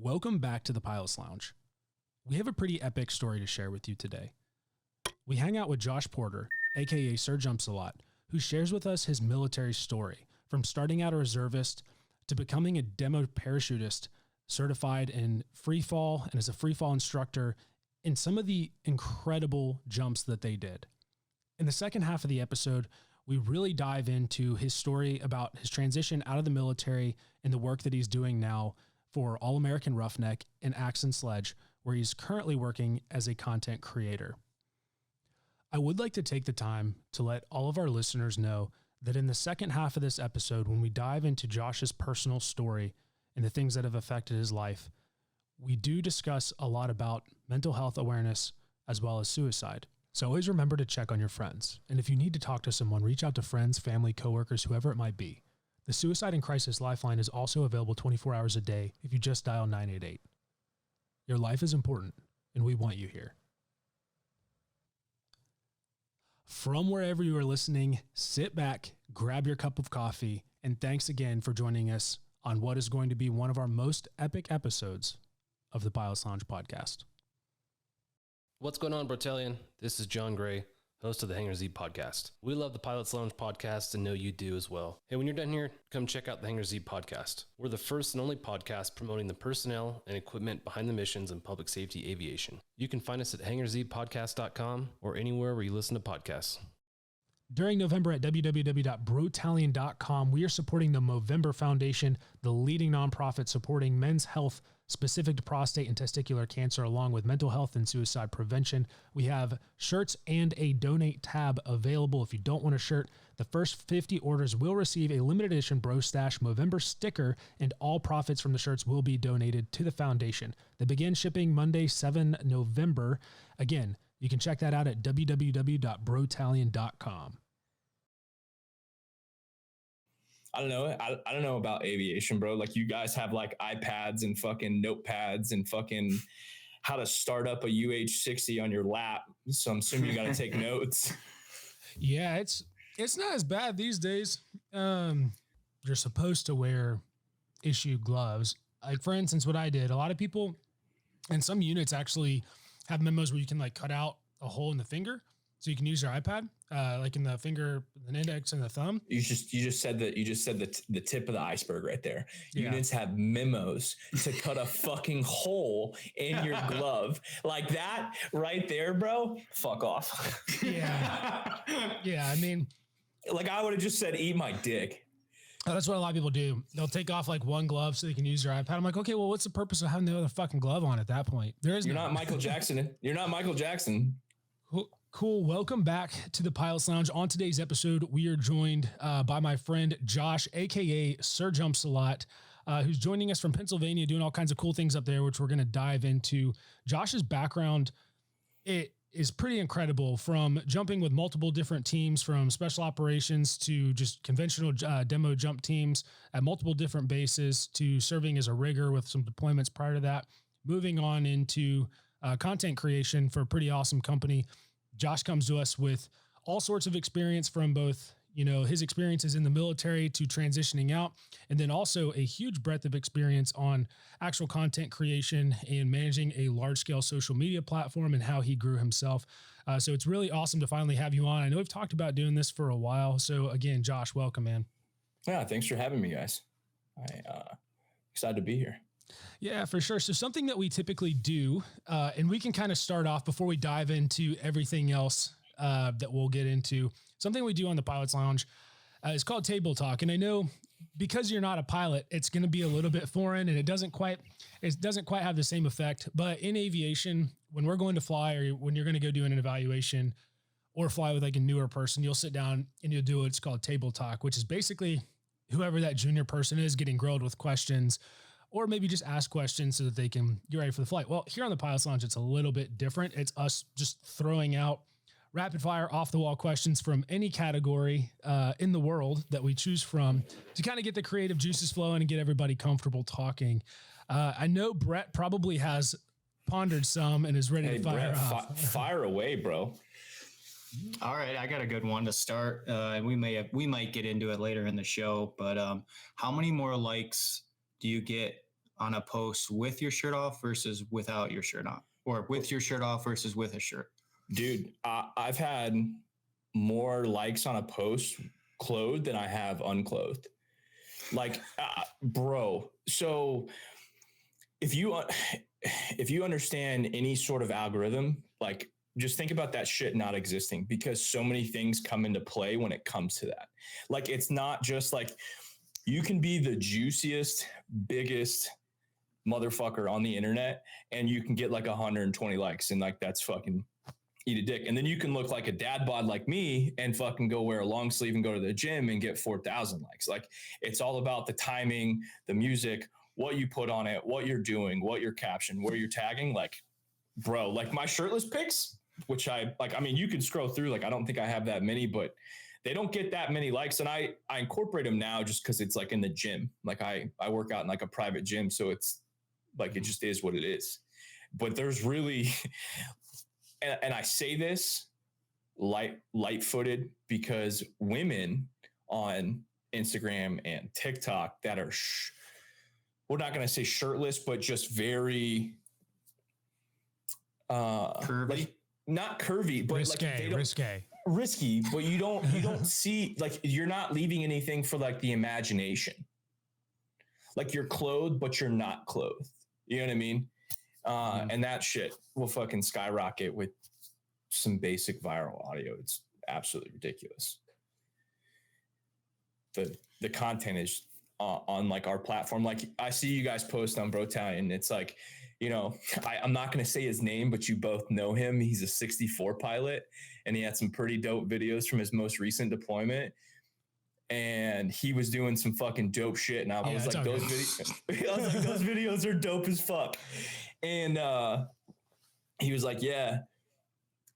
Welcome back to the Pilot's Lounge. We have a pretty epic story to share with you today. We hang out with Josh Porter, aka SirJumpsAlot, who shares with us his military story, from starting out a reservist to becoming a demo parachutist, certified in free fall and as a free fall instructor, and some of the incredible jumps that they did. In the second half of the episode, we really dive into his story about his transition out of the military and the work that he's doing now for All-American Roughneck and Axon Sledge, where he's currently working as a content creator. I would like to take the time to let all of our listeners know that in the second half of this episode, when we dive into Josh's personal story and the things that have affected his life, we do discuss a lot about mental health awareness as well as suicide. So always remember to check on your friends. And if you need to talk to someone, reach out to friends, family, coworkers, whoever it might be. The Suicide and Crisis Lifeline is also available 24 hours a day if you just dial 988. Your life is important, and we want you here. From wherever you are listening, sit back, grab your cup of coffee, and thanks again for joining us on what is going to be one of our most epic episodes of the Pilot's Lounge podcast. What's going on, Battalion? This is John Gray, host of the Hangar Z podcast. We love the Pilot's Lounge podcast and know you do as well. Hey, when you're done here, come check out the Hangar Z podcast. We're the first and only podcast promoting the personnel and equipment behind the missions in public safety aviation. You can find us at hangarzpodcast.com or anywhere where you listen to podcasts. During November at www.brotalion.com, we are supporting the Movember Foundation, the leading nonprofit supporting men's health specific to prostate and testicular cancer, along with mental health and suicide prevention. We have shirts and a donate tab available. If you don't want a shirt, the first 50 orders will receive a limited edition Bro Stash Movember sticker, and all profits from the shirts will be donated to the foundation. They begin shipping Monday, 7 November. Again, you can check that out at www.brotalion.com. I don't know. I don't know about aviation, bro. Like, you guys have like iPads and fucking notepads and fucking how to start up a UH-60 on your lap. So I'm assuming you got to take notes. Yeah, it's not as bad these days. You're supposed to wear issue gloves. Like, for instance, what I did, a lot of people and some units actually have memos where you can like cut out a hole in the finger so you can use your iPad, like in the finger, the index and the thumb. You just said the tip of the iceberg right there. Yeah. Units have memos to cut a fucking hole in your glove like that right there, bro. Fuck off. Yeah. Yeah. I mean, like, I would have just said, eat my dick. That's what a lot of people do. They'll take off like one glove so they can use your iPad. I'm like, okay, well, what's the purpose of having the other fucking glove on at that point? You're not Michael Jackson. You're not Michael Jackson. Cool. Welcome back to the Pilot's Lounge. On today's episode, we are joined by my friend Josh, aka SirJumpsAlot, who's joining us from Pennsylvania, doing all kinds of cool things up there, which we're going to dive into. Josh's background, it is pretty incredible, from jumping with multiple different teams, from special operations to just conventional demo jump teams at multiple different bases, to serving as a rigger with some deployments prior to that, moving on into content creation for a pretty awesome company. Josh comes to us with all sorts of experience, from both, you know, his experiences in the military to transitioning out, and then also a huge breadth of experience on actual content creation and managing a large scale social media platform and how he grew himself. So it's really awesome to finally have you on. I know we've talked about doing this for a while. So again, Josh, welcome, man. Yeah. Thanks for having me, guys. Excited to be here. Yeah, for sure. So something that we typically do, and we can kind of start off before we dive into everything else that we'll get into, something we do on the Pilot's Lounge is called Table Talk. And I know because you're not a pilot, it's going to be a little bit foreign and it doesn't quite have the same effect. But in aviation, when we're going to fly, or when you're going to go do an evaluation or fly with like a newer person, you'll sit down and you'll do what's called Table Talk, which is basically whoever that junior person is getting grilled with questions, or maybe just ask questions so that they can get ready for the flight. Well, here on the Pilot's Lounge, it's a little bit different. It's us just throwing out rapid fire off the wall questions from any category in the world that we choose from to kind of get the creative juices flowing and get everybody comfortable talking. I know Brett probably has pondered some and is ready to fire off. Fire away, bro. All right, I got a good one to start. We might get into it later in the show, but how many more likes do you get on a post with your shirt off versus without your shirt on, or with your shirt off versus with a shirt? Dude, I've had more likes on a post clothed than I have unclothed. Like, bro. So if you understand any sort of algorithm, like just think about that shit not existing, because so many things come into play when it comes to that. Like, it's not just like you can be the juiciest, biggest motherfucker on the internet and you can get like 120 likes and like that's fucking eat a dick. And then you can look like a dad bod like me and fucking go wear a long sleeve and go to the gym and get 4,000 likes. Like, it's all about the timing, the music, what you put on it, what you're doing, what your caption, where you're tagging. Like, bro, like my shirtless pics, which I like, I mean, you can scroll through, like, I don't think I have that many, but they don't get that many likes. And I incorporate them now just because it's like in the gym. Like I work out in like a private gym. So it's like, it just is what it is. But there's really, and I say this light-footed because women on Instagram and TikTok that are, we're not going to say shirtless, but just very Curvy, like, not curvy, but risque, like risky, but you don't see, like, you're not leaving anything for like the imagination. Like, you're clothed, but you're not clothed. You know what I mean? And that shit will fucking skyrocket with some basic viral audio. It's absolutely ridiculous. The content is on like our platform. Like, I see you guys post on Brotalion. It's like, you know, I'm not going to say his name, but you both know him. He's a 64 pilot and he had some pretty dope videos from his most recent deployment. And he was doing some fucking dope shit. And I was like, those videos are dope as fuck. And he was like, yeah,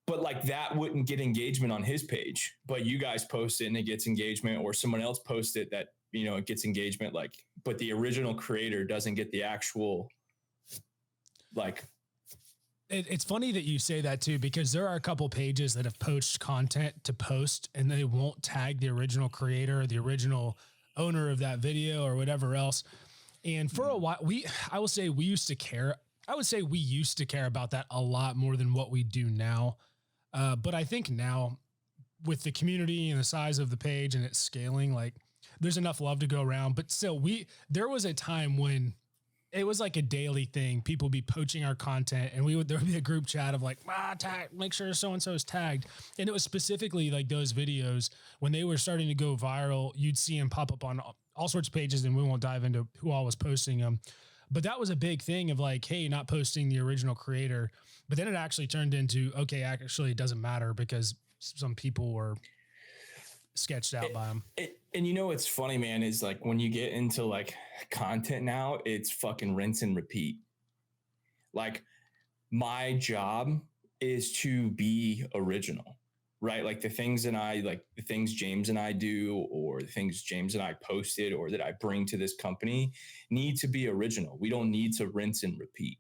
but like that wouldn't get engagement on his page, but you guys post it and it gets engagement, or someone else posts it that, you know, it gets engagement. Like, but the original creator doesn't get the actual, like. It's funny that you say that too, because there are a couple pages that have poached content to post and they won't tag the original creator or the original owner of that video or whatever else. And for a while, I will say we used to care. I would say we used to care about that a lot more than what we do now. But I think now with the community and the size of the page and its scaling, like, there's enough love to go around. But still, there was a time when it was like a daily thing. People would be poaching our content and there would be a group chat of like, tag, make sure so-and-so is tagged. And it was specifically like those videos when they were starting to go viral, you'd see them pop up on all sorts of pages, and we won't dive into who all was posting them. But that was a big thing of like, hey, not posting the original creator. But then it actually turned into, okay, actually it doesn't matter because some people were sketched out by them. And you know, what's funny, man, is like when you get into like content now, it's fucking rinse and repeat. Like, my job is to be original, right? Like the things James and I do, or the things James and I posted or that I bring to this company need to be original. We don't need to rinse and repeat,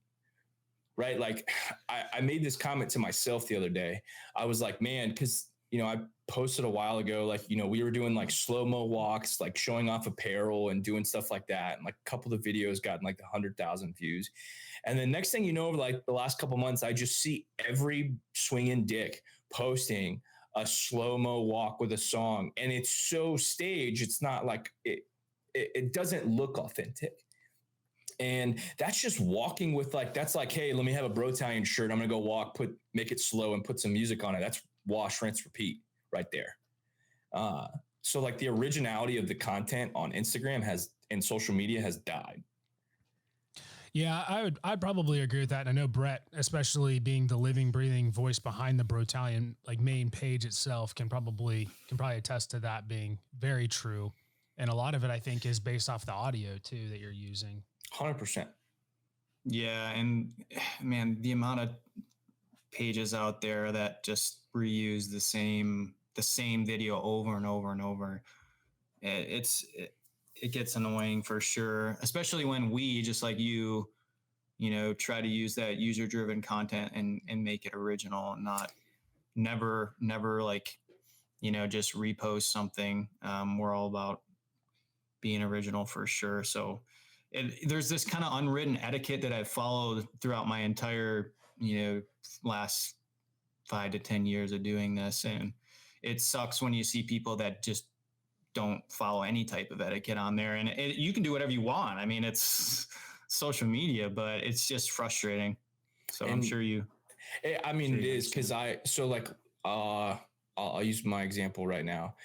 right? Like I made this comment to myself the other day. I was like, man, because, you know, I posted a while ago, like, you know, we were doing like slow-mo walks, like showing off apparel and doing stuff like that. And like a couple of the videos got like 100,000 views. And then next thing you know, over like the last couple of months, I just see every swinging dick posting a slow-mo walk with a song. And it's so staged. It's not like it doesn't look authentic. And that's just walking with like, that's like, hey, let me have a Brotalion shirt. I'm going to go walk, make it slow and put some music on it. That's wash, rinse, repeat right there. So like the originality of the content on Instagram and social media has died. Yeah, I'd probably agree with that. And I know Brett, especially being the living, breathing voice behind the Brotalion like main page itself, can probably attest to that being very true. And a lot of it, I think, is based off the audio too that you're using. 100%. Yeah, and man, the amount of pages out there that just reuse the same video over and over and over, it gets annoying for sure, especially when we, just like you know, try to use that user-driven content and make it original, and never like, you know, just repost something. We're all about being original for sure. So there's this kind of unwritten etiquette that I've followed throughout my entire, last 5 to 10 years of doing this. And it sucks when you see people that just don't follow any type of etiquette on there. And you can do whatever you want. I mean, it's social media, but it's just frustrating. So I'm sure you. I mean, it is because I'll use my example right now,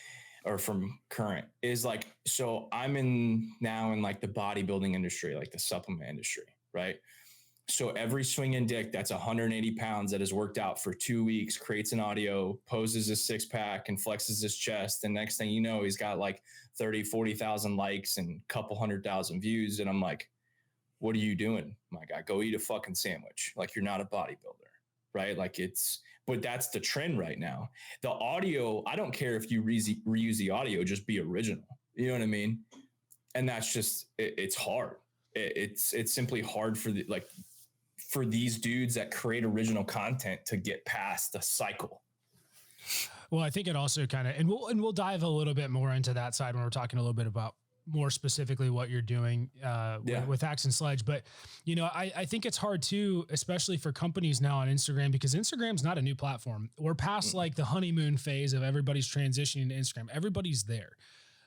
or from current is like, so I'm now in like the bodybuilding industry, like the supplement industry, right? So every swinging dick that's 180 pounds that has worked out for 2 weeks, creates an audio, poses a 6-pack and flexes his chest. And next thing you know, he's got like 30, 40,000 likes and a couple 100,000 views. And I'm like, what are you doing, my guy? Go eat a fucking sandwich. Like, you're not a bodybuilder, right? Like, but that's the trend right now. The audio, I don't care if you reuse the audio, just be original. You know what I mean? And that's just, it's hard. It's simply hard for these dudes that create original content to get past the cycle. Well, I think it also kind of, and we'll dive a little bit more into that side when we're talking a little bit about more specifically what you're doing with Axe and Sledge. But, I think it's hard too, especially for companies now on Instagram, because Instagram's not a new platform. We're past like the honeymoon phase of everybody's transitioning to Instagram. Everybody's there.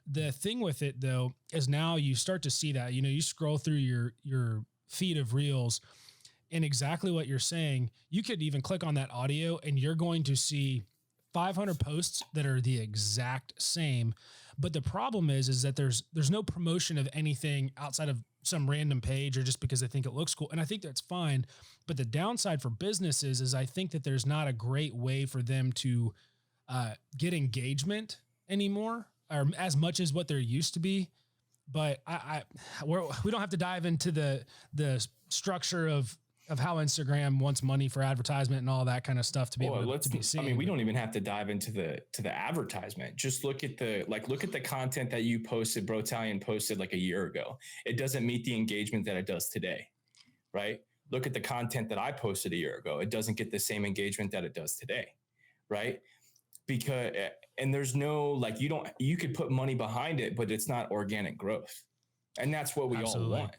The thing with it though, is now you start to see that, you scroll through your feed of reels, and exactly what you're saying, you could even click on that audio and you're going to see 500 posts that are the exact same. But the problem is that there's no promotion of anything outside of some random page or just because I think it looks cool. And I think that's fine. But the downside for businesses is I think that there's not a great way for them to get engagement anymore, or as much as what there used to be. But we don't have to dive into the structure of how Instagram wants money for advertisement and all that kind of stuff to be able to be seen. I mean, we don't even have to dive into the advertisement. Just look at the content that you posted, Brotalion posted like a year ago. It doesn't meet the engagement that it does today, right? Look at the content that I posted a year ago. It doesn't get the same engagement that it does today, right? Because, and there's no, like, you could put money behind it, but it's not organic growth. And that's what we all want.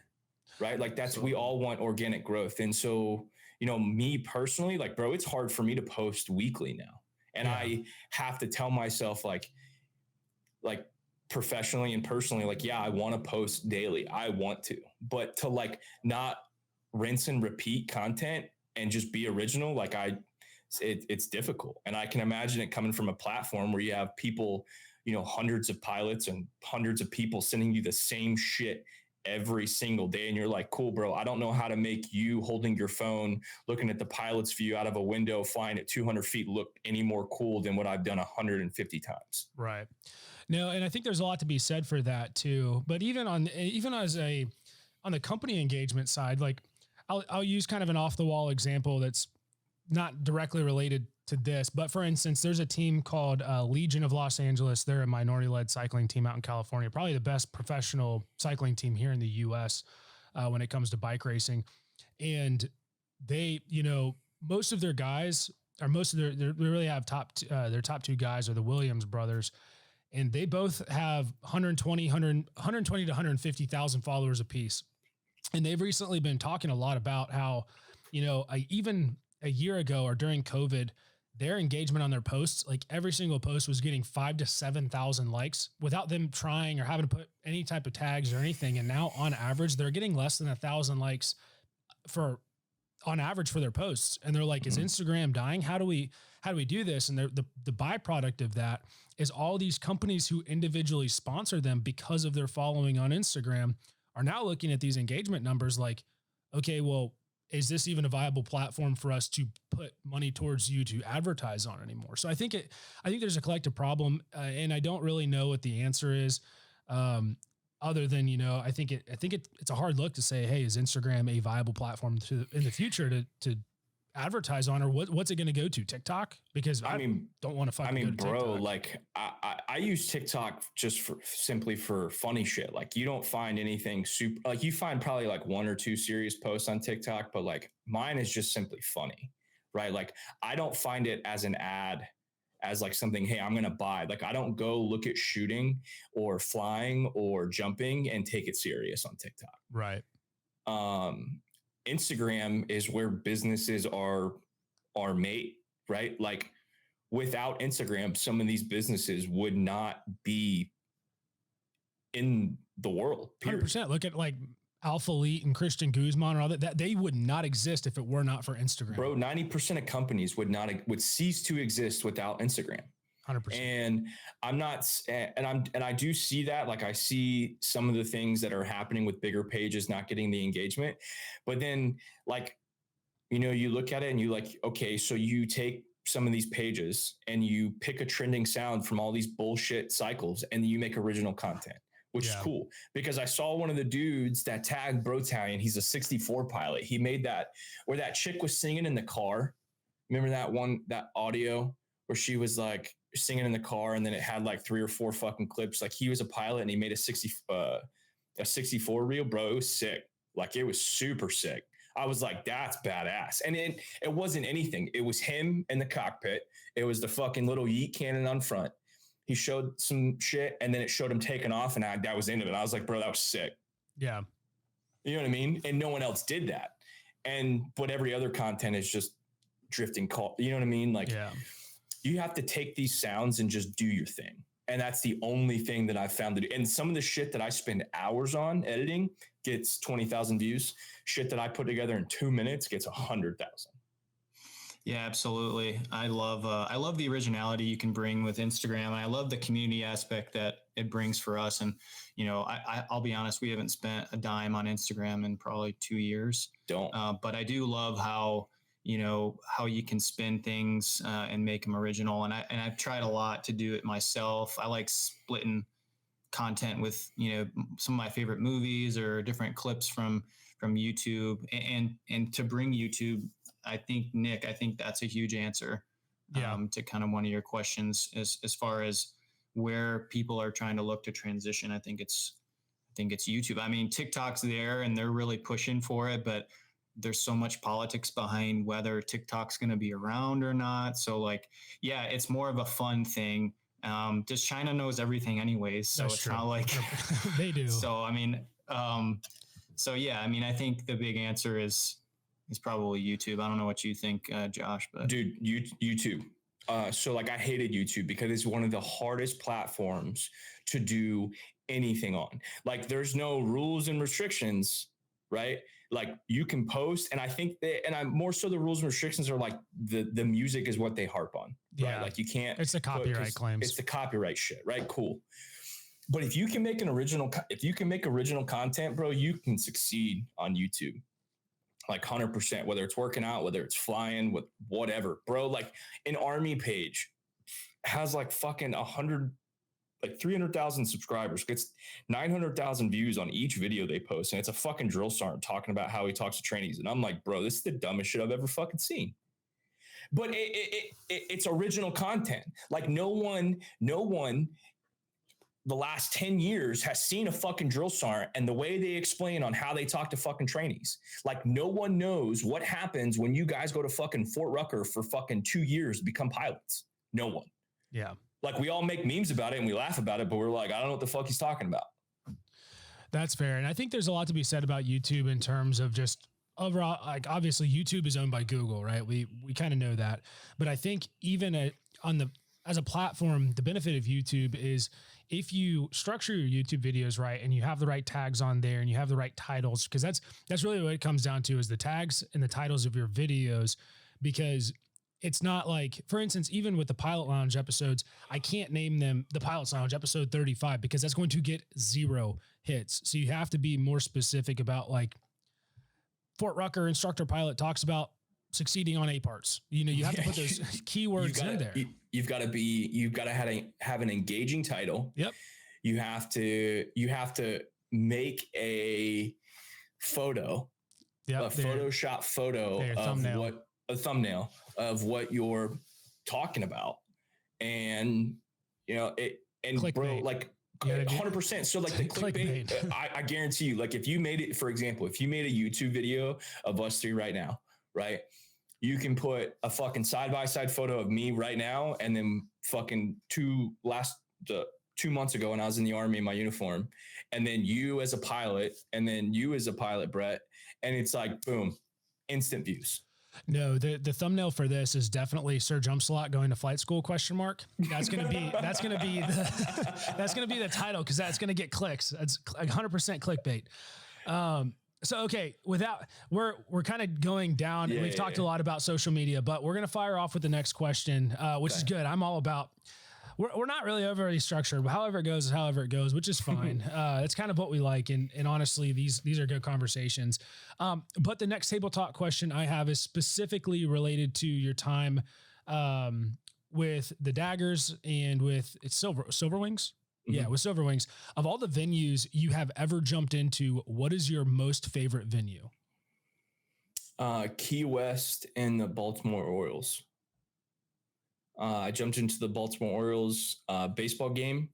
Right? Like we all want organic growth. And so, me personally, like, bro, it's hard for me to post weekly now. And I have to tell myself like professionally and personally, like, yeah, I want to post daily. I want to, but to like not rinse and repeat content and just be original. Like it's difficult. And I can imagine it coming from a platform where you have people, hundreds of pilots and hundreds of people sending you the same shit every single day. And you're like, cool, bro, I don't know how to make you holding your phone, looking at the pilot's view out of a window, flying at 200 feet look any more cool than what I've done 150 times. Right. No. And I think there's a lot to be said for that too. But even on the company engagement side, like I'll use kind of an off the wall example that's not directly related to this, but for instance, there's a team called Legion of Los Angeles. They're a minority-led cycling team out in California, probably the best professional cycling team here in the U.S. When it comes to bike racing. And they, most of their guys, or most of they really have their top two guys are the Williams brothers, and they both have 120 to 150,000 followers apiece. And they've recently been talking a lot about how, even a year ago or during COVID, their engagement on their posts, like every single post was getting 5,000 to 7,000 likes without them trying or having to put any type of tags or anything. And now on average, they're getting less than 1,000 likes on average for their posts. And they're like, is Instagram dying? How do we do this? And the byproduct of that is all these companies who individually sponsor them because of their following on Instagram are now looking at these engagement numbers like, okay, well, is this even a viable platform for us to put money towards you to advertise on anymore? So I think there's a collective problem, and I don't really know what the answer is. Other than, I think it's a hard look to say, hey, is Instagram a viable platform in the future to advertise on, or what's it going to go to? TikTok? Because I don't want to fucking go to bro, TikTok. like I use TikTok just simply for funny shit. Like you don't find anything super, like you find probably like one or two serious posts on TikTok, but like mine is just simply funny, right? Like I don't find it as an ad as like something, hey, I'm going to buy. Like I don't go look at shooting or flying or jumping and take it serious on TikTok. Right. Instagram is where businesses are made, right? Like without Instagram, some of these businesses would not be in the world. Period. 100%. Look at like Alpha Elite and Christian Guzman and all that they would not exist if it were not for Instagram. Bro, 90% of companies would cease to exist without Instagram. 100%. And I do see that. Like I see some of the things that are happening with bigger pages not getting the engagement, but then like, you know, you look at it and you like, okay, so you take some of these pages and you pick a trending sound from all these bullshit cycles and you make original content, which is cool. Because I saw one of the dudes that tagged Brotalion. He's a 64 pilot. He made that where that chick was singing in the car. Remember that audio where she was like singing in the car and then it had like 3 or 4 fucking clips. Like he was a pilot and he made a 64 reel, bro. It was sick. Like it was super sick. I was like, that's badass. And it wasn't anything. It was him in the cockpit. It was the fucking little yeet cannon on front. He showed some shit and then it showed him taking off and that was into it. I was like, bro, that was sick. Yeah. You know what I mean? And no one else did that. But every other content is just drifting call. You know what I mean? Like you have to take these sounds and just do your thing. And that's the only thing that I've found to do. And some of the shit that I spend hours on editing gets 20,000 views. Shit that I put together in 2 minutes gets 100,000. Yeah, absolutely. I love the originality you can bring with Instagram. And I love the community aspect that it brings for us. And, you know, I'll be honest, we haven't spent a dime on Instagram in probably 2 years. But I do love how you can spin things and make them original. And I've tried a lot to do it myself. I like splitting content with, you know, some of my favorite movies or different clips from YouTube and to bring YouTube. I think that's a huge answer to kind of one of your questions as far as where people are trying to look to transition. I think it's YouTube. I mean, TikTok's there and they're really pushing for it, but there's so much politics behind whether TikTok's going to be around or not. So like, yeah, it's more of a fun thing. Just China knows everything anyways. So That's it's true. not like they do. So, I mean, yeah, I mean, I think the big answer is probably YouTube. I don't know what you think, Josh, but dude, YouTube. So like I hated YouTube because it's one of the hardest platforms to do anything on. Like there's no rules and restrictions, right? Like you can post, and I think I'm more so the rules and restrictions are like the music is what they harp on. Right? Like you can't. It's the copyright claims. It's the copyright shit, right? Cool. But if you can make original content, bro, you can succeed on YouTube. Like 100%, whether it's working out, whether it's flying, with whatever, bro. Like an army page has like fucking 300,000 subscribers, gets 900,000 views on each video they post. And it's a fucking drill sergeant talking about how he talks to trainees. And I'm like, bro, this is the dumbest shit I've ever fucking seen. But it's original content. Like no one the last 10 years has seen a fucking drill sergeant and the way they explain on how they talk to fucking trainees. Like no one knows what happens when you guys go to fucking Fort Rucker for fucking 2 years to become pilots. No one. Yeah. Like we all make memes about it and we laugh about it, but we're like, I don't know what the fuck he's talking about. That's fair. And I think there's a lot to be said about YouTube in terms of just overall, like obviously YouTube is owned by Google, right? We kind of know that, but I think even as a platform, the benefit of YouTube is if you structure your YouTube videos right and you have the right tags on there and you have the right titles, because that's really what it comes down to is the tags and the titles of your videos, because it's not like, for instance, even with the Pilot Lounge episodes, I can't name them the Pilot Lounge episode 35 because that's going to get 0 hits. So you have to be more specific about like Fort Rucker instructor pilot talks about succeeding on A parts. You know, you have to put those keywords in there. You've got to have an engaging title. Yep. You have to make a photo, Photoshop photo of a thumbnail of what you're talking about. And, you know, bro, like 100%. So like the clickbait, I guarantee you, like if you made it, for example, if you made a YouTube video of us three right now, right? you can put a fucking side-by-side photo of me right now and then fucking 2 months ago when I was in the Army in my uniform, and then you as a pilot, and then you as a pilot, Brett, and it's like, boom, instant views. No, the thumbnail for this is definitely SirJumpsAlot going to flight school ? That's gonna be the title, because that's gonna get clicks. That's 100% clickbait. So okay, we're kind of going down. Yeah, We've talked a lot about social media, but we're gonna fire off with the next question, which is good. I'm all about. We're not really overly structured, but however it goes is however it goes, which is fine. It's kind of what we like. And honestly, these are good conversations. But the next table talk question I have is specifically related to your time with the Daggers and with Silver Wings. Mm-hmm. Yeah, with Silver Wings. Of all the venues you have ever jumped into, what is your most favorite venue? Key West and the Baltimore Orioles. I jumped into the Baltimore Orioles baseball game.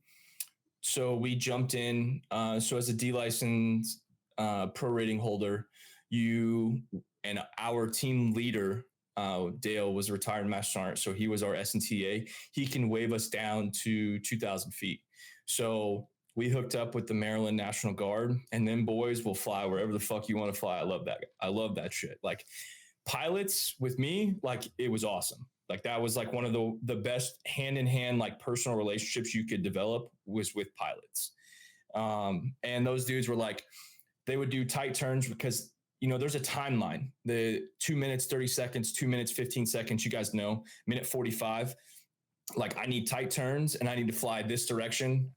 So we jumped in. So as a D license pro rating holder, you and our team leader, Dale, was a retired Master Sergeant. So he was our SNTA. He can wave us down to 2,000 feet. So we hooked up with the Maryland National Guard, and then boys will fly wherever the fuck you want to fly. I love that. I love that shit. Like pilots with me, like it was awesome. Like that was like one of the best hand in hand, like personal relationships you could develop was with pilots. And those dudes were like, they would do tight turns because, you know, there's a timeline, the 2 minutes, 30 seconds, 2 minutes, 15 seconds, you guys know, minute 45. Like I need tight turns and I need to fly this direction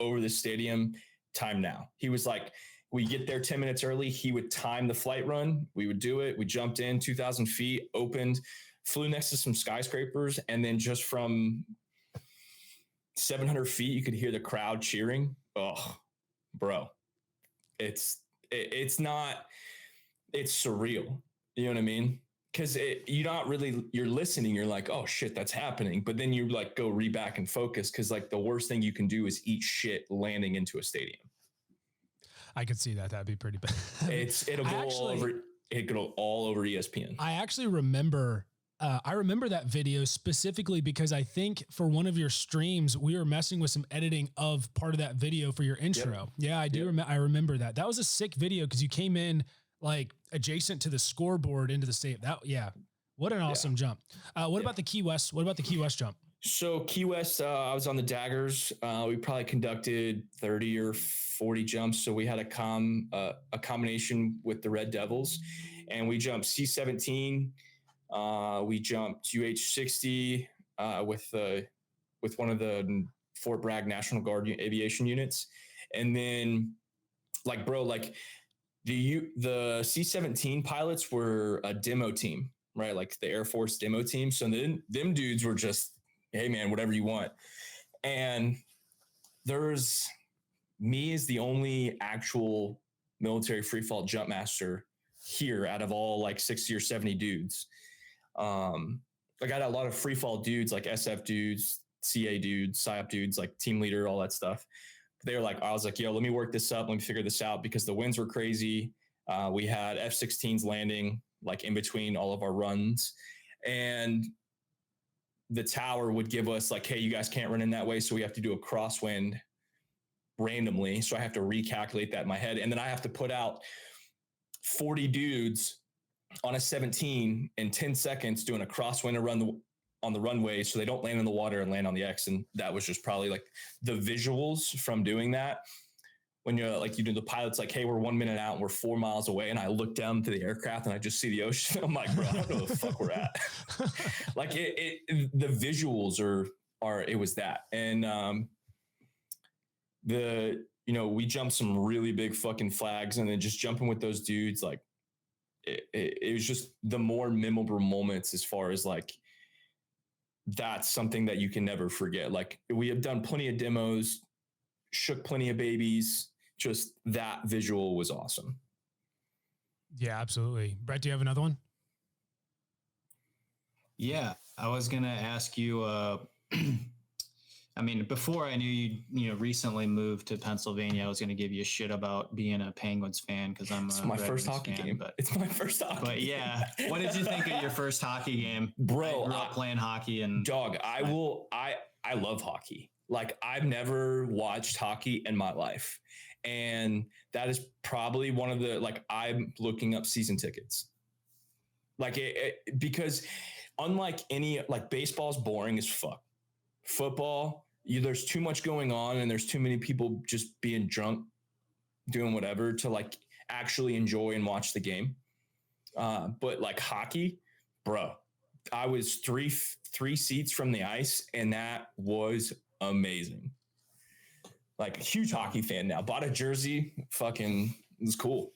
over the stadium, time now. He was like, we get there 10 minutes early. He would time the flight run. We would do it. We jumped in 2,000 feet, opened, flew next to some skyscrapers, and then just from 700 feet, you could hear the crowd cheering. Oh, bro, it's surreal. You know what I mean? Because you're listening. You're like, oh shit, that's happening. But then you like go back and focus, because like the worst thing you can do is eat shit landing into a stadium. I could see that. That'd be pretty bad. It'll go all over ESPN. I actually remember. I remember that video specifically because I think for one of your streams, we were messing with some editing of part of that video for your intro. Yep. Yeah, I do. I remember that. That was a sick video because you came in like adjacent to the scoreboard into the state. What an awesome jump. What about the Key West? What about the Key West jump? So Key West, I was on the Daggers. We probably conducted 30 or 40 jumps. So we had a combination with the Red Devils, and we jumped C-17. We jumped UH-60 with one of the Fort Bragg National Guard aviation units. And then like, bro, like the C-17 pilots were a demo team, right? Like the Air Force demo team. So then them dudes were just, hey man, whatever you want. And there's me as the only actual military free fall jump master here out of all like 60 or 70 dudes. I got a lot of free fall dudes, like SF dudes, CA dudes, PSYOP dudes, like team leader, all that stuff. They were like, I was like, yo, let me work this up. Let me figure this out, because the winds were crazy. We had F-16s landing like in between all of our runs, and the tower would give us like, hey, you guys can't run in that way. So we have to do a crosswind randomly. So I have to recalculate that in my head. And then I have to put out 40 dudes on a 17 in 10 seconds doing a crosswind and run on the runway so they don't land in the water and land on the X. And that was just probably like the visuals from doing that. When you're like, you do the pilot's like, hey, we're 1 minute out and we're 4 miles away. And I look down to the aircraft and I just see the ocean. I'm like, bro, I don't know the fuck we're at. Like the visuals are, it was that. And, we jumped some really big fucking flags, and then just jumping with those dudes, like, it was just the more memorable moments as far as like, that's something that you can never forget. Like we have done plenty of demos, shook plenty of babies. Just that visual was awesome. Yeah, absolutely. Brett, do you have another one? Yeah, I was going to ask you, I I mean, before I knew you recently moved to Pennsylvania, I was going to give you a shit about being a Penguins fan because It's my first hockey game. But it's my first hockey. But yeah, what did you think of your first hockey game, bro? I grew up playing hockey and dog. I love hockey. Like I've never watched hockey in my life, and that is probably one of the like I'm looking up season tickets. Like because unlike any like baseball's boring as fuck. Football, there's too much going on and there's too many people just being drunk, doing whatever to like actually enjoy and watch the game. But like hockey, bro, I was three seats from the ice and that was amazing. Like a huge hockey fan now. Bought a jersey, fucking it was cool.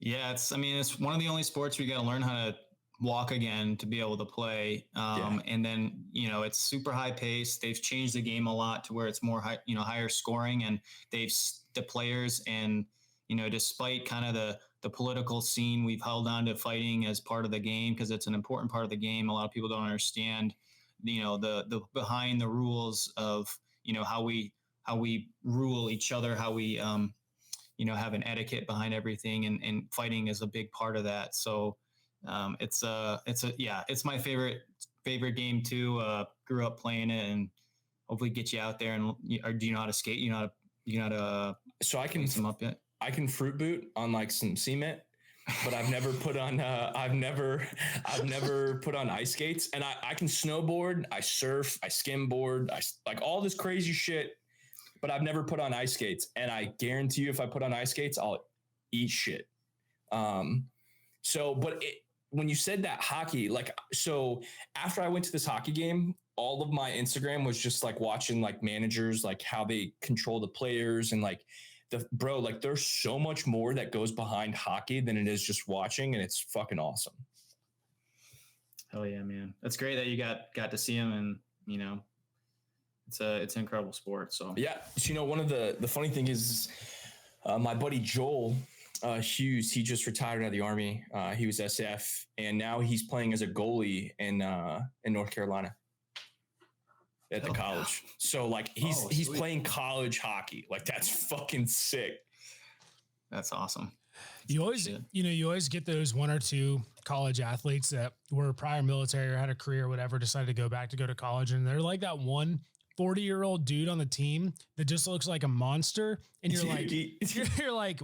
Yeah, it's one of the only sports where you got to learn how to walk again to be able to play. And then, it's super high pace. They've changed the game a lot to where it's more high, higher scoring, and the players and, despite kind of the political scene, we've held on to fighting as part of the game because it's an important part of the game. A lot of people don't understand, the behind the rules of, how we rule each other, how we, have an etiquette behind everything, and fighting is a big part of that. So, it's my favorite game too. Grew up playing it, and hopefully get you out there. And or do you know how to skate? You know how to so I can some up yet? I can fruit boot on like some cement, but I've never put on I've never put on ice skates. And I can snowboard, I surf, I skimboard, I like all this crazy shit, but I've never put on ice skates. And I guarantee you, if I put on ice skates, I'll eat shit. When you said that hockey, so after I went to this hockey game, all of my Instagram was just like watching like managers, like how they control the players and like there's so much more that goes behind hockey than it is just watching. And it's fucking awesome. Hell yeah, man. That's great that you got to see him, and, it's an incredible sport. So yeah. So, one of the funny thing is my buddy, Joel, Hughes, he just retired out of the Army. He was SF, and now he's playing as a goalie in North Carolina at the college. So like he's playing college hockey. Like that's fucking sick. That's awesome. You always get those one or two college athletes that were prior military or had a career or whatever, decided to go to college, and they're like that one 40-year-old dude on the team that just looks like a monster. And you're like, you're like,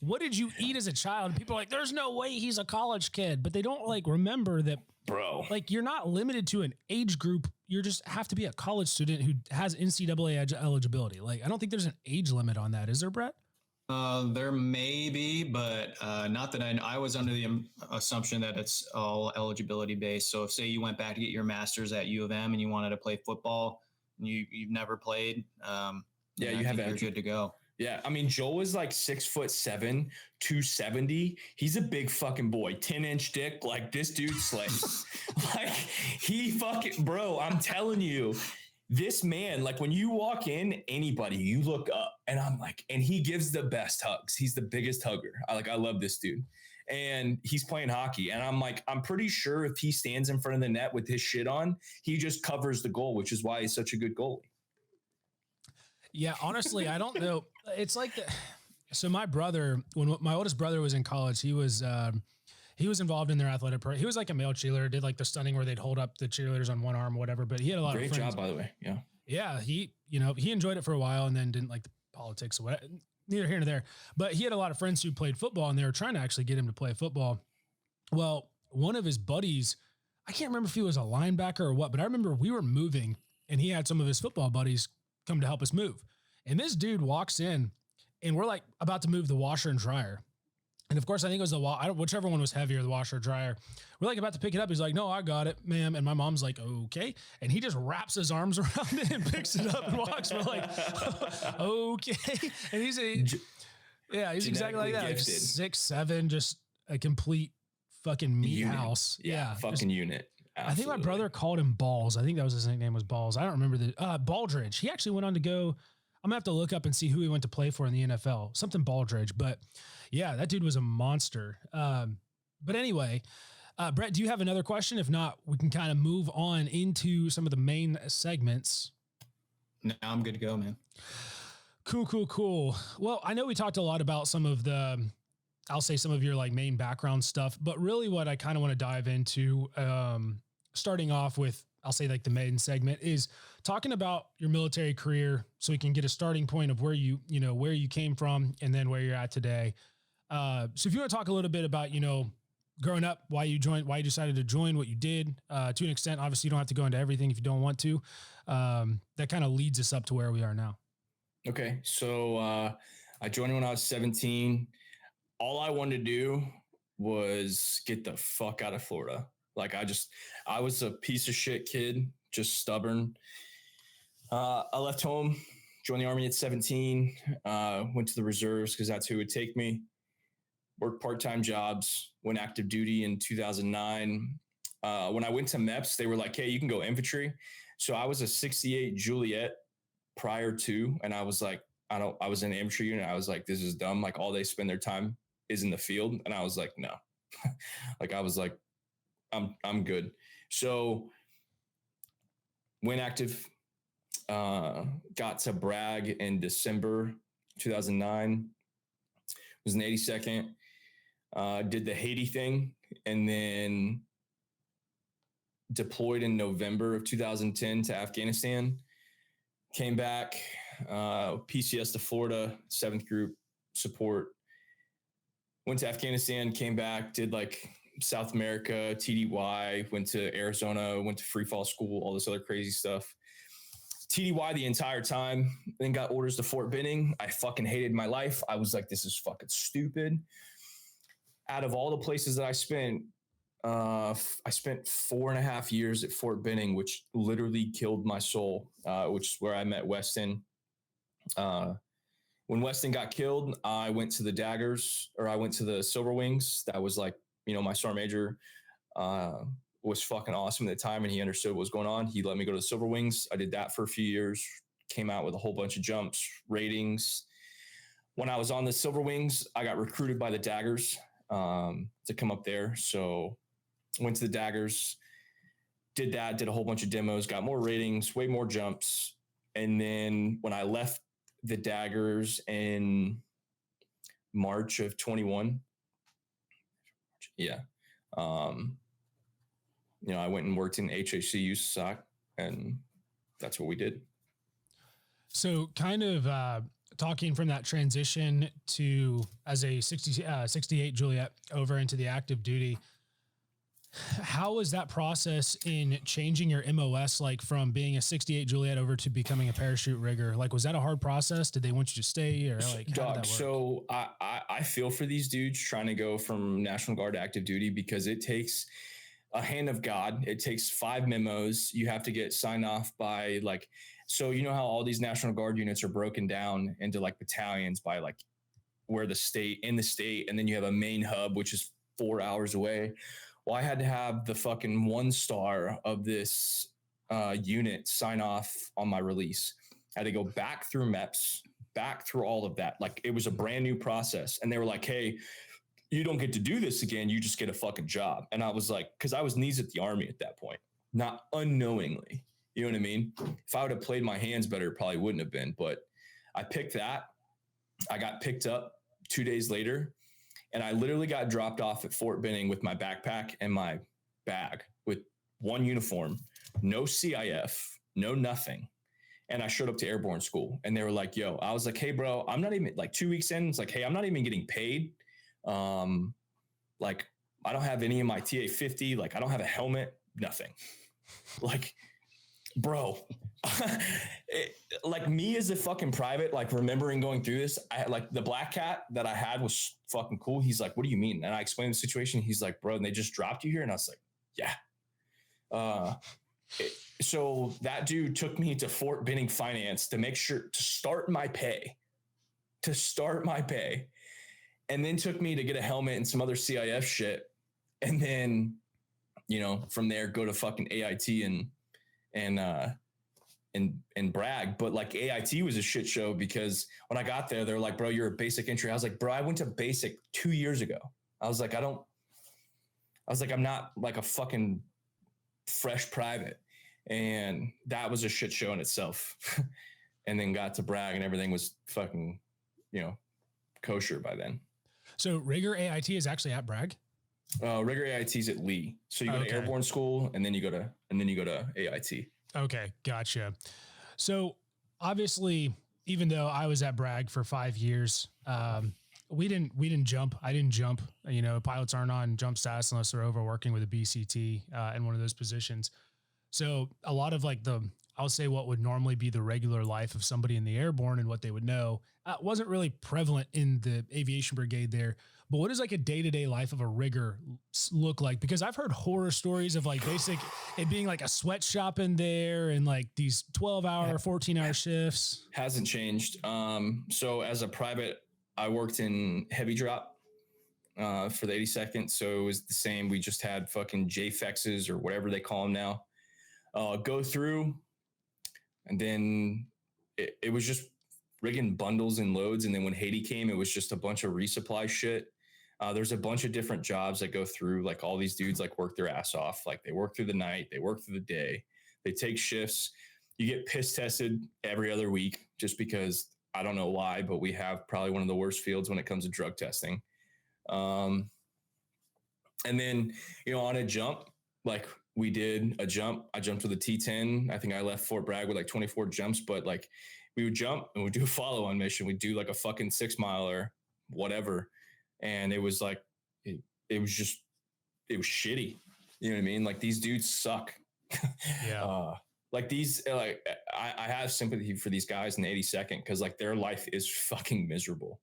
what did you eat as a child? And people are like, there's no way he's a college kid, but they don't like remember that, bro. Like you're not limited to an age group. You just have to be a college student who has NCAA eligibility. Like, I don't think there's an age limit on that. Is there, Brett? There may be, but not that I was under the assumption that it's all eligibility based. So if say you went back to get your master's at U of M and you wanted to play football, you've never played. You're good to go. Yeah. I mean, Joel is like 6'7", 270. He's a big fucking boy, 10-inch dick. Like this dude slays. Like he fucking, bro, I'm telling you, this man, like when you walk in, anybody, you look up and I'm like, and he gives the best hugs. He's the biggest hugger. I love this dude. And he's playing hockey. And I'm like, I'm pretty sure if he stands in front of the net with his shit on, he just covers the goal, which is why he's such a good goalie. Yeah, honestly, I don't know. It's like so my brother, when my oldest brother was in college, he was involved in their athletic program. He was like a male cheerleader, did like the stunning where they'd hold up the cheerleaders on one arm or whatever, but he had a lot of friends. Great job, by the way. Yeah. Yeah. He enjoyed it for a while and then didn't like the politics or whatever, neither here nor there, but he had a lot of friends who played football and they were trying to actually get him to play football. Well, one of his buddies, I can't remember if he was a linebacker or what, but I remember we were moving and he had some of his football buddies come to help us move. And this dude walks in and we're like about to move the washer and dryer. And of course, I think it was whichever one was heavier, the washer or dryer. We're like about to pick it up. He's like, no, I got it, ma'am. And my mom's like, okay. And he just wraps his arms around it and picks it up and walks. We're like, okay. And he's exactly like that. Like 6'7", just a complete fucking meat unit. House. Yeah. Fucking unit. Absolutely. I think my brother called him Balls. I think that was his nickname was Balls. I don't remember Baldridge. He actually went on to go, I'm gonna have to look up and see who he went to play for in the NFL, something Baldridge, but yeah, that dude was a monster. But anyway, Brett, do you have another question? If not, we can kind of move on into some of the main segments. No, I'm good to go, man. Cool. Well, I know we talked a lot about some of your like main background stuff, but really what I kind of want to dive into, starting off with, I'll say like the main segment, is talking about your military career so we can get a starting point of where you came from and then where you're at today. So if you want to talk a little bit about, growing up, why you decided to join, what you did, to an extent. Obviously you don't have to go into everything if you don't want to. That kind of leads us up to where we are now. Okay. So, I joined when I was 17. All I wanted to do was get the fuck out of Florida. Like I was a piece of shit kid, just stubborn. I left home, joined the Army at 17, went to the reserves because that's who would take me. Worked part-time jobs, went active duty in 2009. When I went to MEPS, they were like, hey, you can go infantry. So I was a 68 Juliet prior to, and I was like, I was in the infantry unit. I was like, this is dumb. Like all they spend their time is in the field. And I was like, no, like, I was like, I'm good. So went active, got to Bragg in December 2009, was in 82nd, did the Haiti thing, and then deployed in November of 2010 to Afghanistan, came back, PCS to Florida, 7th group support, went to Afghanistan, came back, did like South America, TDY, went to Arizona, went to free fall school, all this other crazy stuff. TDY the entire time, then got orders to Fort Benning. I fucking hated my life. I was like, this is fucking stupid. Out of all the places that I spent 4.5 years at Fort Benning, which literally killed my soul, which is where I met Weston. When Weston got killed, I went to the Daggers, or I went to the Silver Wings. That was like, my sergeant major was fucking awesome at the time, and he understood what was going on. He let me go to the Silver Wings. I did that for a few years, came out with a whole bunch of jumps, ratings. When I was on the Silver Wings, I got recruited by the Daggers to come up there. So went to the Daggers, did a whole bunch of demos, got more ratings, way more jumps. And then when I left the Daggers in March of 21, I went and worked in HAC USAC, and that's what we did. So kind of talking from that transition to as a 68 Juliet over into the active duty, how was that process in changing your MOS, like from being a 68 Juliet over to becoming a parachute rigger? Like, was that a hard process? Did they want you to stay, or like, how did that work? So I feel for these dudes trying to go from National Guard to active duty, because it takes a hand of God. It takes 5 memos. You have to get signed off by like, so you know how all these National Guard units are broken down into like battalions by like where the state, and then you have a main hub, which is 4 hours away. Well, I had to have the fucking 1-star of this unit sign off on my release. I had to go back through MEPS, back through all of that. Like, it was a brand new process. And they were like, hey, you don't get to do this again. You just get a fucking job. And I was like, because I was knees at the Army at that point, not unknowingly. You know what I mean? If I would have played my hands better, it probably wouldn't have been. But I picked that. I got picked up 2 days later. And I literally got dropped off at Fort Benning with my backpack and my bag with one uniform, no CIF, no nothing. And I showed up to airborne school, and they were like, yo, I was like, hey, bro, I'm not even, like 2 weeks in. It's like, hey, I'm not even getting paid. Like, I don't have any of my TA 50. Like, I don't have a helmet, nothing. Like, bro, like me as a fucking private, like remembering going through this, I had like the black cat that I had was fucking cool. He's like, what do you mean? And I explained the situation. He's like, bro, and they just dropped you here. And I was like, yeah. So that dude took me to Fort Benning Finance to make sure to start my pay, and then took me to get a helmet and some other CIF shit. And then, from there, go to fucking AIT and brag. But like AIT was a shit show, because when I got there, they're like, bro, you're a basic entry. I was like, bro, I went to basic 2 years ago. I was like, I'm not like a fucking fresh private. And that was a shit show in itself. and then got to Bragg and everything was fucking, kosher by then. So rigger AIT is actually at Bragg? Rigger AIT is at Lee. So you go to airborne school and then you go to AIT. Okay. Gotcha. So obviously, even though I was at Bragg for 5 years, we didn't jump. I didn't jump. Pilots aren't on jump status unless they're overworking with a BCT in one of those positions. So a lot of I'll say what would normally be the regular life of somebody in the airborne and what they would know wasn't really prevalent in the aviation brigade there. But what does a day-to-day life of a rigger look like? Because I've heard horror stories of it being a sweatshop in there and these 12-hour, 14-hour shifts. Hasn't changed. So as a private, I worked in heavy drop for the 82nd. So it was the same. We just had fucking JFEXs or whatever they call them now. Go through, and then it was just rigging bundles and loads. And then when Haiti came, it was just a bunch of resupply shit. There's a bunch of different jobs that go through, all these dudes work their ass off. They work through the night, they work through the day, they take shifts. You get piss tested every other week just because I don't know why, but we have probably one of the worst fields when it comes to drug testing. And then, on a jump, we did a jump. I jumped with a T10. I think I left Fort Bragg with 24 jumps, but we would jump and we'd do a follow-on mission. We'd do a fucking 6 miler, whatever. And it was it was shitty. You know what I mean? These dudes suck. Yeah. I have sympathy for these guys in the 82nd because their life is fucking miserable.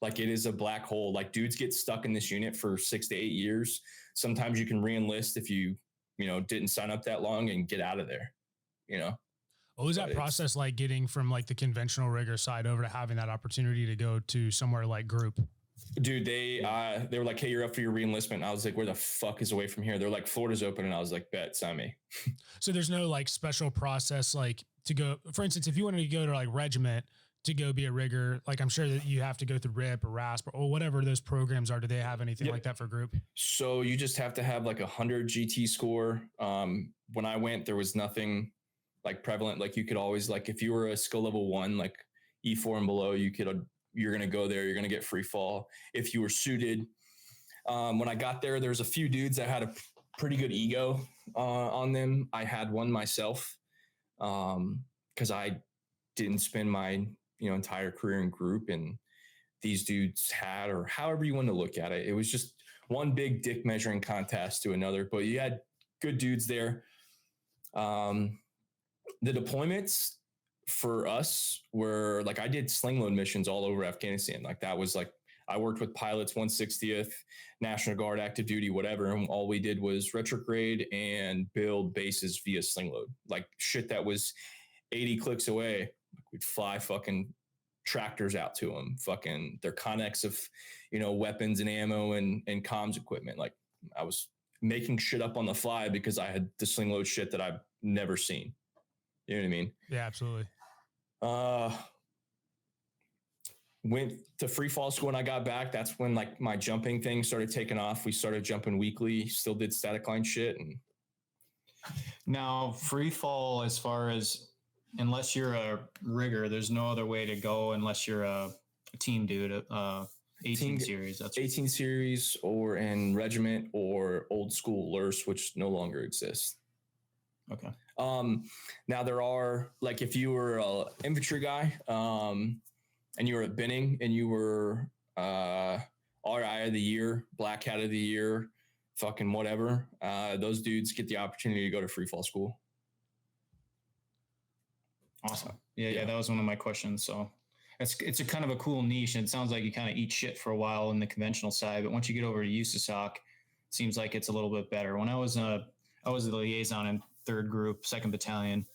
It is a black hole. Dudes get stuck in this unit for 6 to 8 years. Sometimes you can re-enlist if you didn't sign up that long and get out of there, What was that process like getting from the conventional rigger side over to having that opportunity to go to somewhere like group? Dude, they were like, hey, you're up for your re-enlistment. And I was like, where the fuck is away from here? They're like, Florida's open. And I was like, bet, sign me. So there's no special process to go, for instance, if you wanted to go to regiment to go be a rigger, I'm sure that you have to go through RIP or RASP or whatever those programs are. Do they have anything like that for group? So you just have to have 100 GT score. When I went, there was nothing prevalent. You could always if you were a skill level 1, E4 and below, you're going to go there. You're going to get free fall. If you were suited, when I got there, there was a few dudes that had a pretty good ego on them. I had one myself because I didn't spend my entire career in group, and these dudes had, or however you want to look at it. It was just one big dick measuring contest to another, but you had good dudes there. The deployments for us were I did sling load missions all over Afghanistan. That was I worked with pilots, 160th, National Guard, active duty, whatever. And all we did was retrograde and build bases via sling load. Shit that was 80 clicks away. We'd fly fucking tractors out to them, fucking their connects of, weapons and ammo and comms equipment. I was making shit up on the fly because I had the sling load shit that I've never seen. You know what I mean? Yeah, absolutely. Went to free fall school when I got back. That's when my jumping thing started taking off. We started jumping weekly, still did static line shit. And now free fall, as far as, unless you're a rigger, there's no other way to go unless you're a team dude, 18 series. That's 18 series or in regiment or old school LURS, which no longer exists. Okay. Now there are if you were a infantry guy, and you were at Benning and you were, RI of the year, Black Hat of the year, fucking whatever. Those dudes get the opportunity to go to free fall school. Awesome. Yeah. That was one of my questions. So it's a kind of a cool niche, and it sounds like you kind of eat shit for a while in the conventional side, but once you get over to USASOC, it seems like it's a little bit better. When I was the liaison in 3rd Group, 2nd Battalion,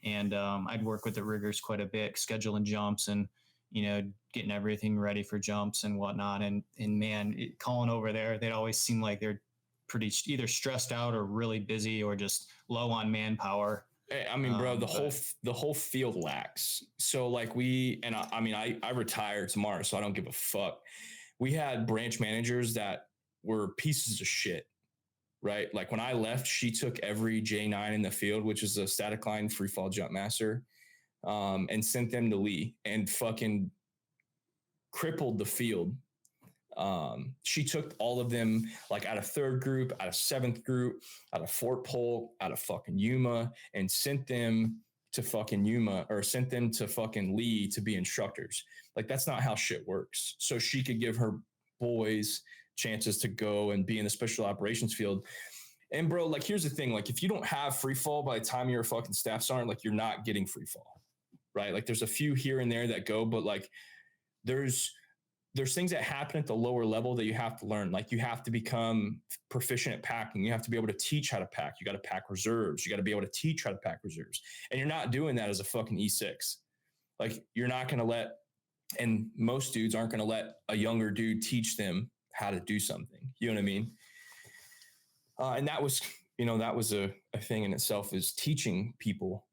and I'd work with the riggers quite a bit, scheduling jumps and getting everything ready for jumps and whatnot. And man, calling over there, they'd always seem like they're pretty either stressed out or really busy or just low on manpower. I mean, bro, the whole field lacks. So I retire tomorrow, so I don't give a fuck. We had branch managers that were pieces of shit, right? When I left, she took every J9 in the field, which is a static line free fall jump master. and sent them to Lee and fucking crippled the field. She took all of them, like out of third group, out of seventh group, out of Fort Polk, out of fucking Yuma, and sent them to fucking Yuma, or sent them to fucking Lee to be instructors. Like, that's not how shit works. So she could give her boys chances to go and be in the special operations field. And bro, like, here's the thing. Like, if you don't have free fall by the time you're a fucking staff sergeant, like, you're not getting free fall, right? Like, there's a few here and there that go, but like, there's things that happen at the lower level that you have to learn. Like, you have to become proficient at packing. You have to be able to teach how to pack. You got to pack reserves. You got to be able to teach how to pack reserves. And you're not doing that as a fucking E6. Like, you're not going to let, and most dudes aren't going to let a younger dude teach them how to do something. You know what I mean? And that was, that was a thing in itself, is teaching people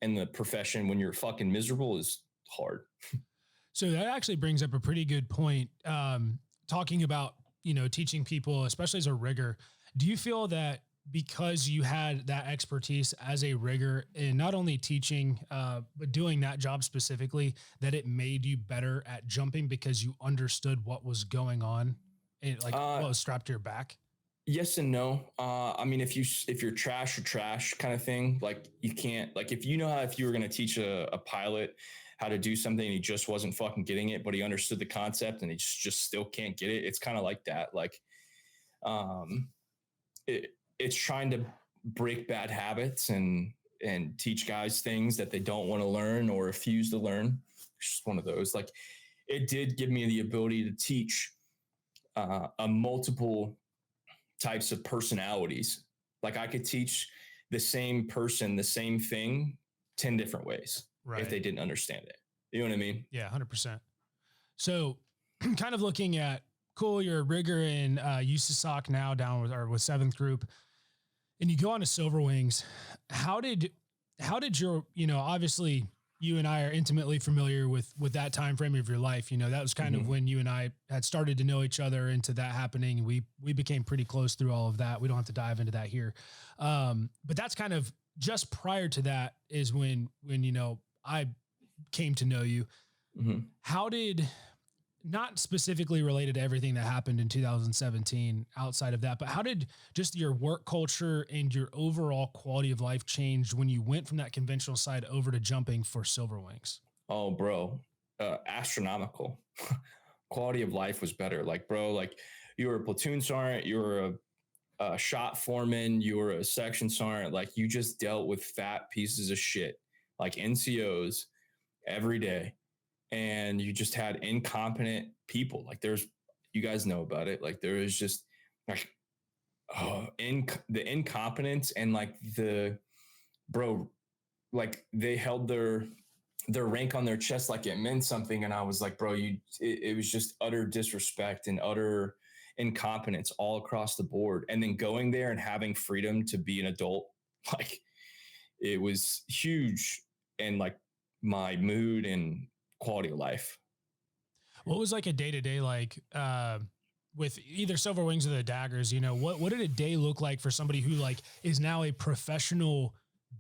in the profession when you're fucking miserable is hard. So that actually brings up a pretty good point. Talking about, teaching people, especially as a rigger, do you feel that because you had that expertise as a rigger and not only teaching, but doing that job specifically, that it made you better at jumping because you understood what was going on and what was strapped to your back? Yes and no. I mean, if you're trash or trash kind of thing, like, you can't, like, if you were going to teach a pilot how to do something and he just wasn't fucking getting it, but he understood the concept and he just still can't get it. It's kind of like that. Like, it's trying to break bad habits and teach guys things that they don't want to learn or refuse to learn. It's just one of those. Like, it did give me the ability to teach a multiple types of personalities. Like, I could teach the same person the same thing 10 different ways, right, if they didn't understand it. You know what I mean? Yeah, 100%. So kind of looking at, cool, you're a rigger in USASOC now, down with seventh group, and you go on to Silver Wings. How did your, obviously you and I are intimately familiar with that time frame of your life. That was kind of when you and I had started to know each other into that happening. We became pretty close through all of that. We don't have to dive into that here. But that's kind of just prior to that is when I came to know you. How did, not specifically related to everything that happened in 2017 outside of that, but how did just your work culture and your overall quality of life change when you went from that conventional side over to jumping for Silver Wings? Oh, bro, astronomical. Quality of life was better. Like, bro, like, you were a platoon sergeant, you were a shot foreman, you were a section sergeant. Like, you just dealt with fat pieces of shit, like NCOs every day. And you just had incompetent people. Like, you guys know about it. Like, there is just like, the incompetence and like they held their rank on their chest like it meant something. And I was like, bro, it was just utter disrespect and utter incompetence all across the board. And then going there and having freedom to be an adult, like, it was huge. And like, my mood and quality of life. What was like a day-to-day like with either Silver Wings or the Daggers? What did a day look like for somebody who like is now a professional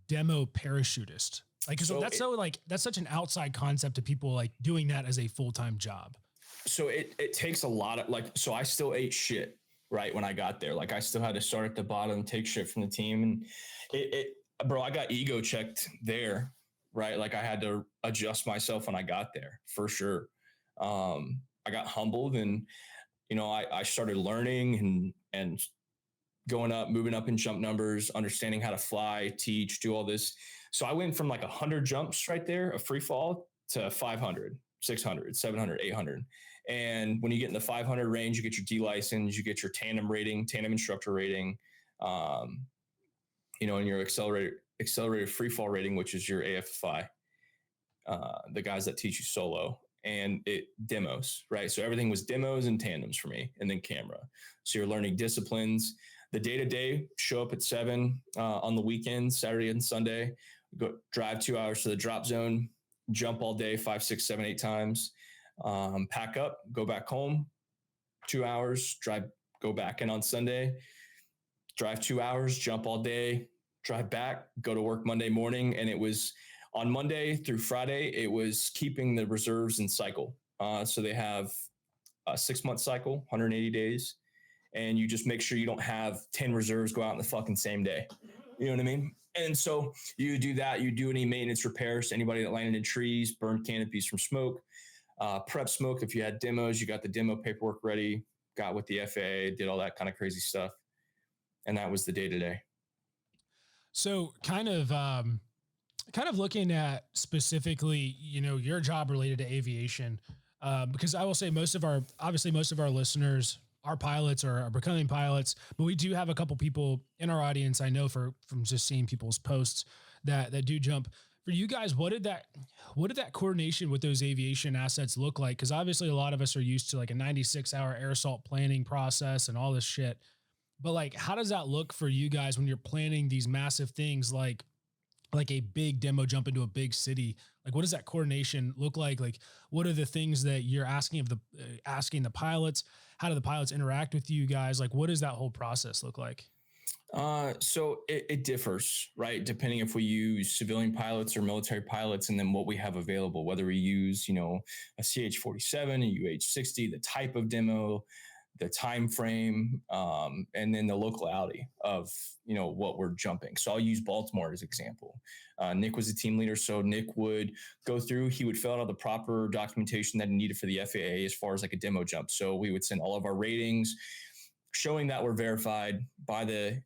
demo parachutist? Like, that's such an outside concept to people like doing that as a full-time job. So it takes a lot of so I still ate shit right when I got there. Like, I still had to start at the bottom, take shit from the team, and bro, I got ego checked there. Right. Like, I had to adjust myself when I got there for sure. I got humbled and, I started learning and going up, moving up in jump numbers, understanding how to fly, teach, do all this. So I went from like 100 jumps right there, a free fall, to 500, 600, 700, 800. And when you get in the 500 range, you get your D license, you get your tandem instructor rating, and your accelerated free fall rating, which is your AFFI, the guys that teach you solo, and it demos, right? So everything was demos and tandems for me, and then camera. So you're learning disciplines. The day-to-day, show up at 7 on the weekends, Saturday and Sunday, drive 2 hours to the drop zone, jump all day, 5, 6, 7, 8 times, pack up, go back home, 2 hours, go back in on Sunday, drive 2 hours, jump all day, drive back, go to work Monday morning. And it was On Monday through Friday, it was keeping the reserves in cycle. So they have a 6-month cycle, 180 days. And you just make sure you don't have 10 reserves go out in the fucking same day. You know what I mean? And so you do that. You do any maintenance repairs to anybody that landed in trees, burned canopies from smoke, prep smoke. If you had demos, you got the demo paperwork ready, got with the FAA, did all that kind of crazy stuff. And that was the day to day. So kind of looking at specifically, your job related to aviation, because I will say most of our listeners, our pilots are becoming pilots, but we do have a couple people in our audience. I know from just seeing people's posts that do jump. For you guys, what did that coordination with those aviation assets look like? Because obviously a lot of us are used to like a 96-hour air assault planning process and all this shit. But like, how does that look for you guys when you're planning these massive things like a big demo jump into a big city? Like, what does that coordination look like? Like, what are the things that you're asking the pilots? How do the pilots interact with you guys? Like, what does that whole process look like? So it differs, right? Depending if we use civilian pilots or military pilots, and then what we have available, whether we use, a CH-47, a UH-60, the type of demo, the time frame, and then the locality of, what we're jumping. So I'll use Baltimore as an example. Nick was the team leader. So Nick would go through, he would fill out all the proper documentation that he needed for the FAA as far as like a demo jump. So we would send all of our ratings showing that we're verified by the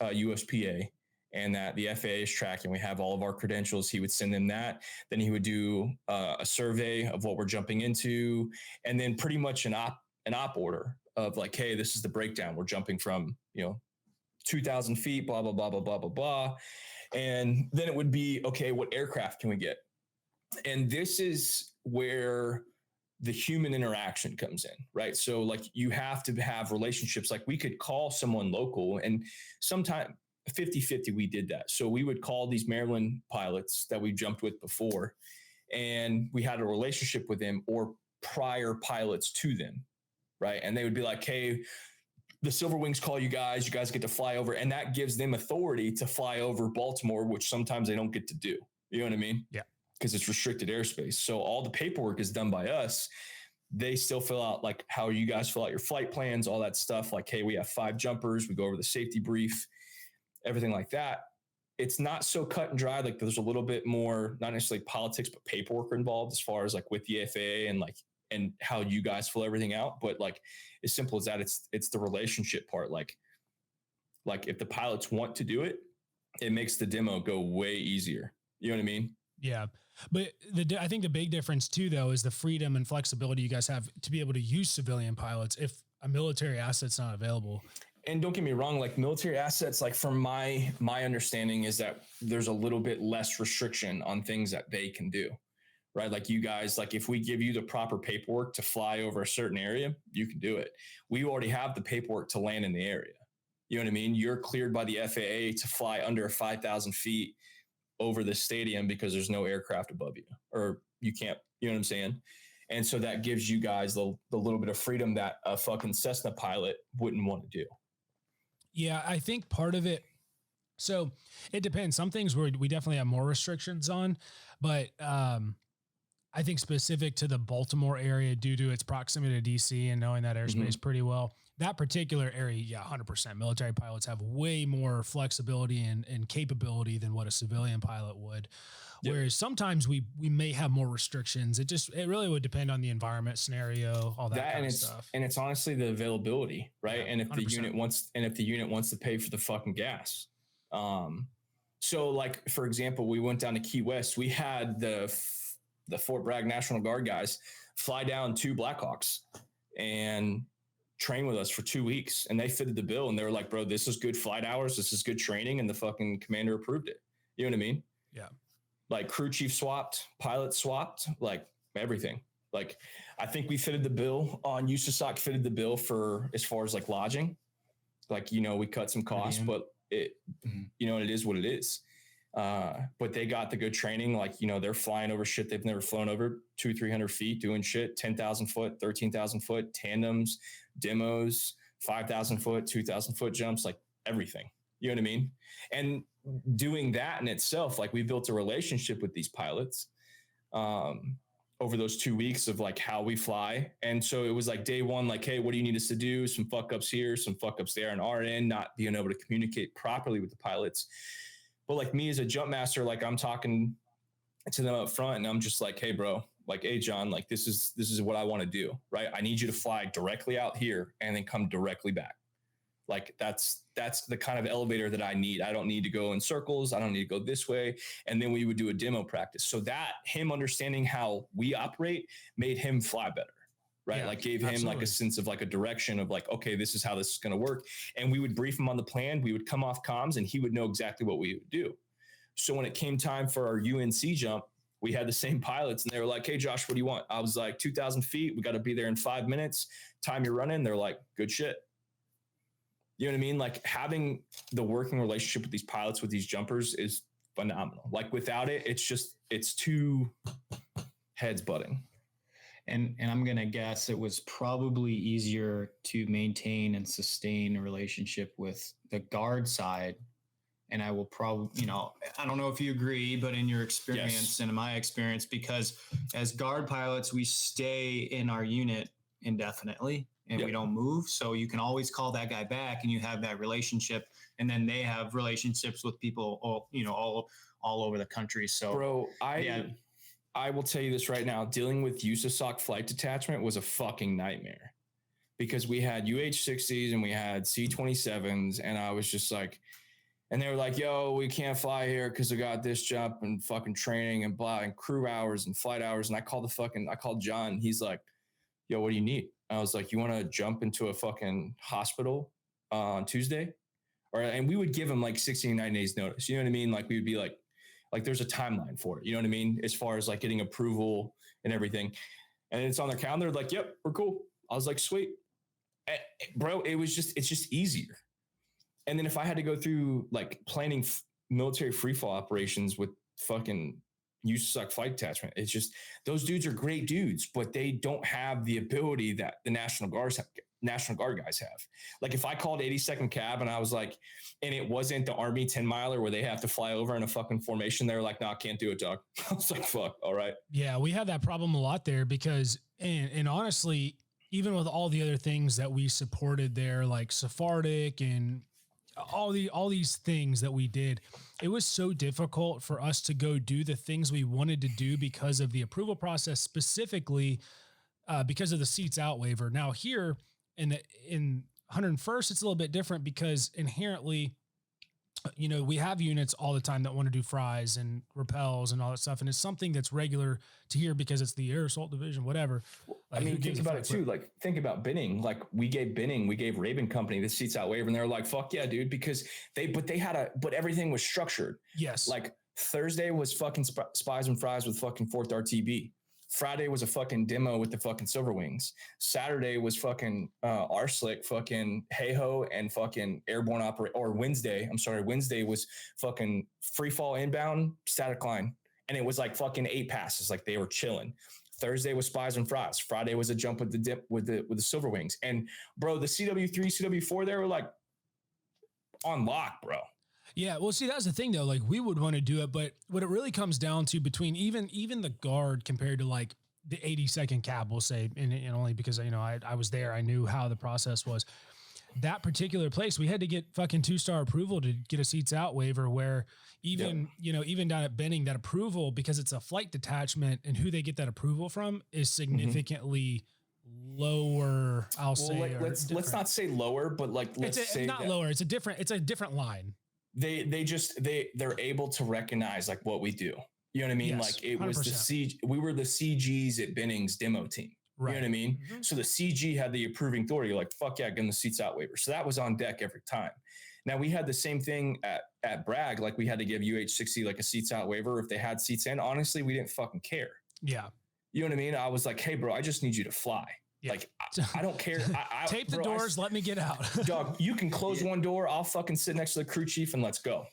USPA and that the FAA is tracking. We have all of our credentials. He would send them that. Then he would do a survey of what we're jumping into, and then pretty much an op order of like, hey, this is the breakdown. We're jumping from, 2,000 feet, blah, blah, blah, blah, blah, blah, blah. And then it would be, okay, what aircraft can we get? And this is where the human interaction comes in, right? So like you have to have relationships. Like we could call someone local, and sometime 50-50, we did that. So we would call these Maryland pilots that we jumped with before, and we had a relationship with them or prior pilots to them, right? And they would be like, hey, the Silver Wings call you guys get to fly over. And that gives them authority to fly over Baltimore, which sometimes they don't get to do. You know what I mean? Yeah. Because it's restricted airspace. So all the paperwork is done by us. They still fill out like how you guys fill out your flight plans, all that stuff. Like, hey, we have 5 jumpers. We go over the safety brief, everything like that. It's not so cut and dry. Like there's a little bit more, not necessarily politics, but paperwork involved as far as like with the FAA and how you guys fill everything out. But like, as simple as that, it's the relationship part. Like if the pilots want to do it, it makes the demo go way easier. You know what I mean? Yeah. But I think the big difference too, though, is the freedom and flexibility you guys have to be able to use civilian pilots if a military asset's not available. And don't get me wrong, like military assets, like from my understanding is that there's a little bit less restriction on things that they can do, right? Like you guys, like if we give you the proper paperwork to fly over a certain area, you can do it. We already have the paperwork to land in the area. You know what I mean? You're cleared by the FAA to fly under 5,000 feet over the stadium because there's no aircraft above you, or you can't, you know what I'm saying? And so that gives you guys the little bit of freedom that a fucking Cessna pilot wouldn't want to do. Yeah, I think part of it, so it depends. Some things we definitely have more restrictions on, but I think specific to the Baltimore area due to its proximity to DC and knowing that airspace pretty well, that particular area, yeah, 100%. Military pilots have way more flexibility and capability than what a civilian pilot would. Yep. Whereas sometimes we may have more restrictions. It really would depend on the environment, scenario, all that kind of stuff. And it's honestly the availability, right? Yeah, and if 100%. the unit wants to pay for the fucking gas. So like, for example, we went down to Key West. We had the Fort Bragg National Guard guys fly down 2 Blackhawks and train with us for 2 weeks. And they fitted the bill, and they were like, bro, this is good flight hours. This is good training. And the fucking commander approved it. You know what I mean? Yeah. Like crew chief swapped, pilot swapped, like everything. Like I think we fitted the bill on USASOC, fitted the bill for as far as like lodging. Like, we cut some costs, but it, it is what it is. But they got the good training. Like, they're flying over shit they've never flown over, 200-300 feet, doing shit, 10,000 foot, 13,000 foot, tandems, demos, 5,000 foot, 2,000 foot jumps, like everything. You know what I mean? And doing that in itself, like we built a relationship with these pilots over those 2 weeks of like how we fly. And so it was like day one, like, hey, what do you need us to do? Some fuck ups here, some fuck ups there on our end, not being able to communicate properly with the pilots. But like me as a jump master, like I'm talking to them up front and I'm just like, hey bro, like, hey John, like this is what I want to do, right? I need you to fly directly out here and then come directly back. Like that's the kind of elevator that I need. I don't need to go in circles. I don't need to go this way. And then we would do a demo practice. So that him understanding how we operate made him fly better, right? Yeah, like gave him absolutely. like a sense of like a direction of like, okay, this is how this is going to work. And we would brief him on the plan. We would come off comms and he would know exactly what we would do. So when it came time for our UNC jump, we had the same pilots and they were like, hey Josh, what do you want? I was like, 2,000 feet. We got to be there in 5 minutes. Time you're running. They're like, good shit. You know what I mean? Like having the working relationship with these pilots, with these jumpers is phenomenal. Like without it, it's two heads butting. And I'm going to guess it was probably easier to maintain and sustain a relationship with the guard side. And I will probably, I don't know if you agree, but in your experience Yes. and in my experience, because as guard pilots, we stay in our unit indefinitely and Yep. we don't move. So you can always call that guy back and you have that relationship. And then they have relationships with people all over the country. So Bro, I will tell you this right now. Dealing with USASOC flight detachment was a fucking nightmare because we had UH-60s and we had C-27s. And I was just like, and they were like, yo, we can't fly here because I got this jump and fucking training and blah and crew hours and flight hours. And I called John. He's like, yo, what do you need? I was like, you want to jump into a fucking hospital on Tuesday? And we would give him like 69 days notice. You know what I mean? Like we would be like there's a timeline for it. You know what I mean? As far as like getting approval and everything. And it's on their calendar. Like, yep, we're cool. I was like, sweet. Bro, it's just easier. And then if I had to go through like planning military freefall operations with fucking USASOC flight detachment, it's just, those dudes are great dudes, but they don't have the ability that the National Guard guys have. Like if I called 82nd Cab and I was like, and it wasn't the Army 10 miler where they have to fly over in a fucking formation, they were like, nah, can't do it, dog. I was like, fuck, all right. Yeah, we had that problem a lot there because, and honestly, even with all the other things that we supported there, like Sephardic and all these things that we did, it was so difficult for us to go do the things we wanted to do because of the approval process, specifically because of the seats out waiver. Now here in 101st, it's a little bit different because inherently, we have units all the time that want to do fries and rappels and all that stuff. And it's something that's regular to hear because it's the Air Assault Division, whatever. I mean, think about it too. Like, think about binning. Like, we gave Raven Company the seats out waiver, and they're like, "Fuck yeah, dude!" Because but everything was structured. Yes. Like Thursday was fucking spies and fries with fucking 4th RTB. Friday was a fucking demo with the fucking Silver Wings. Saturday was fucking RSlick, fucking Hey-Ho and fucking airborne Wednesday was fucking free fall inbound static line. And it was like fucking 8 passes. Like they were chilling. Thursday was spies and fries. Friday was a jump with the dip with the Silver Wings. And bro, the CW3, CW4, they were like on lock, bro. Yeah, well, see, that's the thing though. Like, we would want to do it, but what it really comes down to between even the guard compared to like the 82nd Cab, we'll say, and only because I was there, I knew how the process was. That particular place, we had to get fucking 2-star approval to get a seats out waiver. Where even down at Benning, that approval, because it's a flight detachment, and who they get that approval from is significantly lower. Let's not say lower, but like say not lower. It's a different line. They're able to recognize like what we do. You know what I mean? Yes, like it 100%. Was we were the CGs at Benning's demo team. Right. You know what I mean? Mm-hmm. So the CG had the approving authority, like, fuck yeah, give them the seats out waiver. So that was on deck every time. Now we had the same thing at Bragg. Like we had to give UH-60 like a seats out waiver if they had seats in. Honestly, we didn't fucking care. Yeah. You know what I mean? I was like, hey bro, I just need you to fly. Yeah. Like, I don't care. Tape the doors. Let me get out. Dog, you can close one door. I'll fucking sit next to the crew chief and let's go.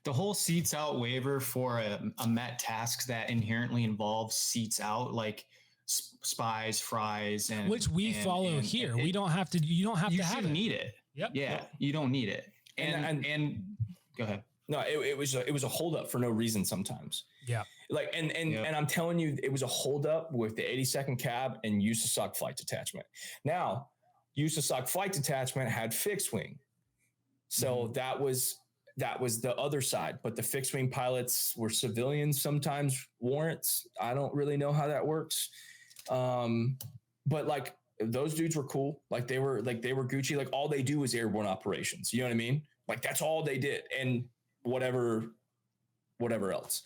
The whole seats out waiver for a MET task that inherently involves seats out, like spies, fries, and which we follow here. We don't have to. You don't have to have it. You need it. Yep. Yeah, you don't need it. And go ahead. No, it was a holdup for no reason sometimes. Yeah. Like, and I'm telling you, it was a holdup with the 82nd cab and USASOC flight detachment. Now, USASOC flight detachment had fixed wing. So that was the other side, but the fixed wing pilots were civilians, sometimes warrants. I don't really know how that works. But like those dudes were cool. Like they were Gucci. Like all they do is airborne operations. You know what I mean? Like that's all they did. And whatever else.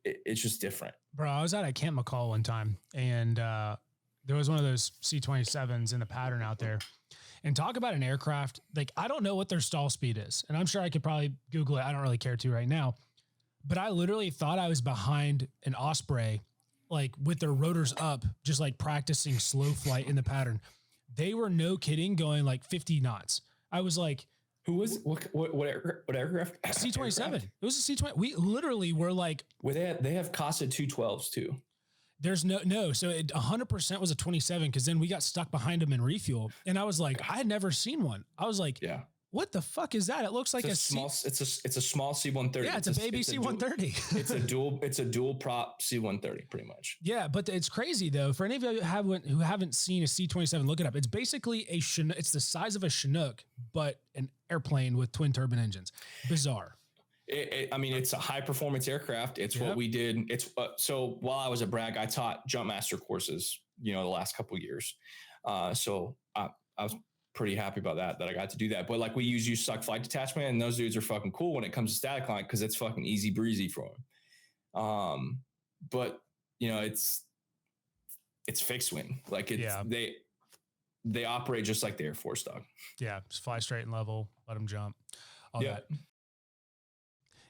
It's just different. Bro, I was at Camp McCall one time, and there was one of those C-27s in the pattern out there. And talk about an aircraft. Like, I don't know what their stall speed is, and I'm sure I could probably Google it. I don't really care to right now. But I literally thought I was behind an Osprey, like with their rotors up, just like practicing slow flight in the pattern. They were, no kidding, going like 50 knots. I was like, who was what aircraft? C-27. It was a C-20. We literally were like, well, they have Casa 212s too. There's no. So it 100% was a 27, because then we got stuck behind them in refuel. And I was like, I had never seen one. I was like, yeah, what the fuck is that? It looks like it's a small C-130. Yeah, it's a baby C-130. It's a dual prop C-130 pretty much. Yeah, but it's crazy though. For any of you who haven't seen a C-27, look it up. It's basically it's the size of a Chinook, but an airplane with twin turbine engines. Bizarre. I mean, it's a high performance aircraft. It's what we did. It's so while I was at Bragg, I taught jump master courses, the last couple of years. So I was pretty happy about that I got to do that. But like we use USASOC flight detachment, and those dudes are fucking cool when it comes to static line, because it's fucking easy breezy for them. But it's fixed wing. Like they operate just like the Air Force, dog. Yeah, just fly straight and level, let them jump. All that.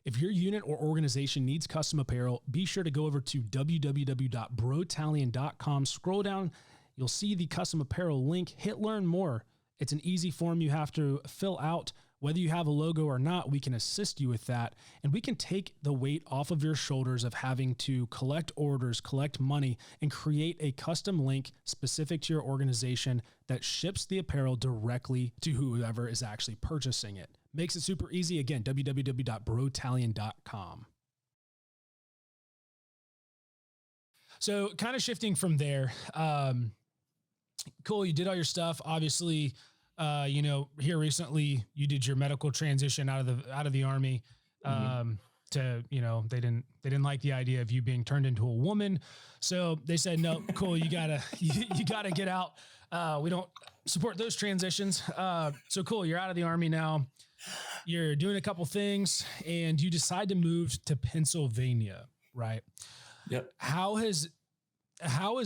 If your unit or organization needs custom apparel, be sure to go over to www.brotalion.com. Scroll down, you'll see the custom apparel link. Hit learn more. It's an easy form you have to fill out. Whether you have a logo or not, we can assist you with that. And we can take the weight off of your shoulders of having to collect orders, collect money, and create a custom link specific to your organization that ships the apparel directly to whoever is actually purchasing it. Makes it super easy. Again, www.brotalion.com. So kind of shifting from there, cool. You did all your stuff. Obviously, here recently you did your medical transition out of the Army, to, they didn't like the idea of you being turned into a woman. So they said, no, cool. You gotta get out. We don't support those transitions. So cool. You're out of the Army now. You're doing a couple things, and you decide to move to Pennsylvania, right? Yep. How has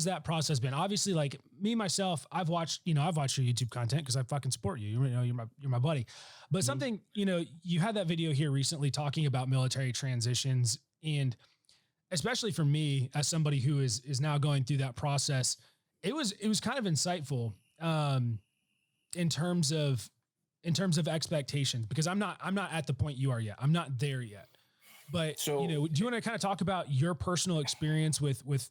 that process been? Obviously, like me, myself, I've watched your YouTube content because I fucking support you. You're my buddy. But something, you had that video here recently talking about military transitions, and especially for me as somebody who is now going through that process, it was kind of insightful in terms of expectations, because I'm not at the point you are yet. I'm not there yet. But do you want to kind of talk about your personal experience with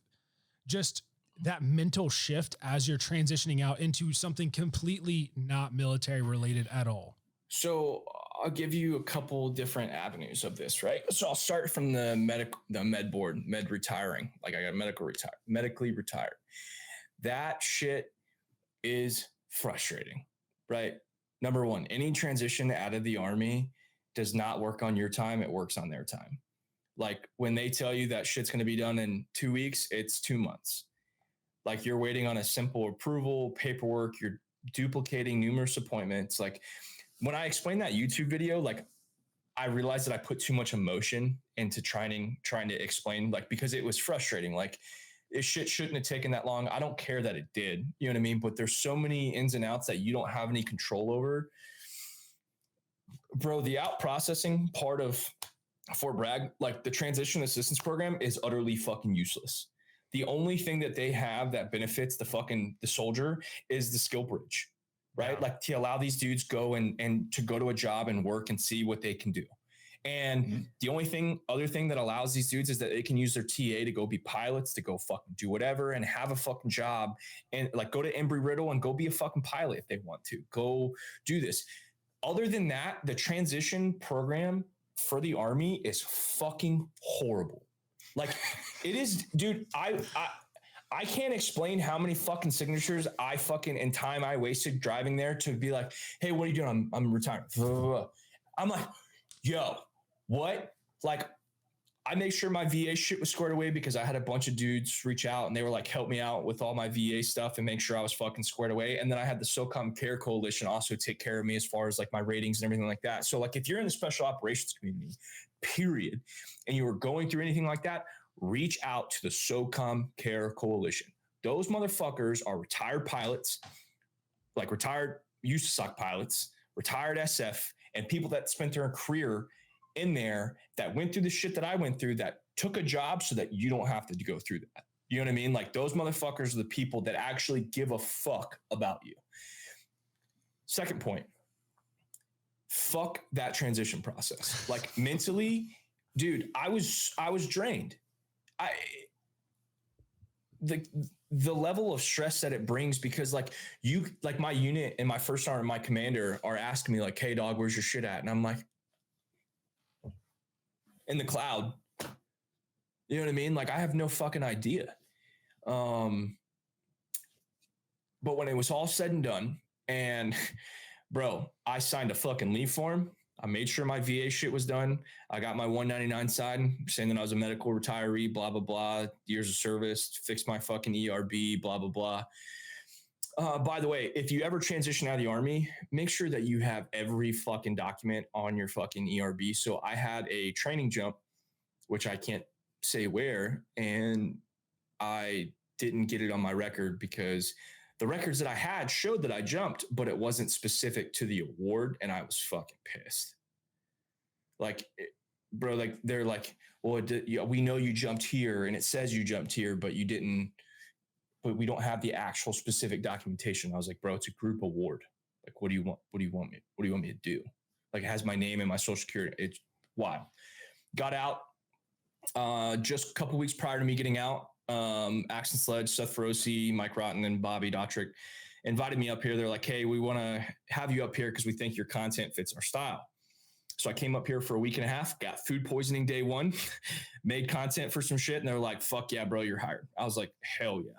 just that mental shift as you're transitioning out into something completely not military related at all? So I'll give you a couple different avenues of this, right? So I'll start from the med board, retiring. Like I got medically retired. That shit is frustrating, right? Number one, any transition out of the Army does not work on your time. It works on their time. Like when they tell you that shit's going to be done in 2 weeks, it's 2 months. Like you're waiting on a simple approval, paperwork, you're duplicating numerous appointments. Like when I explained that YouTube video, like I realized that I put too much emotion into trying to explain, like, because it was frustrating. Like this shit shouldn't have taken that long. I don't care that it did, you know what I mean? But there's so many ins and outs that you don't have any control over. Bro, the out processing part of Fort Bragg, like the transition assistance program, is utterly fucking useless. The only thing that they have that benefits the soldier is the skill bridge, right? Yeah. Like to allow these dudes go and to go to a job and work and see what they can do. And the only other thing that allows these dudes is that they can use their TA to go be pilots, to go fucking do whatever and have a fucking job, and like go to Embry-Riddle and go be a fucking pilot if they want to. Go do this. other than that, the transition program for the Army is fucking horrible. Like it is, dude. I can't explain how many fucking signatures and time I wasted driving there to be like, hey, what are you doing? I'm retiring. I'm like, yo, what? Like, I made sure my VA shit was squared away because I had a bunch of dudes reach out and they were like, help me out with all my VA stuff and make sure I was fucking squared away. And then I had the SOCOM Care Coalition also take care of me as far as like my ratings and everything like that. So like if you're in the special operations community, period, and you were going through anything like that, reach out to the SOCOM Care Coalition. Those motherfuckers are retired pilots, like retired used to suck pilots, retired SF, and people that spent their career in there that went through the shit that I went through, that took a job so that you don't have to go through that. You know what I mean? Like those motherfuckers are the people that actually give a fuck about you. Second point, fuck that transition process. Like mentally, dude, I was drained. The level of stress that it brings, because like my unit and my first sergeant and my commander are asking me like, hey dog, where's your shit at? And I'm like, in the cloud. You know what I mean? Like I have no fucking idea. But when it was all said and done, and bro, I signed a fucking leave form. I made sure my VA shit was done. I got my 199 side saying that I was a medical retiree, blah, blah, blah, years of service, fixed my fucking ERB, blah, blah, blah. By the way, if you ever transition out of the Army, make sure that you have every fucking document on your fucking ERB. So I had a training jump, which I can't say where, and I didn't get it on my record because the records that I had showed that I jumped, but it wasn't specific to the award, and I was fucking pissed. Like, bro, like they're like, well, we know you jumped here, and it says you jumped here, but you didn't. But we don't have the actual specific documentation. I was like, bro, it's a group award. Like, what do you want? What do you want me to do? Like, it has my name and my social security. It's wild. Got out just a couple weeks prior to me getting out. Axon Sledge, Seth Feroci, Mike Rotten, and Bobby Dotrick invited me up here. They're like, hey, we want to have you up here because we think your content fits our style. So I came up here for a week and a half, got food poisoning day one, made content for some shit. And they're like, fuck yeah, bro, you're hired. I was like, hell yeah.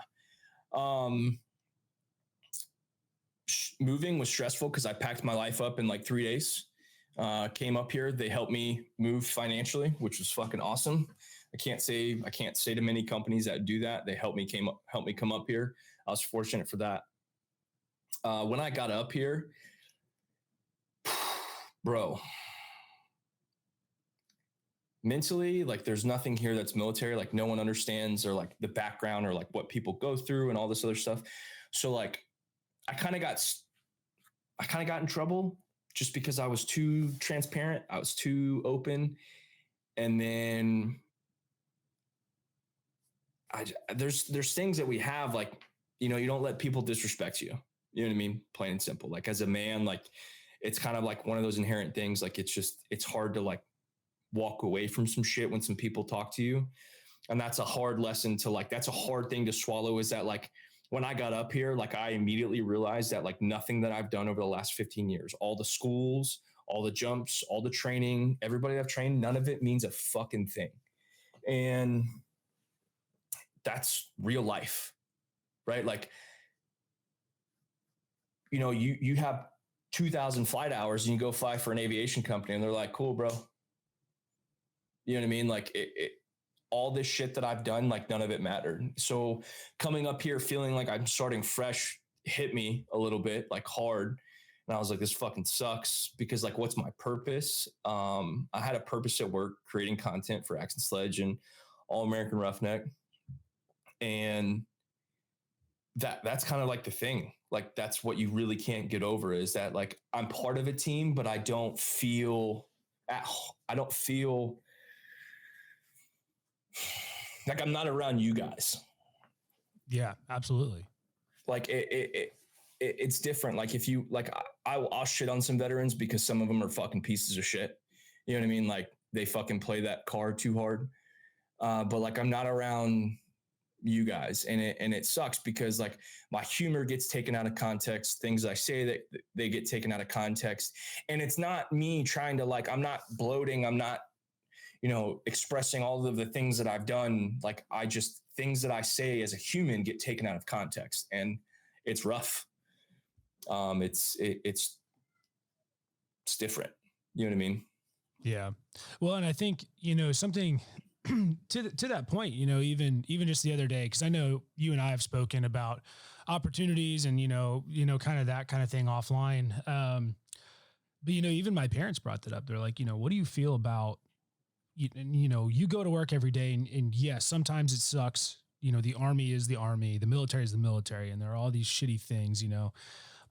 Moving was stressful because I packed my life up in like 3 days. Came up here. They helped me move financially, which was fucking awesome. I can't say to many companies that do that. They helped me come up here. I was fortunate for that. When I got up here, bro, mentally, like there's nothing here that's military. Like no one understands or like the background or like what people go through and all this other stuff. So like I kind of got in trouble just because I was too transparent. I was too open. And then there's things that we have, like, you know, you don't let people disrespect you. You know what I mean? Plain and simple. Like as a man, like it's kind of like one of those inherent things. Like it's hard to like walk away from some shit when some people talk to you. And that's a hard lesson to like, that's a hard thing to swallow, is that like, when I got up here, like I immediately realized that like nothing that I've done over the last 15 years, all the schools, all the jumps, all the training, everybody I've trained, none of it means a fucking thing. And that's real life, right? Like, you know, you have 2,000 flight hours and you go fly for an aviation company and they're like, cool, bro. You know what I mean? Like all this shit that I've done, like none of it mattered. So coming up here, feeling like I'm starting fresh, hit me a little bit, like hard. And I was like, this fucking sucks, because like, what's my purpose? I had a purpose at work, creating content for Axon Sledge and All American Roughneck. And that's kind of like the thing. Like, that's what you really can't get over, is that like, I'm part of a team, but I don't feel like I'm not around you guys. Yeah, absolutely. Like it's different. Like if you like, I'll shit on some veterans because some of them are fucking pieces of shit. You know what I mean? Like they fucking play that card too hard. But like I'm not around you guys, and it sucks because like my humor gets taken out of context, things I say that they get taken out of context, and it's not me trying to like, I'm not bloating, I'm not, expressing all of the things that I've done. Like things that I say as a human get taken out of context, and it's rough. It's different. You know what I mean? Yeah. Well, and I think, something to that point, even just the other day, cause I know you and I have spoken about opportunities and, kind of that kind of thing offline. But, even my parents brought that up. They're like, what do you feel about, you go to work every day and yes, sometimes it sucks. The Army is the Army, the military is the military, and there are all these shitty things,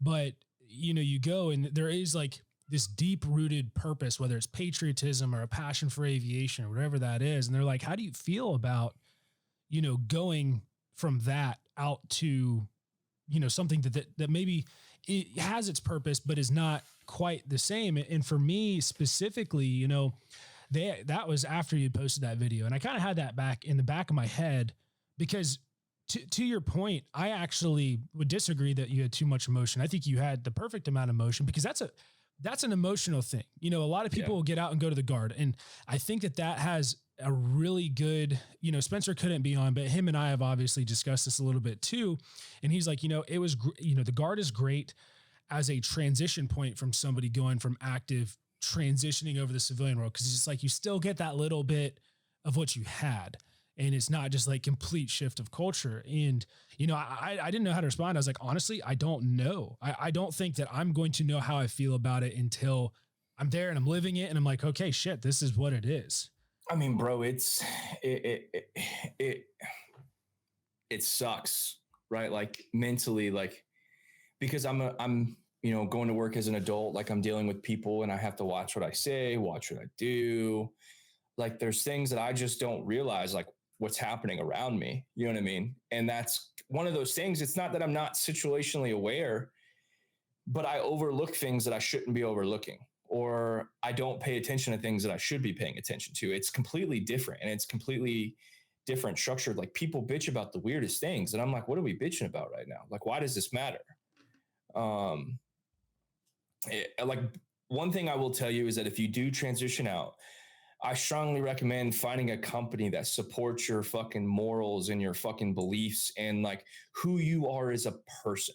but you go and there is like this deep rooted purpose, whether it's patriotism or a passion for aviation or whatever that is. And they're like, how do you feel about, going from that out to, something that maybe it has its purpose, but is not quite the same. And for me specifically, that was after you posted that video. And I kind of had that back in the back of my head because to your point, I actually would disagree that you had too much emotion. I think you had the perfect amount of emotion because that's an emotional thing. A lot of people will get out and go to the Guard. And I think that has a really good, Spencer couldn't be on, but him and I have obviously discussed this a little bit too. And he's like, it was, the Guard is great as a transition point from somebody going from active transitioning over the civilian world. Cause it's just like, you still get that little bit of what you had. And it's not just like complete shift of culture. And, I didn't know how to respond. I was like, honestly, I don't know. I don't think that I'm going to know how I feel about it until I'm there and I'm living it. And I'm like, okay, shit, this is what it is. I mean, bro, it sucks, right? Like mentally, like, because I'm going to work as an adult, like I'm dealing with people and I have to watch what I say, watch what I do. Like there's things that I just don't realize, like what's happening around me. You know what I mean? And that's one of those things. It's not that I'm not situationally aware, but I overlook things that I shouldn't be overlooking, or I don't pay attention to things that I should be paying attention to. It's completely different, and it's completely different structured. Like people bitch about the weirdest things. And I'm like, what are we bitching about right now? Like, why does this matter? Like one thing I will tell you is that if you do transition out, I strongly recommend finding a company that supports your fucking morals and your fucking beliefs and like who you are as a person,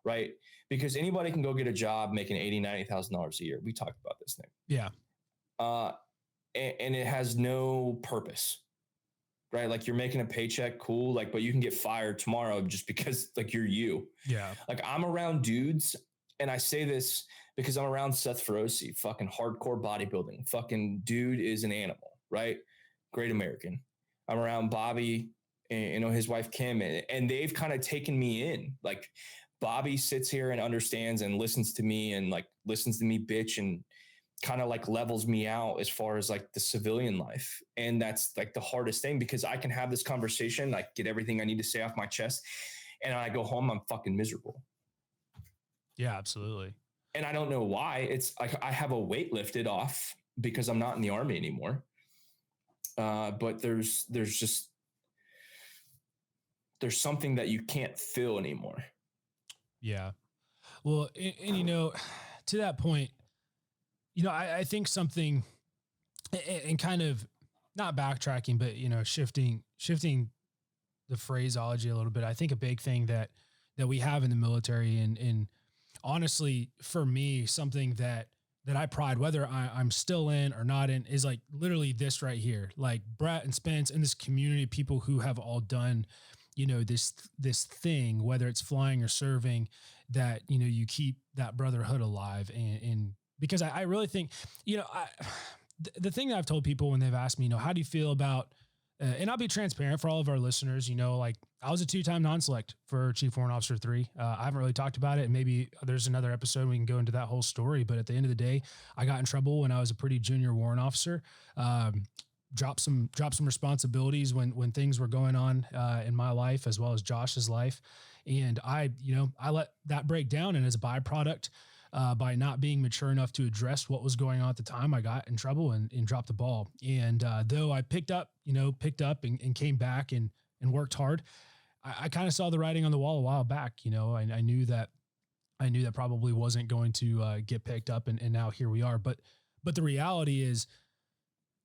right? Because anybody can go get a job making $80,000, $90,000 a year. We talked about this thing. Yeah. And it has no purpose, right? Like you're making a paycheck, cool. Like, but you can get fired tomorrow just because like you're you. Yeah. Like I'm around dudes, and I say this because I'm around Seth Feroce, fucking hardcore bodybuilding. Fucking dude is an animal, right? Great American. I'm around Bobby and his wife, Kim, and they've kind of taken me in. Like Bobby sits here and understands and listens to me and like listens to me bitch and kind of like levels me out as far as like the civilian life. And that's like the hardest thing because I can have this conversation, like get everything I need to say off my chest. And I go home, I'm fucking miserable. Yeah, absolutely. And I don't know why. It's like I have a weight lifted off because I'm not in the Army anymore. But there's something that you can't feel anymore. Yeah. Well, and to that point, I think something and kind of not backtracking, but, shifting the phraseology a little bit. I think a big thing that we have in the military and honestly, for me, something that I pride, whether I'm still in or not in, is like literally this right here, like Brett and Spence and this community of people who have all done, this thing, whether it's flying or serving, that, you keep that brotherhood alive. And because I really think, the thing that I've told people when they've asked me, how do you feel about, and I'll be transparent for all of our listeners, like I was a 2-time non-select for Chief Warrant Officer 3. I haven't really talked about it, and maybe there's another episode we can go into that whole story. But at the end of the day, I got in trouble when I was a pretty junior warrant officer. Dropped some responsibilities when things were going on in my life as well as Josh's life, and I let that break down. And as a byproduct, by not being mature enough to address what was going on at the time, I got in trouble and dropped the ball. And though I picked up and came back and and worked hard. I kind of saw the writing on the wall a while back. You know, I knew that probably wasn't going to get picked up, and now here we are. But the reality is,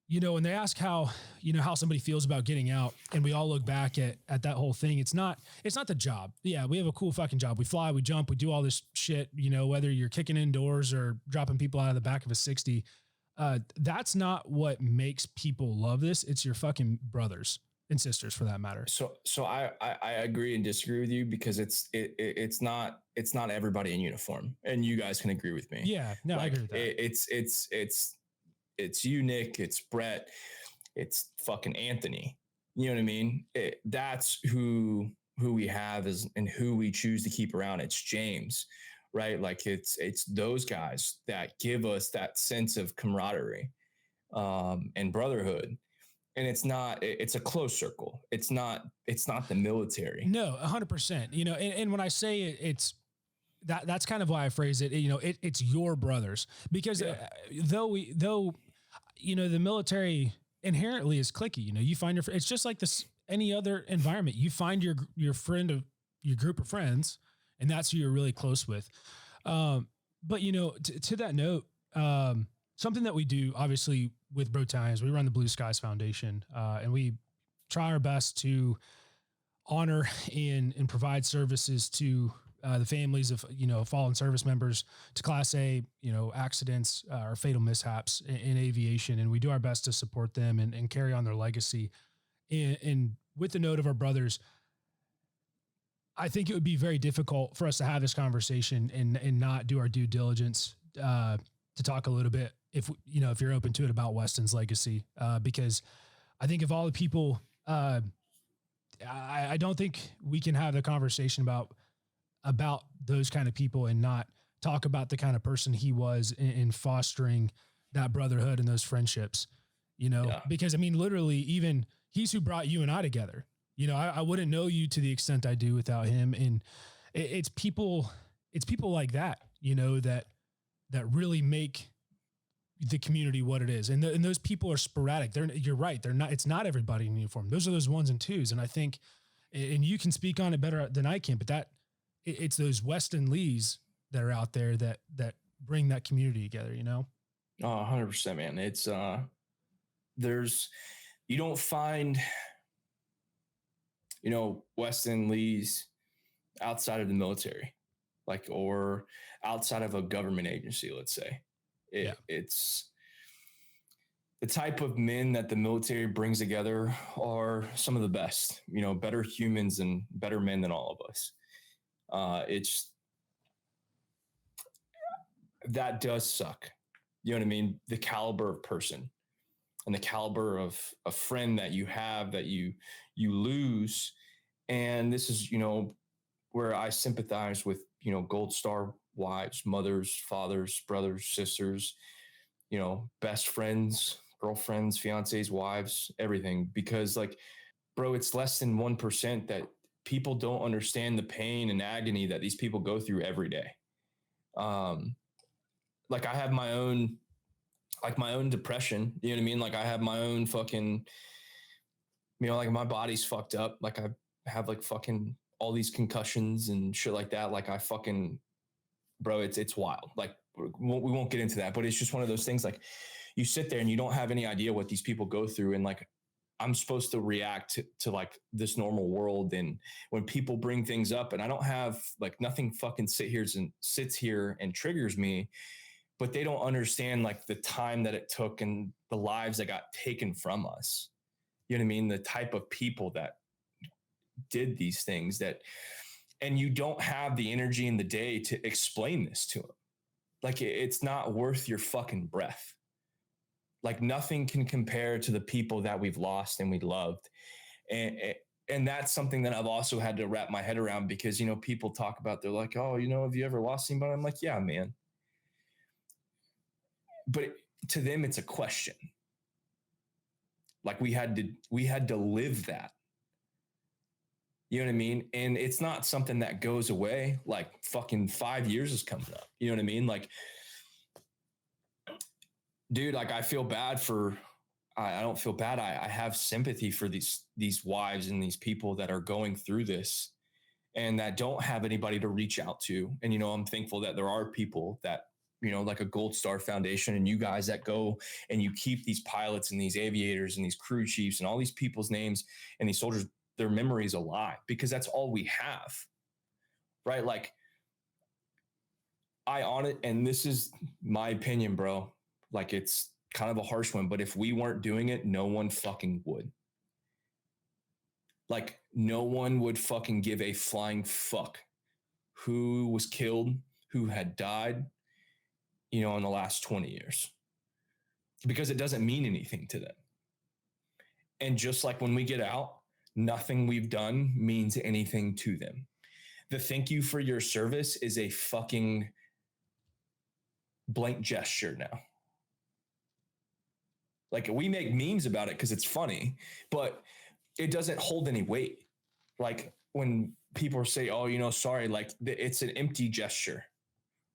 you know, when they ask how somebody feels about getting out, and we all look back at that whole thing, it's not the job. Yeah, we have a cool fucking job. We fly, we jump, we do all this shit, you know, whether you're kicking indoors or dropping people out of the back of a 60. That's not what makes people love this. It's your fucking brothers and sisters, for that matter. So I agree and disagree with you, because it's not everybody in uniform, and you guys can agree with me. Yeah, no, I agree with that. It's you, Nick, it's Brett, it's fucking Anthony. You know what I mean? That's who we have and who we choose to keep around. It's James, right? Like it's those guys that give us that sense of camaraderie and brotherhood. And it's a close circle. It's not the military. No, 100%. You know, and when I say it's that's kind of why I phrase it. You know, it's your brothers, because though you know, the military inherently is cliquey. You know, you find it's just like this any other environment. You find your friend of your group of friends, and that's who you're really close with. But you know, to that note, something that we do obviously with Brotalions, we run the Blue Skies Foundation, and we try our best to honor and provide services to the families of, you know, fallen service members, to Class A, you know, accidents or fatal mishaps in aviation. And we do our best to support them and carry on their legacy. And with the note of our brothers, I think it would be very difficult for us to have this conversation and not do our due diligence to talk a little bit, if you're open to it, about Weston's legacy, because I think of all the people, I don't think we can have the conversation about those kind of people and not talk about the kind of person he was in fostering that brotherhood and those friendships, you know, because I mean, literally, even he's who brought you and I together. You know, I wouldn't know you to the extent I do without him. And it's people like that, you know, that really make the community what it is. And those people are sporadic. You're right. It's not everybody in uniform. Those are those ones and twos. And I think, and you can speak on it better than I can, but it's those Weston Lees that are out there that bring that community together, you know? Oh, 100%, man. It's, you don't find, you know, Weston Lees outside of the military, like, or outside of a government agency, let's say. It's the type of men that the military brings together are some of the best, you know, better humans and better men than all of us. That does suck. You know what I mean? The caliber of person and the caliber of a friend that you have that you lose. And this is, you know, where I sympathize with, you know, Gold Star wives, mothers, fathers, brothers, sisters, you know, best friends, girlfriends, fiancés, wives, everything. Because, like, bro, it's less than 1% that people don't understand the pain and agony that these people go through every day. Like, I have my own depression, you know what I mean? Like, I have my own fucking, you know, like, my body's fucked up. Like, I have like fucking all these concussions and shit like that. Like, I fucking, bro, it's wild. Like, we won't get into that, but it's just one of those things. Like, you sit there and you don't have any idea what these people go through. And, like, I'm supposed to react to like this normal world. And when people bring things up, and I don't have, like, nothing fucking sits here and triggers me, but they don't understand, like, the time that it took and the lives that got taken from us. You know what I mean? The type of people that did these things and you don't have the energy in the day to explain this to them. Like, it's not worth your fucking breath. Like, nothing can compare to the people that we've lost and we loved. And that's something that I've also had to wrap my head around, because, you know, people talk about, they're like, oh, you know, have you ever lost anybody? I'm like, yeah, man. But to them, it's a question. Like, we had to live that. You know what I mean? And it's not something that goes away. Like, fucking 5 years is coming up. You know what I mean? Like, dude, like, I feel bad for I don't feel bad. I have sympathy for these wives and these people that are going through this and that don't have anybody to reach out to. And, you know, I'm thankful that there are people that, you know, like a Gold Star Foundation and you guys that go and you keep these pilots and these aviators and these crew chiefs and all these people's names and these soldiers, their memories alive, because that's all we have, right? Like, I on it, and this is my opinion, bro. Like, it's kind of a harsh one, but if we weren't doing it, no one fucking would. Like, no one would fucking give a flying fuck who was killed, who had died, you know, in the last 20 years, because it doesn't mean anything to them. And just like when we get out, nothing we've done means anything to them. The thank you for your service is a fucking blank gesture now. Like, we make memes about it because it's funny, but it doesn't hold any weight. Like, when people say, oh, you know, sorry, like, it's an empty gesture,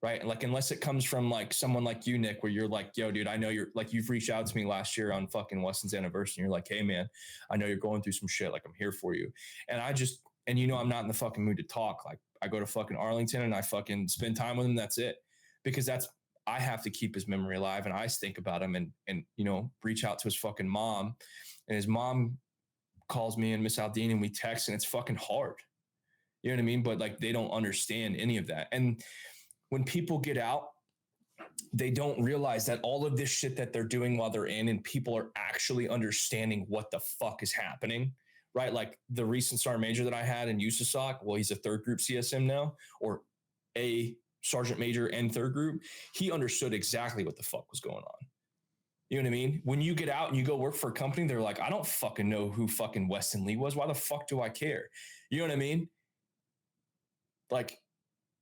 right? Like, unless it comes from like someone like you, Nick, where you're like, yo, dude, I know you're like, you've reached out to me last year on fucking Weston's anniversary. And you're like, hey man, I know you're going through some shit. Like, I'm here for you. And and you know, I'm not in the fucking mood to talk. Like, I go to fucking Arlington and I fucking spend time with him. That's it. Because I have to keep his memory alive, and I think about him and, you know, reach out to his fucking mom, and his mom calls me and Miss Aldine and we text, and it's fucking hard. You know what I mean? But like, they don't understand any of that. And when people get out, they don't realize that all of this shit that they're doing while they're in, and people are actually understanding what the fuck is happening, right? Like the recent sergeant major that I had in USASOC, well, he's a third group CSM now, or a sergeant major and third group. He understood exactly what the fuck was going on. You know what I mean? When you get out and you go work for a company, they're like, I don't fucking know who fucking Weston Lee was. Why the fuck do I care? You know what I mean? Like,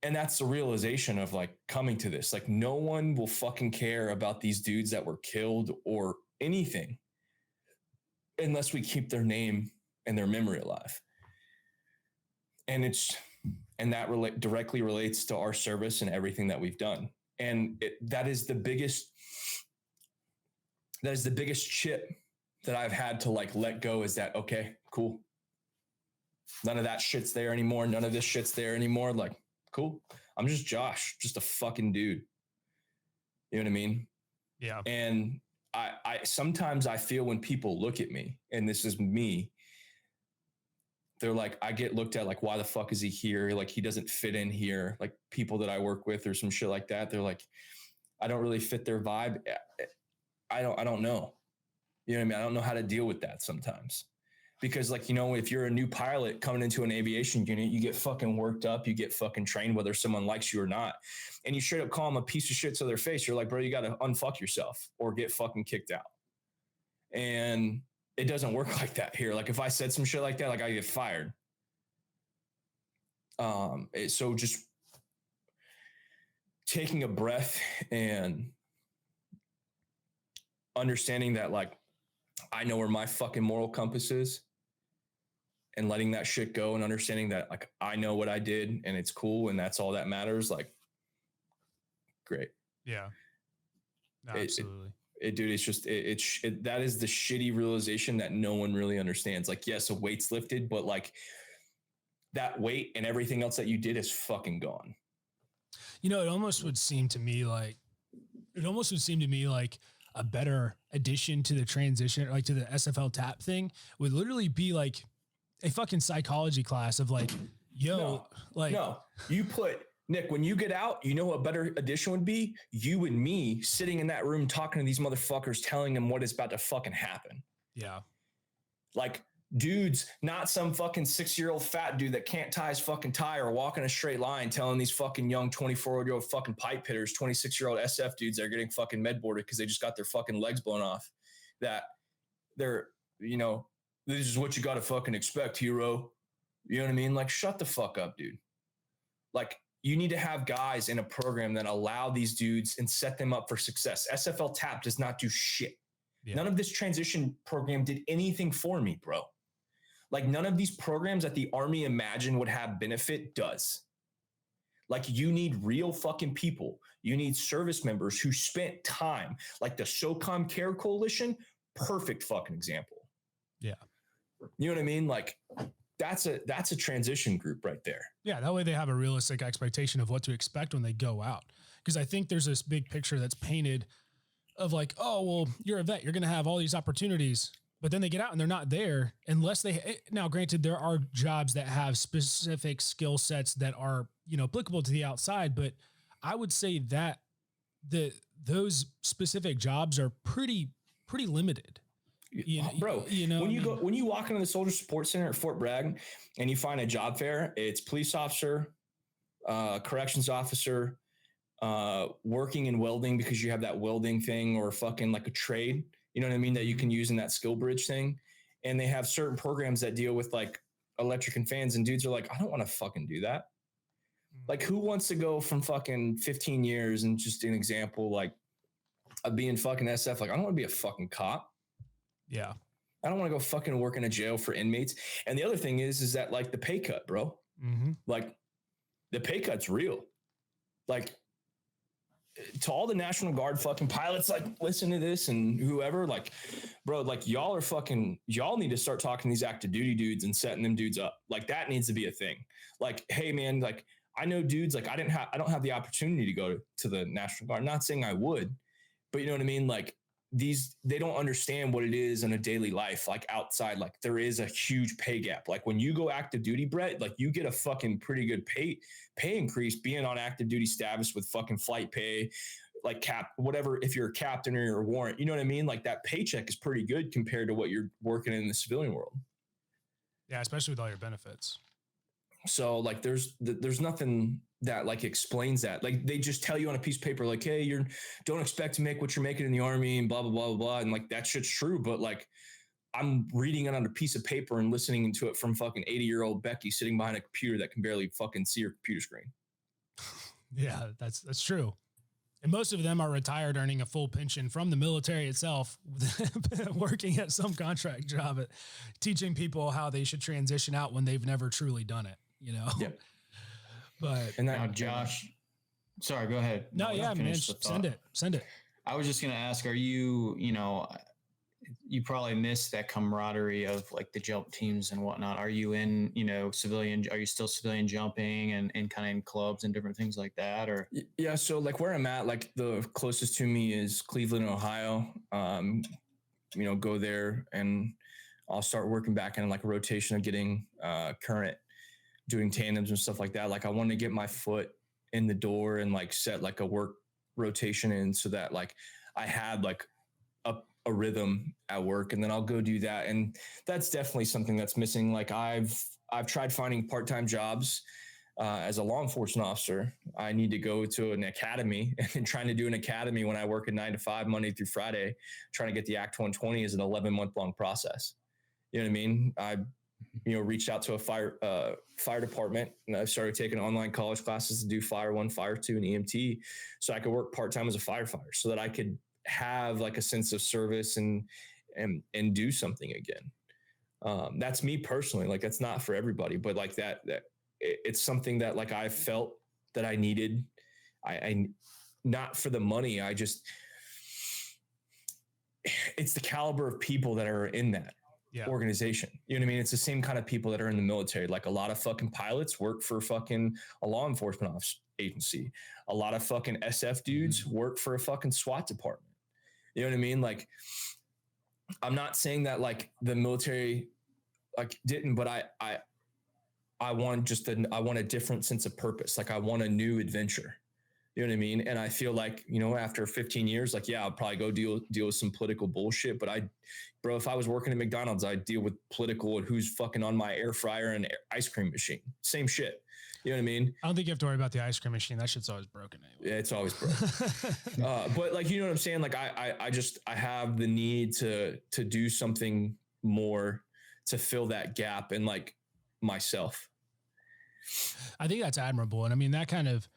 and that's the realization of like coming to this. Like, no one will fucking care about these dudes that were killed or anything unless we keep their name and their memory alive. And that directly relates to our service and everything that we've done. And that is the biggest chip that I've had to like let go, is that, okay, cool. None of that shit's there anymore. None of this shit's there anymore. Like, cool. I'm just Josh, just a fucking dude. You know what I mean? Yeah. And I sometimes I feel when people look at me, and this is me, they're like, I get looked at like, why the fuck is he here? Like, he doesn't fit in here. Like, people that I work with or some shit like that, they're like, I don't really fit their vibe. I don't know. You know what I mean? I don't know how to deal with that sometimes. Because like, you know, if you're a new pilot coming into an aviation unit, you get fucking worked up, you get fucking trained, whether someone likes you or not. And you straight up call them a piece of shit to their face. You're like, bro, you got to unfuck yourself or get fucking kicked out. And it doesn't work like that here. Like, if I said some shit like that, like, I get fired. So just taking a breath and understanding that, like, I know where my fucking moral compass is, and letting that shit go, and understanding that, like, I know what I did and it's cool. And that's all that matters. Like, great. Yeah. No, absolutely. Dude, it's just, that is the shitty realization that no one really understands. Like, yes, a weight's lifted, but like, that weight and everything else that you did is fucking gone. You know, it almost would seem to me like a better addition to the transition, like to the SFL TAP thing, would literally be like a fucking psychology class of like, yo, you put, Nick, when you get out, you know what a better addition would be? You and me sitting in that room talking to these motherfuckers, telling them what is about to fucking happen. Yeah. Like, dudes, not some fucking 6-year-old fat dude that can't tie his fucking tie or walk in a straight line, telling these fucking young 24-year-old fucking pipe hitters, 26-year-old SF dudes that are getting fucking med boarded because they just got their fucking legs blown off, that they're, you know, this is what you got to fucking expect, hero. You know what I mean? Like, shut the fuck up, dude. Like, you need to have guys in a program that allow these dudes and set them up for success. SFL TAP does not do shit. Yeah. None of this transition program did anything for me, bro. Like, none of these programs that the Army imagined would have benefit does. Like, you need real fucking people. You need service members who spent time, like the SOCOM Care Coalition, perfect fucking example. Yeah. You know what I mean? Like that's a transition group right there. Yeah. That way they have a realistic expectation of what to expect when they go out. Because I think there's this big picture that's painted of like, oh, well, you're a vet, you're going to have all these opportunities, but then they get out and they're not there unless now granted, there are jobs that have specific skill sets that are, applicable to the outside. But I would say that those specific jobs are pretty limited. When you walk into the Soldier Support Center at Fort Bragg and you find a job fair, it's police officer, corrections officer, working in welding because you have that welding thing, or fucking like a trade, you know what I mean, that you can use in that skill bridge thing. And they have certain programs that deal with like electric and fans, and dudes are like, I don't want to fucking do that. Like, who wants to go from fucking 15 years and just an example, like of being fucking SF? Like, I don't want to be a fucking cop. Yeah. I don't want to go fucking work in a jail for inmates. And the other thing is that like the pay cut, bro, like the pay cut's real. Like, to all the National Guard fucking pilots, like, listen to this, and whoever, like, bro, like y'all need to start talking to these active duty dudes and setting them dudes up. Like, that needs to be a thing. Like, hey man, like I know dudes, like I don't have the opportunity to go to the National Guard. I'm not saying I would, but you know what I mean? Like they don't understand what it is in a daily life. Like outside, like there is a huge pay gap. Like when you go active duty, Brett, like you get a fucking pretty good pay increase being on active duty status with fucking flight pay, like whatever, if you're a captain or you're a warrant, you know what I mean? Like that paycheck is pretty good compared to what you're working in the civilian world. Yeah. Especially with all your benefits. So like, there's nothing that like explains that. Like they just tell you on a piece of paper, like, hey, don't expect to make what you're making in the Army and blah, blah, blah, blah, blah. And like, that shit's true. But like, I'm reading it on a piece of paper and listening to it from fucking 80-year-old Becky sitting behind a computer that can barely fucking see her computer screen. Yeah, that's true. And most of them are retired, earning a full pension from the military itself, working at some contract job at teaching people how they should transition out when they've never truly done it, Yeah. But now, Josh, sorry, go ahead. No, yeah, man, send it. I was just going to ask, are you, you probably miss that camaraderie of like the jump teams and whatnot. Are you in, are you still civilian jumping and kind of in clubs and different things like that? Or yeah, so like where I'm at, like the closest to me is Cleveland, Ohio. Go there and I'll start working back in like a rotation of getting current, doing tandems and stuff like that. Like I want to get my foot in the door and like set like a work rotation in so that like I had like a rhythm at work, and then I'll go do that. And that's definitely something that's missing. Like I've tried finding part-time jobs as a law enforcement officer. I need to go to an academy, and trying to do an academy when I work a 9 to 5 Monday through Friday, trying to get the Act 120 is an 11-month long process. You know what I mean? I, reached out to a fire department, and I started taking online college classes to do Fire 1, Fire 2, and EMT, so I could work part-time as a firefighter, so that I could have like a sense of service and do something again. That's me personally. Like that's not for everybody, but like that it's something that like I felt that I needed. I not for the money. It's the caliber of people that are in that organization. You know what I mean? It's the same kind of people that are in the military. Like a lot of fucking pilots work for fucking a law enforcement agency. A lot of fucking SF dudes work for a fucking SWAT department. You know what I mean? Like, I'm not saying that like the military like didn't, but I want I want a different sense of purpose. Like I want a new adventure. You know what I mean? And I feel like, after 15 years, like, yeah, I'll probably go deal with some political bullshit. But if I was working at McDonald's, I'd deal with political and who's fucking on my air fryer and ice cream machine. Same shit. You know what I mean? I don't think you have to worry about the ice cream machine. That shit's always broken anyway. Yeah, it's always broken. But like, you know what I'm saying? Like I have the need to do something more to fill that gap in like myself. I think that's admirable. And I mean, that kind of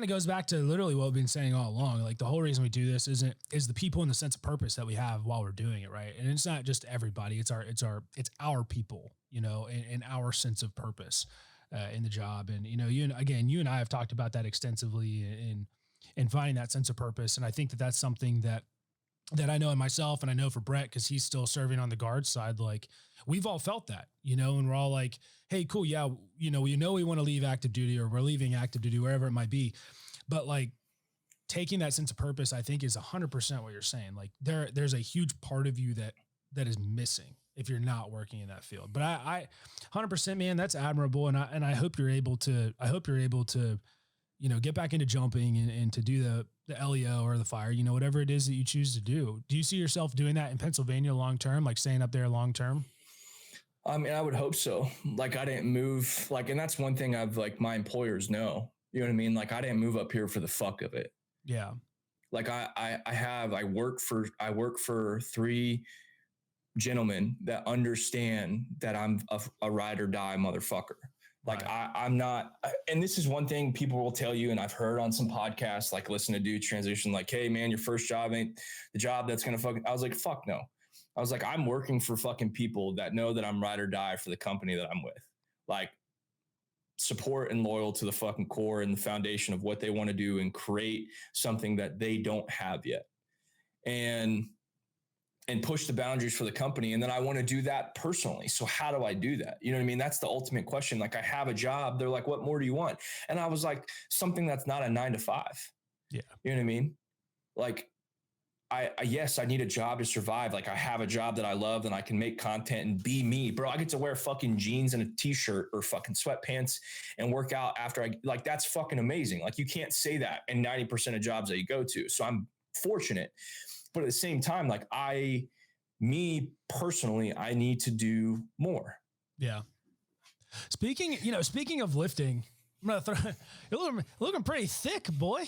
goes back to literally what we've been saying all along. Like the whole reason we do this is the people and the sense of purpose that we have while we're doing it. Right. And it's not just everybody, it's our people, and our sense of purpose in the job. And, you and I have talked about that extensively in finding that sense of purpose. And I think that that's something that that I know in myself, and I know for Brett, cause he's still serving on the guard side. Like we've all felt that, you know, and we're all like, hey, cool. Yeah. You know, we want to leave active duty, or we're leaving active duty, wherever it might be. But like taking that sense of purpose, I think is 100% what you're saying. Like there's a huge part of you that is missing if you're not working in that field. But I 100%, man, that's admirable. And I hope you're able to, you know, get back into jumping and to do the LEO or the fire, you know, whatever it is that you choose to do. Do you see yourself doing that in Pennsylvania long-term, like staying up there long-term? I mean, I would hope so. Like I didn't move, like, and that's one thing I've like, my employers know, you know what I mean? Like I didn't move up here for the fuck of it. Yeah. Like I work for 3 gentlemen that understand that I'm a ride or die motherfucker. Like right. I'm not, and this is one thing people will tell you, and I've heard on some podcasts, like listen to dudes transition, like, hey man, your first job ain't the job that's going to fucking, I was like, fuck no. I was like, I'm working for fucking people that know that I'm ride or die for the company that I'm with. Like support and loyal to the fucking core and the foundation of what they want to do and create something that they don't have yet. And push the boundaries for the company. And then I want to do that personally. So how do I do that? You know what I mean? That's the ultimate question. Like I have a job. They're like, what more do you want? And I was like, something that's not a 9 to 5. Yeah. You know what I mean? Like yes, I need a job to survive. Like I have a job that I love and I can make content and be me, bro. I get to wear fucking jeans and a t-shirt or fucking sweatpants and work out after like, that's fucking amazing. Like you can't say that in 90% of jobs that you go to. So I'm fortunate. But at the same time, like me personally, I need to do more. Yeah. Speaking of lifting, I'm gonna throw, you're looking pretty thick, boy.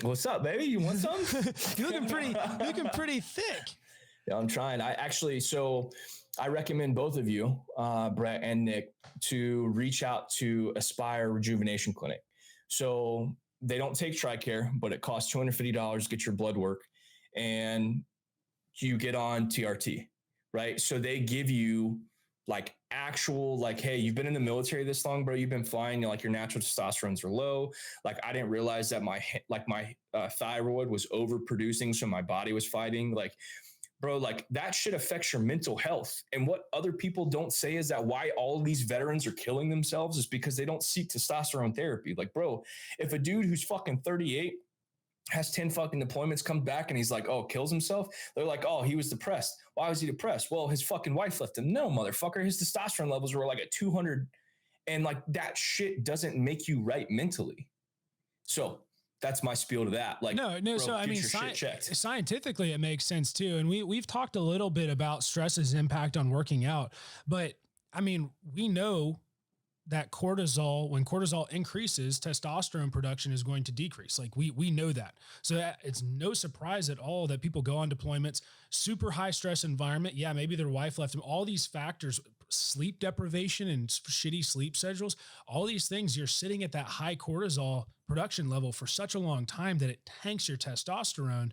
What's up, baby? You want some? You're looking pretty thick. Yeah, I'm trying. So I recommend both of you, Brett and Nick, to reach out to Aspire Rejuvenation Clinic. So they don't take TRICARE, but it costs $250 to get your blood work. And you get on TRT, right? So they give you like actual, like, hey, you've been in the military this long, bro. You've been flying, like your natural testosterone are low. Like I didn't realize that my thyroid was overproducing. So my body was fighting. Like, bro, like that shit affects your mental health. And what other people don't say is that why all these veterans are killing themselves is because they don't seek testosterone therapy. Like, bro, if a dude who's fucking 38 has 10 fucking deployments, comes back and he's like, oh, kills himself. They're like, oh, he was depressed. Why was he depressed? Well, his fucking wife left him. No, motherfucker. His testosterone levels were like at 200. And like that shit doesn't make you right mentally. So that's my spiel to that. Like, no. Bro, so I mean, scientifically it makes sense too. And we've talked a little bit about stress's impact on working out, but I mean, we know that when cortisol increases, testosterone production is going to decrease. Like we know that. So it's no surprise at all that people go on deployments, super high stress environment. Yeah, maybe their wife left them. All these factors, sleep deprivation and shitty sleep schedules, all these things, you're sitting at that high cortisol production level for such a long time that it tanks your testosterone.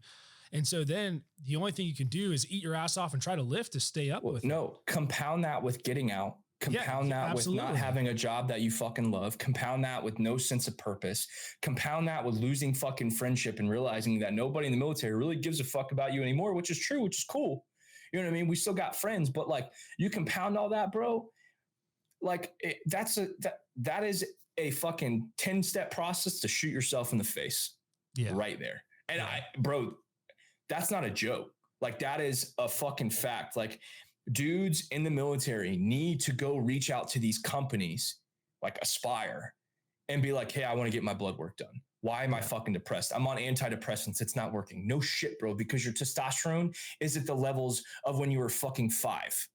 And so then the only thing you can do is eat your ass off and try to lift to stay up with it. No, compound that with getting out. Compound that absolutely. With not having a job that you fucking love. Compound that with no sense of purpose. Compound that with losing fucking friendship and realizing that nobody in the military really gives a fuck about you anymore, which is true, which is cool. You know what I mean? We still got friends, but like you compound all that, bro. Like that is a fucking 10-step process to shoot yourself in the face. Yeah. Right there. And bro, that's not a joke. Like that is a fucking fact. Like, dudes in the military need to go reach out to these companies like Aspire and be like, hey, I want to get my blood work done. Why am I fucking depressed? I'm on antidepressants. It's not working. No shit, bro, because your testosterone is at the levels of when you were fucking 5.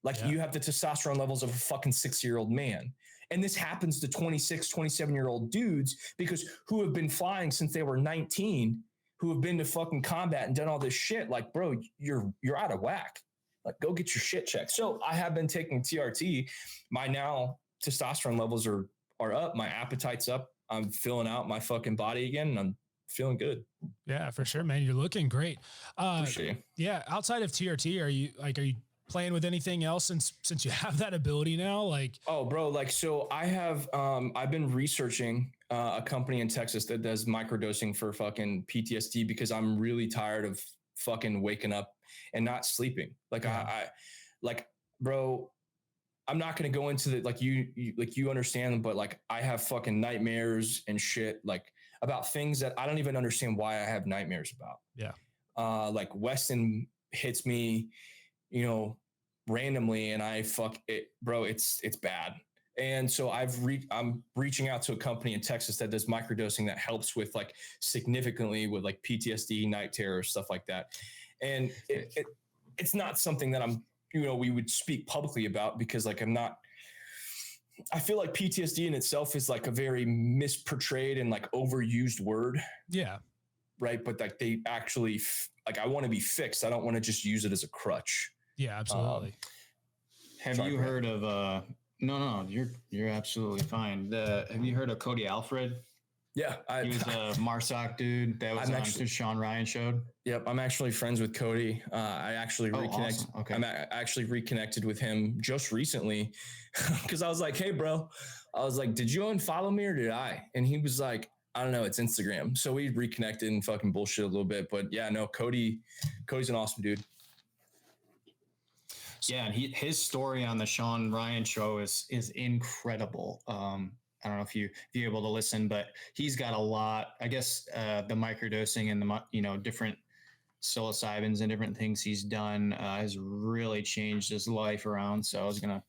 Like you have the testosterone levels of a fucking 6-year-old man. And this happens to 26, 27-year-old dudes because who have been flying since they were 19, who have been to fucking combat and done all this shit. Like, bro, you're out of whack. Like, go get your shit checked. So I have been taking TRT. My now testosterone levels are up. My appetite's up. I'm filling out my fucking body again, and I'm feeling good. Yeah, for sure, man. You're looking great. Appreciate you. Yeah. Outside of TRT, are you playing with anything else since you have that ability now? Like, oh, bro, like, so I have, I've been researching a company in Texas that does microdosing for fucking PTSD because I'm really tired of fucking waking up and not sleeping. Like I like, bro, I'm not going to go into the, like you understand, but like I have fucking nightmares and shit, like about things that I don't even understand why I have nightmares about. Yeah. Like Weston hits me, randomly, and I fuck it, bro. It's bad. And so I'm reaching out to a company in Texas that does microdosing that helps with like significantly with like PTSD, night terror, stuff like that. And it's not something that we would speak publicly about because like I feel like PTSD in itself is like a very misportrayed and like overused word. Yeah. Right. But like they actually like, I want to be fixed. I don't want to just use it as a crutch. Yeah, absolutely. Have you heard of, no, you're absolutely fine. Have you heard of Cody Alfred? Yeah. He was a Marsoc dude that was on the Sean Ryan showed. Yep. I'm actually friends with Cody. I actually reconnected. Awesome. Okay. I'm actually reconnected with him just recently because I was like, hey, bro, I was like, did you unfollow me or did I? And he was like, I don't know. It's Instagram. So we reconnected and fucking bullshit a little bit. But yeah, no, Cody's an awesome dude. Yeah, and his story on the Sean Ryan show is incredible. I don't know if you're able to listen, but he's got a lot. I guess the microdosing and the different psilocybins and different things he's done has really changed his life around. So I was gonna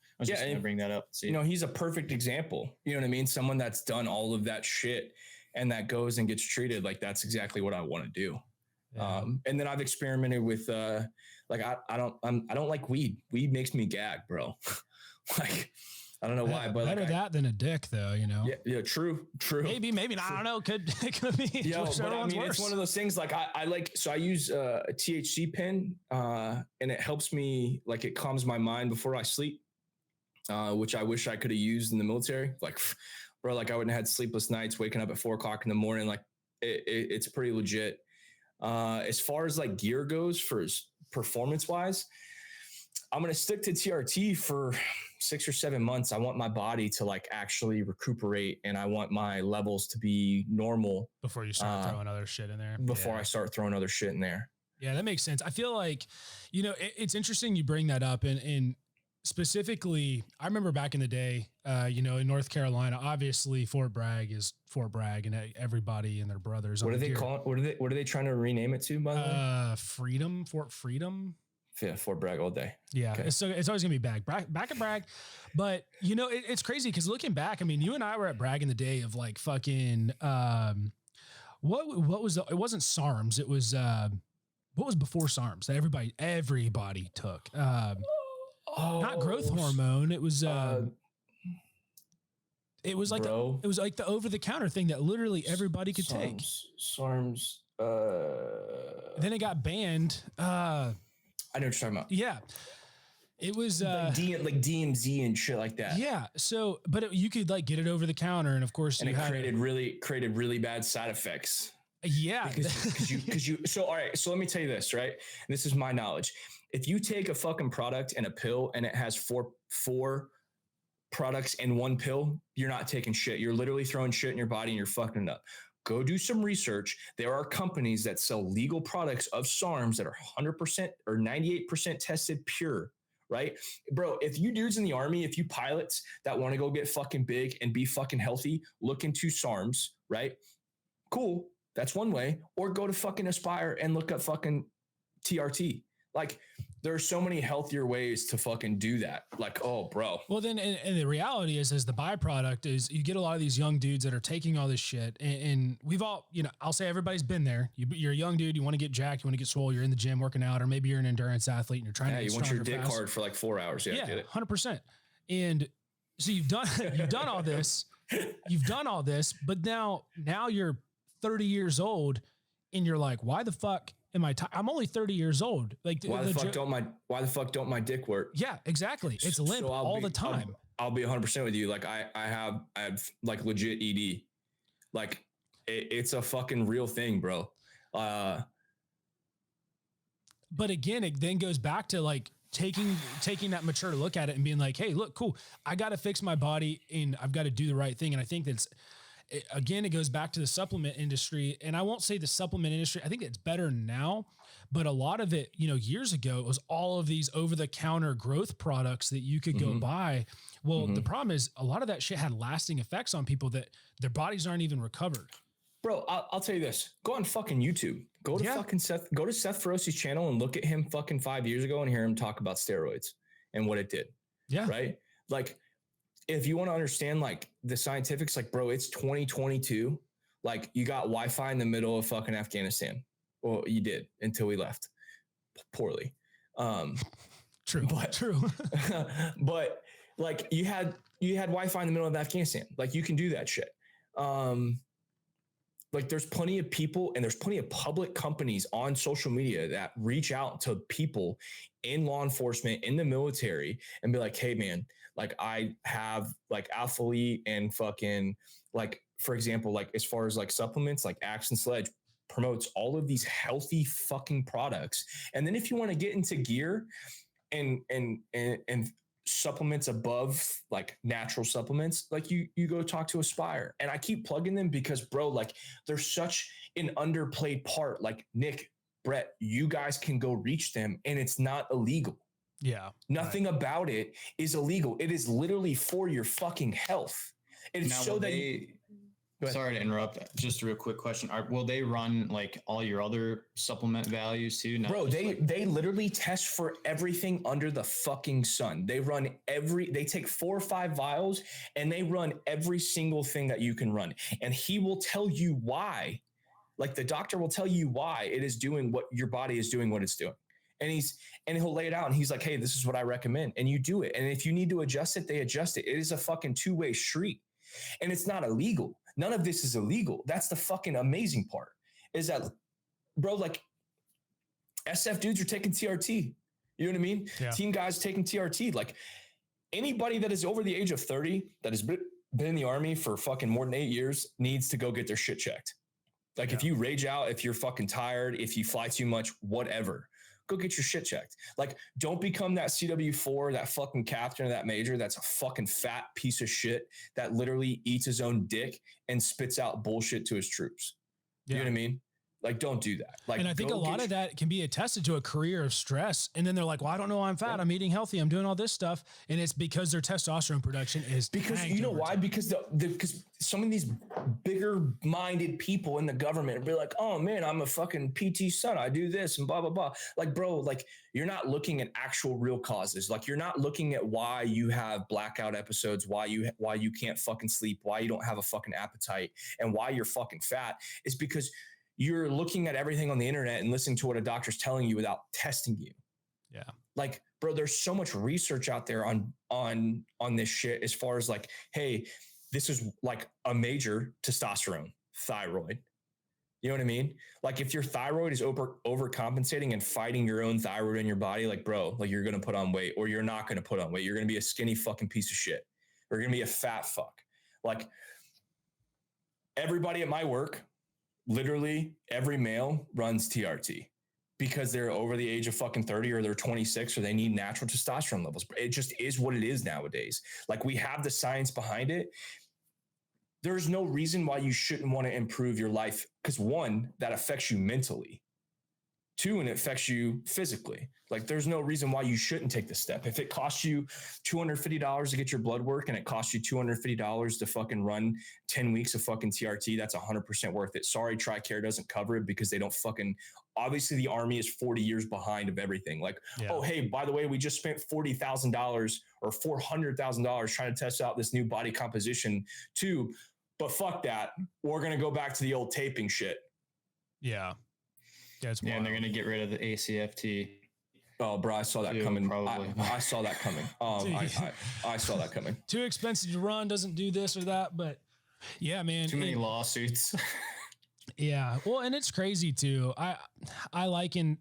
bring that up. See. He's a perfect example. You know what I mean? Someone that's done all of that shit and that goes and gets treated like that's exactly what I want to do. Yeah. And then I've experimented with I don't like weed. Weed makes me gag, bro. Like I don't know why, but better that than a dick, though. Yeah, true. Maybe not. I don't know. It could be. Yeah, but I mean, it's one of those things. Like I use a THC pen, and it helps me. Like it calms my mind before I sleep, which I wish I could have used in the military. Like, bro, like I wouldn't have had sleepless nights, waking up at 4 o'clock in the morning. Like it's pretty legit. As far as like gear goes for performance wise, I'm going to stick to TRT for 6 or 7 months. I want my body to like actually recuperate and I want my levels to be normal before you start throwing other shit in there. I start throwing other shit in there. Yeah, that makes sense. I feel like, it's interesting you bring that up and specifically, I remember back in the day, in North Carolina, obviously Fort Bragg is Fort Bragg and everybody and their brothers. What do they call it? What are they trying to rename it to, by the way? Freedom, Fort Freedom. Yeah, Fort Bragg all day. Yeah, okay. So it's always gonna be back at Bragg. But it's crazy because looking back, I mean, you and I were at Bragg in the day of like fucking what was it wasn't SARMs, it was what was before SARMs that everybody took. Not growth hormone. It was like the over the counter thing that literally everybody could take. SARMs. Then it got banned. I know what you're talking about. Yeah. It was like DMZ and shit like that. Yeah. So, but you could like get it over the counter, and of course, it created really bad side effects. Yeah. Because you. So all right. So let me tell you this, right? And this is my knowledge. If you take a fucking product and a pill, and it has four products in one pill, you're not taking shit. You're literally throwing shit in your body, and you're fucking it up. Go do some research. There are companies that sell legal products of SARMs that are 100% or 98% tested pure, right? Bro, if you dudes in the Army, if you pilots that want to go get fucking big and be fucking healthy, look into SARMs, right? Cool. That's one way. Or go to fucking Aspire and look up fucking TRT. Like, there are so many healthier ways to fucking do that. Like, oh, bro. Well, then, and the reality is the byproduct is you get a lot of these young dudes that are taking all this shit. And we've all, I'll say everybody's been there. You're a young dude. You want to get jacked. You want to get swole. You're in the gym working out, or maybe you're an endurance athlete and you're trying to get stronger. You want your dick hard for like 4 hours. Yeah, I get it. 100%. And so you've done all this. You've done all this, but now you're 30 years old and you're like, why the fuck am I? I'm only 30 years old. Like, why the fuck don't my dick work? Yeah, exactly. It's limp all the time. I'll be 100% with you. Like I have like legit ED. Like it's a fucking real thing, bro. But again, it then goes back to like taking that mature look at it and being like, hey, look, cool. I got to fix my body and I've got to do the right thing. And I think again, it goes back to the supplement industry. And I won't say the supplement industry, I think it's better now, but a lot of it, years ago, it was all of these over-the-counter growth products that you could go buy. Well, the problem is a lot of that shit had lasting effects on people that their bodies aren't even recovered. Bro, I'll tell you this. Go on fucking YouTube. Go to Seth Feroci's channel and look at him fucking 5 years ago and hear him talk about steroids and what it did. Yeah. Right? Like, if you want to understand like the scientifics, like, bro, it's 2022. Like, you got Wi-Fi in the middle of fucking Afghanistan. Well, you did until we left poorly. True. But like you had Wi-Fi in the middle of Afghanistan. Like, you can do that shit. Like, there's plenty of people and there's plenty of public companies on social media that reach out to people in law enforcement, in the military, and be like, hey man, like, I have like Alphalete and fucking, like, for example, like as far as like supplements, like Axe and Sledge promotes all of these healthy fucking products. And then if you want to get into gear and supplements above like natural supplements, like you go talk to Aspire. And I keep plugging them because, bro, like, they're such an underplayed part. Like, Nick, Brett, you guys can go reach them and it's not illegal. Yeah. Nothing about it is illegal. It is literally for your fucking health. It's now, so that sorry to interrupt. Just a real quick question. Will they run like all your other supplement values too? Bro, they literally test for everything under the fucking sun. They take 4 or 5 vials and they run every single thing that you can run. And he will tell you why. Like, the doctor will tell you why it is doing what your body is doing, what it's doing. And he'll lay it out and he's like, hey, this is what I recommend. And you do it. And if you need to adjust it, they adjust it. It is a fucking two-way street. And it's not illegal. None of this is illegal. That's the fucking amazing part, is that, bro, like, SF dudes are taking TRT. You know what I mean? Yeah. Team guys taking TRT. Like, anybody that is over the age of 30 that has been in the Army for fucking more than 8 years needs to go get their shit checked. Like, if you rage out, if you're fucking tired, if you fly too much, whatever, go get your shit checked. Like, don't become that CW4, that fucking captain or that major that's a fucking fat piece of shit that literally eats his own dick and spits out bullshit to his troops. You know what I mean? Like, don't do that. Like, and I think a lot of that can be attested to a career of stress. And then they're like, well, I don't know, I'm fat. I'm eating healthy. I'm doing all this stuff. And it's because their testosterone production is because you know why? Because because some of these bigger minded people in the government be like, oh man, I'm a fucking PT son. I do this and blah, blah, blah. Like, bro, like, you're not looking at actual real causes. Like, you're not looking at why you have blackout episodes, why you can't fucking sleep, why you don't have a fucking appetite, and why you're fucking fat. It's because you're looking at everything on the internet and listening to what a doctor's telling you without testing you. Yeah. Like, bro, there's so much research out there on this shit, as far as like, hey, this is like a major testosterone, thyroid. You know what I mean? Like, if your thyroid is overcompensating and fighting your own thyroid in your body, like, bro, like, you're going to put on weight, or you're not going to put on weight. You're going to be a skinny fucking piece of shit. Or you're going to be a fat fuck. Like, everybody at my work, literally every male runs TRT because they're over the age of fucking 30 or they're 26 or they need natural testosterone levels. It just is what it is nowadays. Like, we have the science behind it. There's no reason why you shouldn't want to improve your life, because 1, that affects you mentally. 2, and it affects you physically. Like, there's no reason why you shouldn't take the step. If it costs you $250 to get your blood work and it costs you $250 to fucking run 10 weeks of fucking TRT, that's 100% worth it. Sorry, TRICARE doesn't cover it because they don't fucking, obviously the Army is 40 years behind of everything. Like, oh, hey, by the way, we just spent $40,000 or $400,000 trying to test out this new body composition too. But fuck that. We're going to go back to the old taping shit. Yeah. Yeah, and they're going to get rid of the ACFT. Oh, bro, I saw that coming. Probably. I saw that coming. I saw that coming. Too expensive to run, doesn't do this or that, but yeah, man. Too many lawsuits. Yeah. Well, and it's crazy too. I liken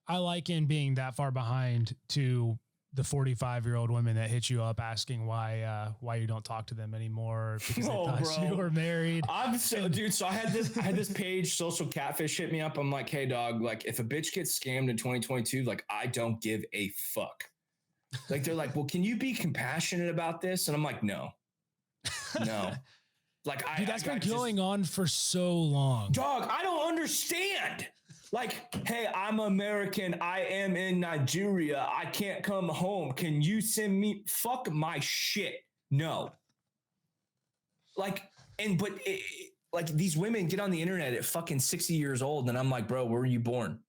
being that far behind to the 45-year-old women that hit you up asking why you don't talk to them anymore because they thought you were married. So I had this page, Social Catfish, hit me up. I'm like, hey dog, like, if a bitch gets scammed in 2022, like, I don't give a fuck. Like, they're like, well, can you be compassionate about this? And I'm like, no. Like, Dude, that's been I just- going on for so long. Dog, I don't understand. Like, hey, I'm American. I am in Nigeria. I can't come home. Can you send me? Fuck my shit. No. Like, like these women get on the internet at fucking 60 years old. And I'm like, bro, where were you born?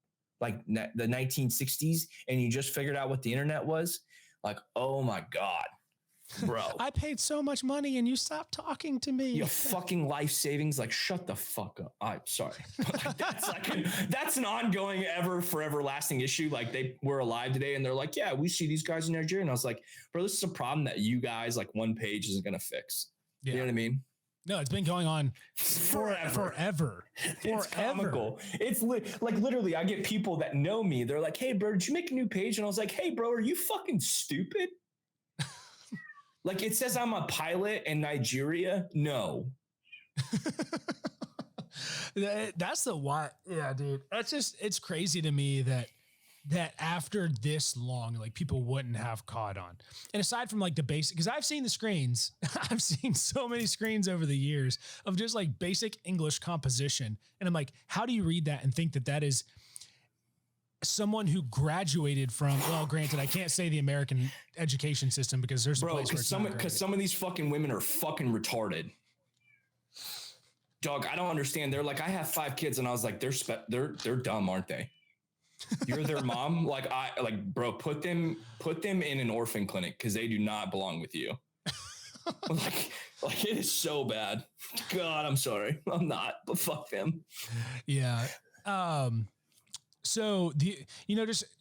Like the 1960s. And you just figured out what the internet was? Like, oh my God. Bro, I paid so much money and you stopped talking to me. your fucking life savings, like shut the fuck up. I'm sorry. That's an ongoing forever lasting issue. Like they were alive today and they're like, yeah, we see these guys in Nigeria. And I was like, bro, this is a problem that you guys, like one page isn't going to fix. Yeah. You know what I mean? No, it's been going on forever. It's comical. It's like literally I get people that know me. They're like, hey bro, did you make a new page? And I was like, hey bro, are you fucking stupid? Like it says I'm a pilot in Nigeria. No. That's the why. Yeah, dude. It's crazy to me that after this long, like people wouldn't have caught on. And aside from like the basic, because I've seen the screens, I've seen so many screens over the years of just like basic English composition. And I'm like, how do you read that and think that that is someone who graduated from, well, granted, I can't say the American education system because there's a place where it's not great. Because some of these fucking women are fucking retarded. Dog, I don't understand. They're like, I have 5 kids, and I was like, they're dumb, aren't they? You're their mom. Like bro, put them in an orphan clinic because they do not belong with you. like it is so bad. God, I'm sorry. I'm not, but fuck them. Yeah. So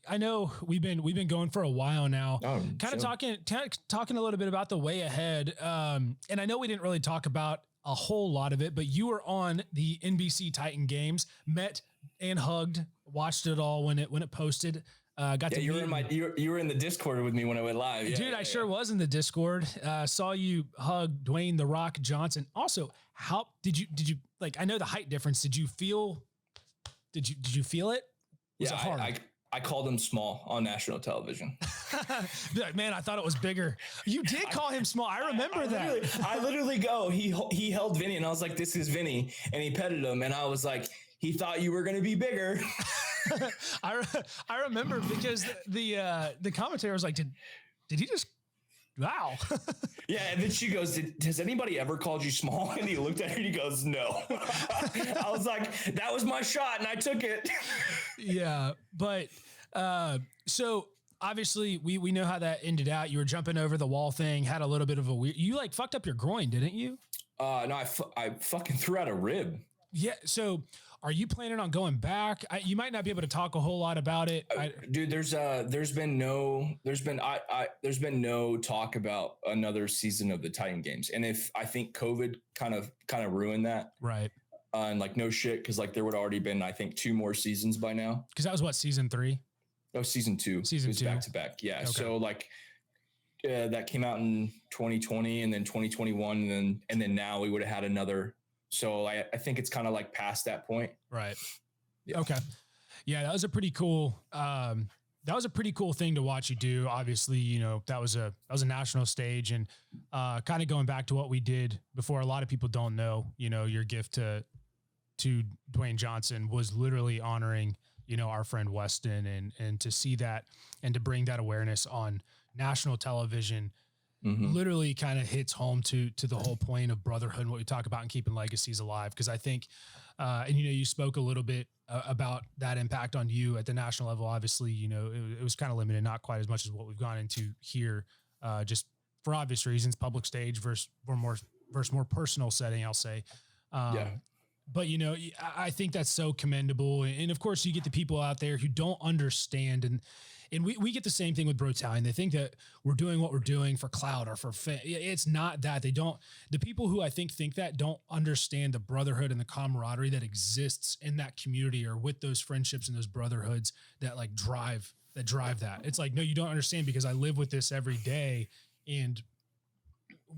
I know we've been going for a while now, kind of talking a little bit about the way ahead. And I know we didn't really talk about a whole lot of it, but you were on the NBC Titan Games, met and hugged, watched it all when it posted. You were in the Discord with me when I went live. Yeah, dude, I sure was in the Discord. Saw you hug Dwayne "The Rock" Johnson. Also, how did you like? I know the height difference. Did you feel it? Was it hard? I called him small on national television. Like, man, I thought it was bigger. You did call him small. I remember that. I literally go, he held Vinny and I was like, this is Vinny. And he petted him. And I was like, he thought you were going to be bigger. I remember because the commentator was like, did he just, wow. Yeah. And then she goes, has anybody ever called you small? And he looked at her and he goes, no. I was like, that was my shot and I took it. Yeah. But, so obviously we know how that ended out. You were jumping over the wall thing, had a little bit of you like fucked up your groin, didn't you? No, I fucking threw out a rib. Yeah. So are you planning on going back? You might not be able to talk a whole lot about it. Dude, there's been no talk about another season of the Titan Games. And I think COVID kind of ruined that. Right. And like, no shit. Cause like there would already been, I think 2 more seasons by now. Cause that was what, season 3? Oh, season 2. Season 2. Back to back. Yeah. Okay. So like, that came out in 2020 and then 2021. And then now we would have had another. So I think it's kind of like past that point. Right. Yeah. Okay. Yeah. That was a pretty cool thing to watch you do. Obviously, you know, that was a national stage, and kind of going back to what we did before. A lot of people don't know, you know, your gift to Dwayne Johnson was literally honoring, you know, our friend Weston, and to see that and to bring that awareness on national television. Mm-hmm. Literally kind of hits home to the whole point of brotherhood and what we talk about and keeping legacies alive. Cause I think, and you know, you spoke a little bit about that impact on you at the national level. Obviously, you know, it was kind of limited, not quite as much as what we've gone into here, just for obvious reasons, public stage versus more personal setting, I'll say. Yeah. But, you know, I think that's so commendable. And of course you get the people out there who don't understand, and we get the same thing with Brotallion. They think that we're doing what we're doing for clout or for fame. It's not that. The people who I think that don't understand the brotherhood and the camaraderie that exists in that community, or with those friendships and those brotherhoods that like drive that. It's like, no, you don't understand, because I live with this every day. And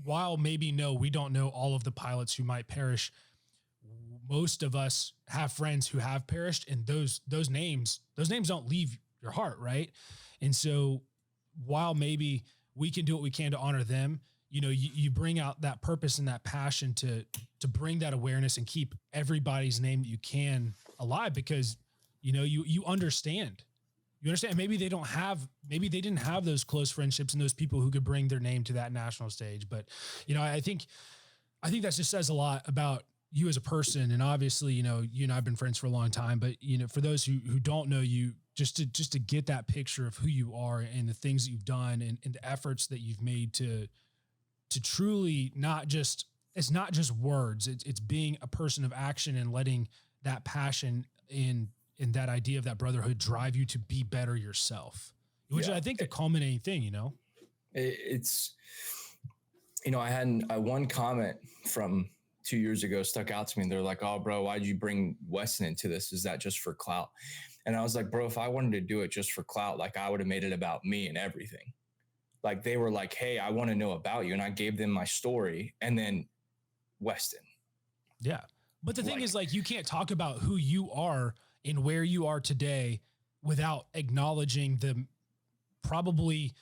while maybe we don't know all of the pilots who might perish, most of us have friends who have perished, and those names don't leave your heart. Right. And so while maybe we can do what we can to honor them, you bring out that purpose and that passion to bring that awareness and keep everybody's name that you can alive, because, you understand. You understand? Maybe they didn't have those close friendships and those people who could bring their name to that national stage. But, I think that just says a lot about you as a person. And obviously, you and I have been friends for a long time, but, for those who don't know you, just to get that picture of who you are and the things that you've done and the efforts that you've made to truly it's not just words, it's being a person of action and letting that passion in that idea of that brotherhood drive you to be better yourself, which I think the culminating thing, it's, I had one comment from 2 years ago stuck out to me. They're like, "Oh bro, why'd you bring Weston into this? Is that just for clout?" And I was like, "Bro, if I wanted to do it just for clout, like I would have made it about me and everything." Like they were like, "Hey, I want to know about you." And I gave them my story and then Weston. Yeah. But the thing is, like, you can't talk about who you are and where you are today without acknowledging the probably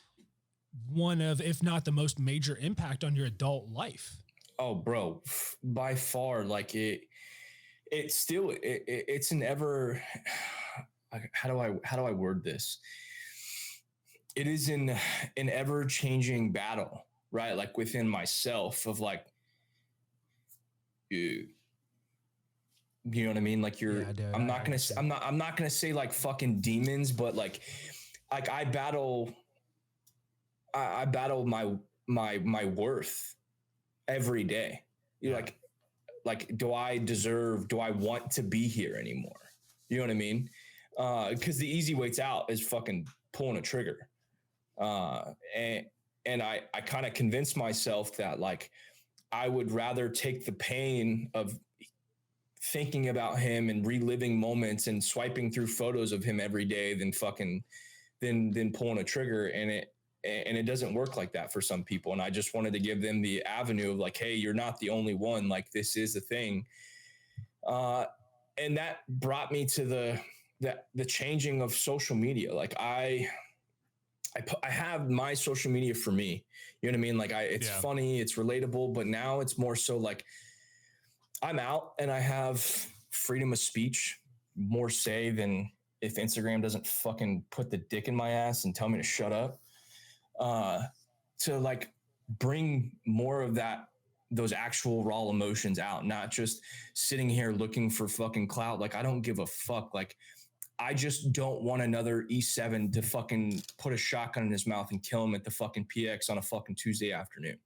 one of, if not the most major impact on your adult life. Oh, bro, by far, like it's an ever, how do I word this? It is an ever changing battle, right? Like within myself of like, you know what I mean? Like I'm not going to say like fucking demons, but like I battle my worth every day. You're like, do I want to be here anymore? You know what I mean? Cause the easy way out is fucking pulling a trigger. And I kind of convinced myself that like, I would rather take the pain of thinking about him and reliving moments and swiping through photos of him every day than pulling a trigger. And it doesn't work like that for some people. And I just wanted to give them the avenue of like, hey, you're not the only one. Like this is a thing. And that brought me to the changing of social media. Like I have my social media for me, you know what I mean? Like it's funny, it's relatable, but now it's more so like I'm out and I have freedom of speech, more say than if Instagram doesn't fucking put the dick in my ass and tell me to shut up. To like bring more of those actual raw emotions out, not just sitting here looking for fucking clout. Like I don't give a fuck. Like I just don't want another E7 to fucking put a shotgun in his mouth and kill him at the fucking PX on a fucking Tuesday afternoon.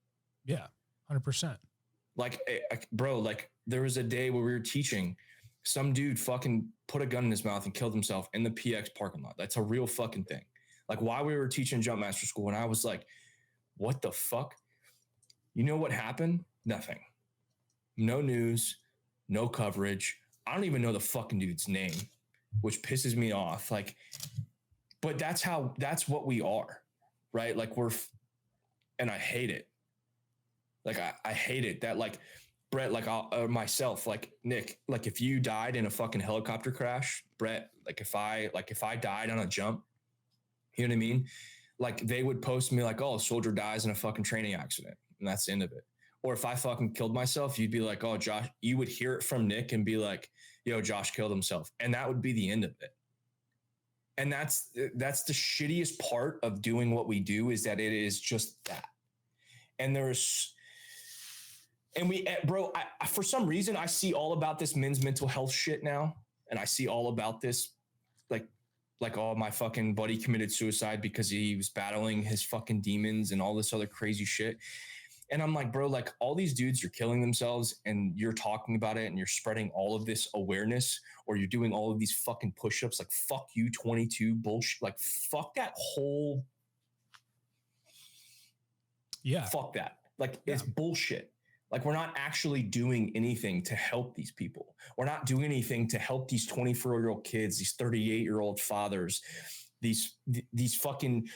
Yeah. 100%. Like, bro, like there was a day where we were teaching, some dude fucking put a gun in his mouth and killed himself in the PX parking lot. That's a real fucking thing. Like while we were teaching jump master school, and I was like, what the fuck? You know what happened? Nothing. No news, no coverage. I don't even know the fucking dude's name, which pisses me off. Like, but that's what we are, right? Like and I hate it. Like I hate it that like Brett, like myself, like Nick, like if you died in a fucking helicopter crash, Brett, like if I died on a jump, you know what I mean? Like they would post me like, oh, a soldier dies in a fucking training accident. And that's the end of it. Or if I fucking killed myself, you'd be like, oh, Josh, you would hear it from Nick and be like, yo, Josh killed himself. And that would be the end of it. And that's the shittiest part of doing what we do, is that it is just that. And bro, for some reason, I see all about this men's mental health shit now. And I see all about this, like, oh, my fucking buddy committed suicide because he was battling his fucking demons and all this other crazy shit. And I'm like, bro, like all these dudes are killing themselves and you're talking about it and you're spreading all of this awareness, or you're doing all of these fucking push-ups, like fuck you 22 bullshit. Like fuck that whole. Yeah. Fuck that. Like it's bullshit. Like we're not actually doing anything to help these people. We're not doing anything to help these 24-year-old kids, these 38-year-old fathers, these fucking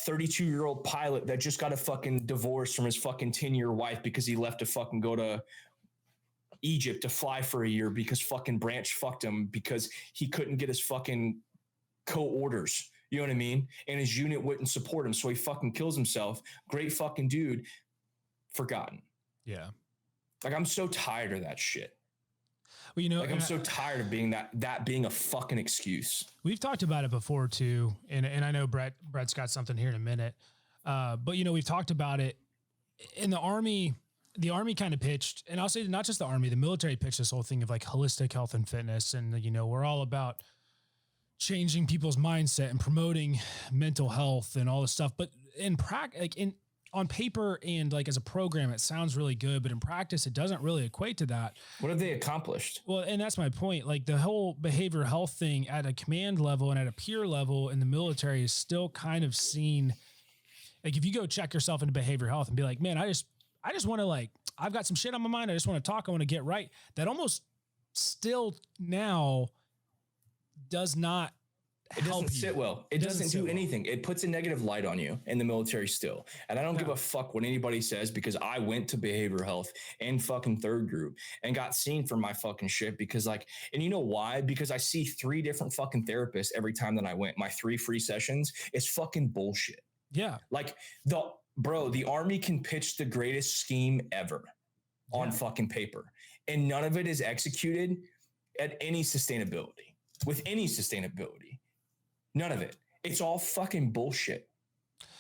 32-year-old pilot that just got a fucking divorce from his fucking 10-year wife because he left to fucking go to Egypt to fly for a year because fucking Branch fucked him because he couldn't get his fucking co-orders. You know what I mean? And his unit wouldn't support him. So he fucking kills himself. Great fucking dude. forgotten. Yeah. Like, I'm so tired of that shit. Well, you know, like, I'm so tired of being that being a fucking excuse. We've talked about it before too. And I know Brett's got something here in a minute. But you know, we've talked about it in the Army kind of pitched, and I'll say not just the Army, the military pitched this whole thing of like holistic health and fitness. And, you know, we're all about changing people's mindset and promoting mental health and all this stuff. But in practice, like on paper and like as a program, it sounds really good, but in practice, it doesn't really equate to that. What have they accomplished? Well, and that's my point. Like the whole behavioral health thing at a command level and at a peer level in the military is still kind of seen. Like if you go check yourself into behavioral health and be like, man, I just want to, like, I've got some shit on my mind. I just want to talk. I want to get right. That almost still now does not It doesn't sit well. It doesn't do anything. It puts a negative light on you in the military still. And I don't give a fuck what anybody says, because I went to behavioral health and fucking third group and got seen for my fucking shit because, like, and you know why? Because I see 3 different fucking therapists every time that I went. My 3 free sessions is fucking bullshit. Yeah. Like the Army can pitch the greatest scheme ever on fucking paper, and none of it is executed at any sustainability, with any sustainability. None of it. It's all fucking bullshit.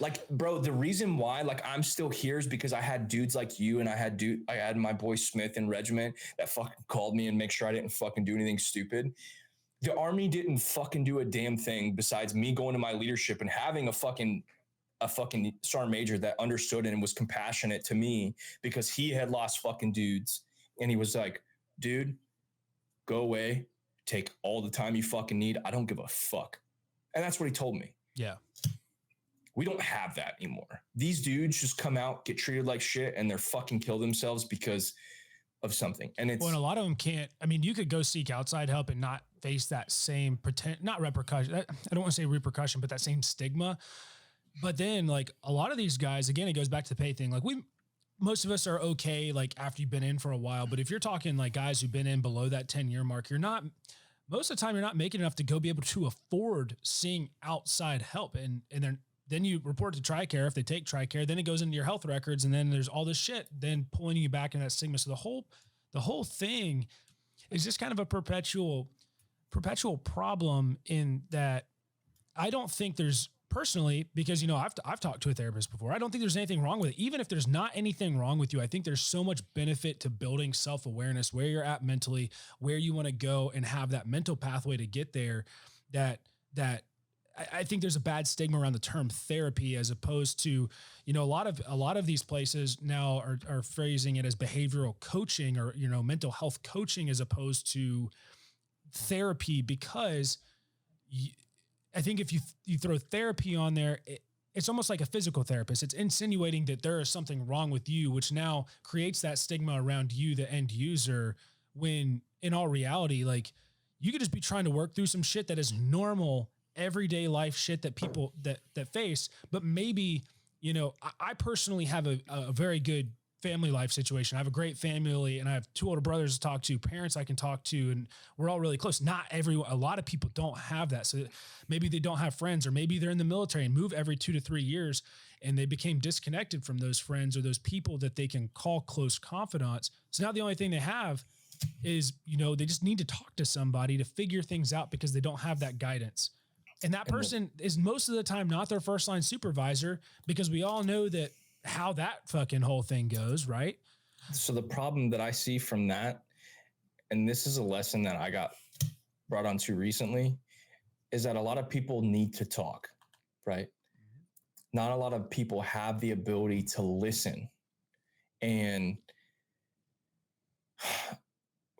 Like, bro, the reason why, like, I'm still here is because I had dudes like you, and I had my boy Smith in regiment that fucking called me and make sure I didn't fucking do anything stupid. The Army didn't fucking do a damn thing besides me going to my leadership and having a fucking sergeant major that understood and was compassionate to me because he had lost fucking dudes. And he was like, dude, go away. Take all the time you fucking need. I don't give a fuck. And that's what he told me. Yeah. We don't have that anymore. These dudes just come out, get treated like shit, and they're fucking kill themselves because of something. And it's, well, and a lot of them can't. I mean, you could go seek outside help and not face that same not repercussion. I don't want to say repercussion, but that same stigma. But then, like, a lot of these guys, again, it goes back to the pay thing. Like, most of us are okay, like, after you've been in for a while. But if you're talking like guys who've been in below that 10-year mark, most of the time you're not making enough to go be able to afford seeing outside help. And then you report to TRICARE. If they take TRICARE, then it goes into your health records, and then there's all this shit then pulling you back in that stigma. So the whole thing is just kind of a perpetual problem in that I don't think there's, personally, because, you know, I've talked to a therapist before. I don't think there's anything wrong with it. Even if there's not anything wrong with you, I think there's so much benefit to building self-awareness, where you're at mentally, where you want to go, and have that mental pathway to get there. That I think there's a bad stigma around the term therapy, as opposed to, you know, a lot of these places now are phrasing it as behavioral coaching, or, you know, mental health coaching, as opposed to therapy, because I think if you throw therapy on there, it's almost like a physical therapist. It's insinuating that there is something wrong with you, which now creates that stigma around you, the end user, when in all reality, like, you could just be trying to work through some shit that is normal, everyday life shit that people that face. But maybe, you know, I personally have a very good family life situation. I have a great family, and I have 2 older brothers to talk to, parents I can talk to, and we're all really close. A lot of people don't have that. So maybe they don't have friends, or maybe they're in the military and move every 2 to 3 years, and they became disconnected from those friends or those people that they can call close confidants. So now the only thing they have is, you know, they just need to talk to somebody to figure things out, because they don't have that guidance. And that person is most of the time not their first line supervisor, because we all know that how that fucking whole thing goes, right? So the problem that I see from that, and this is a lesson that I got brought onto recently, is that a lot of people need to talk, right? Not a lot of people have the ability to listen. And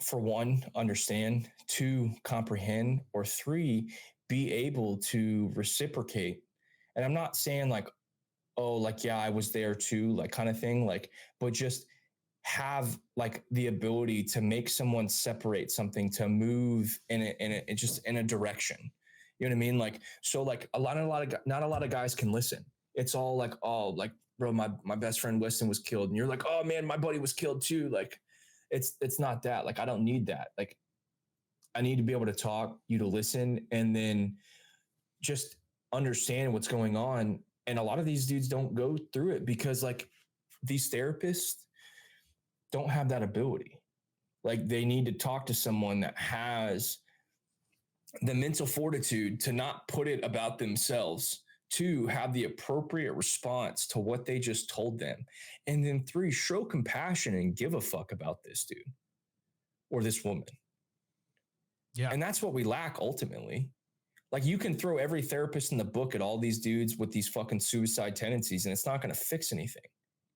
for 1, understand, 2, comprehend, or 3, be able to reciprocate. And I'm not saying like, oh, like, yeah, I was there too, like, kind of thing, like, but just have like the ability to make someone separate something, to move in a direction. You know what I mean? Like, so like not a lot of guys can listen. It's all like, oh, like, bro, my best friend Weston was killed, and you're like, oh man, my buddy was killed too. Like, it's not that. Like, I don't need that. Like, I need to be able to talk, you to listen, and then just understand what's going on. And a lot of these dudes don't go through it because, like, these therapists don't have that ability. Like, they need to talk to someone that has the mental fortitude to not put it about themselves, to have the appropriate response to what they just told them. And then 3, show compassion and give a fuck about this dude or this woman. Yeah. And that's what we lack ultimately. Like, you can throw every therapist in the book at all these dudes with these fucking suicide tendencies, and it's not going to fix anything.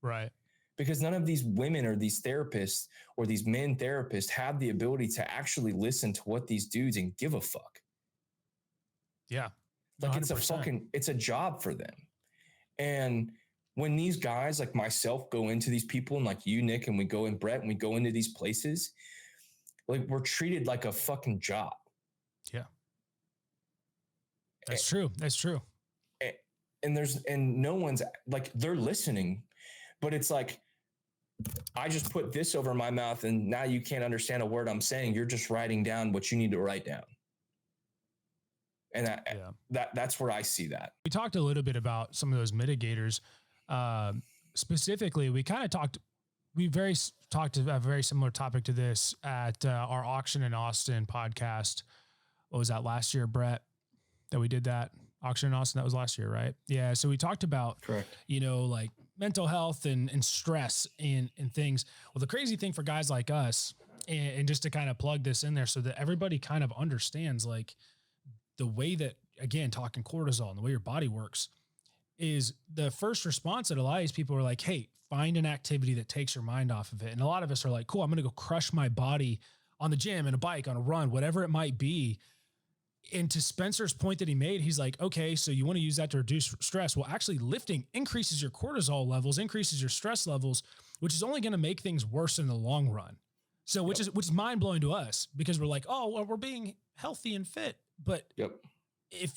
Right. Because none of these women or these therapists or these men therapists have the ability to actually listen to what these dudes and give a fuck. Yeah. Like, 100%. it's a job for them. And when these guys like myself go into these people, and like you, Nick, and we go in, Brett, and we go into these places, like, we're treated like a fucking job. Yeah. That's true. That's true. And no one's like, they're listening, but it's like, I just put this over my mouth and now you can't understand a word I'm saying. You're just writing down what you need to write down. And that's where I see that. We talked a little bit about some of those mitigators. Specifically, we kind of talked about a very similar topic to this at our Auction in Austin podcast. What was that, last year, Brett, that we did that Auction in Austin? That was last year, right? Yeah. So we talked about, Correct. Like mental health and stress and things. Well, the crazy thing for guys like us, and just to kind of plug this in there so that everybody kind of understands, like, the way that, again, talking cortisol and the way your body works, is the first response that a lot of these people are like, hey, find an activity that takes your mind off of it. And a lot of us are like, cool, I'm going to go crush my body on the gym, and a bike, on a run, whatever it might be. And to Spencer's point that he made, he's like, okay, so you want to use that to reduce stress. Well, actually, lifting increases your cortisol levels, increases your stress levels, which is only going to make things worse in the long run. So, which is mind blowing to us, because we're like, oh, well, we're being healthy and fit. But if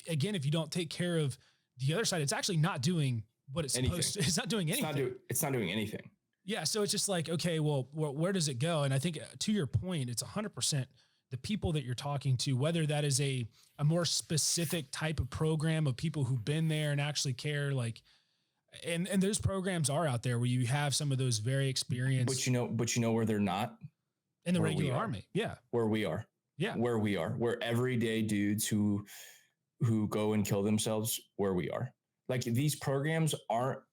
you don't take care of the other side, it's actually not doing what it's supposed to. It's not doing anything. It's not doing anything. Yeah. So it's just like, okay, well, where does it go? And I think, to your point, it's 100% the people that you're talking to, whether that is a more specific type of program of people who've been there and actually care, like, and those programs are out there where you have some of those very experienced, but you know where they're not? In the regular army. Yeah. Where we are. Yeah. Where we are. We're everyday dudes who go and kill themselves, where we are. Like, these programs are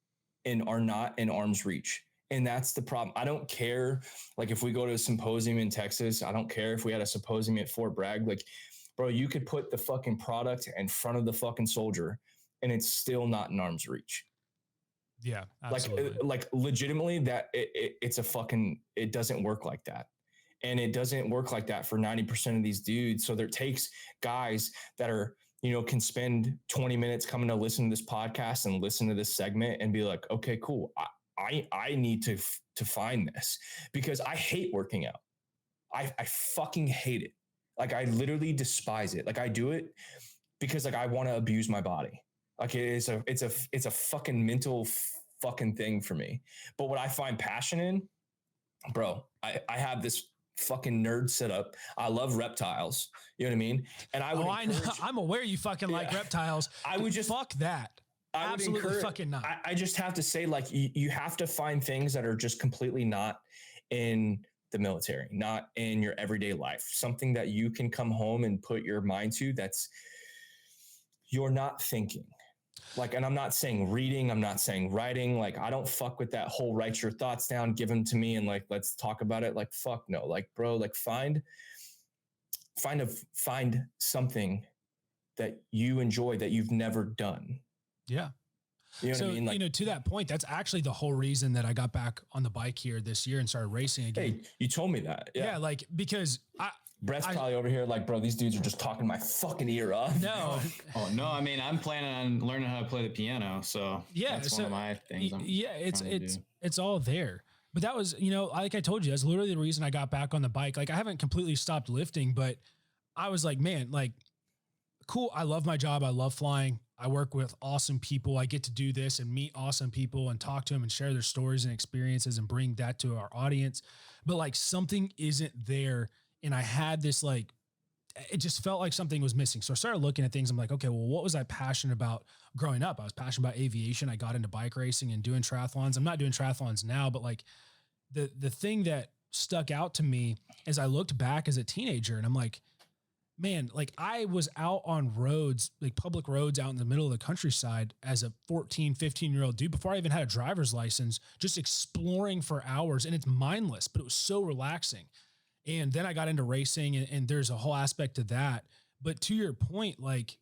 not in arm's reach. And that's the problem. I don't care. Like, if we go to a symposium in Texas, I don't care if we had a symposium at Fort Bragg. Like, bro, you could put the fucking product in front of the fucking soldier and it's still not in arm's reach. Yeah, absolutely. Like legitimately, that it doesn't work like that. And it doesn't work like that for 90% of these dudes. So there takes guys that are, can spend 20 minutes coming to listen to this podcast and listen to this segment and be like, okay, cool. I need to find this, because I hate working out. I fucking hate it. Like, I literally despise it. Like, I do it because, like, I want to abuse my body. Like, it's a fucking mental fucking thing for me. But what I find passion in, bro, I have this fucking nerd setup. I love reptiles. You know what I mean? And I know. I'm aware you fucking like reptiles. I would just fuck that. Absolutely fucking not. I just have to say, like, you have to find things that are just completely not in the military, not in your everyday life. Something that you can come home and put your mind to, that's you're not thinking. Like, and I'm not saying reading, I'm not saying writing. Like, I don't fuck with that whole write your thoughts down, give them to me, and like, let's talk about it. Like, fuck no. Like, bro, like, find something that you enjoy that you've never done. Yeah. You know what I mean? Like, to that point, that's actually the whole reason that I got back on the bike here this year and started racing again. Hey, you told me that. Yeah. Like, because Brett's probably over here like, bro, these dudes are just talking my fucking ear off. No. Oh no. I mean, I'm planning on learning how to play the piano. So yeah, that's one of my things. It's all there. But that was, like I told you, that's literally the reason I got back on the bike. Like, I haven't completely stopped lifting, but I was like, man, like, cool. I love my job. I love flying. I work with awesome people. I get to do this and meet awesome people and talk to them and share their stories and experiences and bring that to our audience. But like, something isn't there. And I had this like it just felt like something was missing. So I started looking at things. I'm like, okay, well, what was I passionate about growing up? I was passionate about aviation. I got into bike racing and doing triathlons. I'm not doing triathlons now, but like the thing that stuck out to me as I looked back as a teenager, and I'm like, man, like I was out on roads, like public roads out in the middle of the countryside as a 14, 15-year-old dude before I even had a driver's license, just exploring for hours. And it's mindless, but it was so relaxing. And then I got into racing, and there's a whole aspect to that. But to your point, like,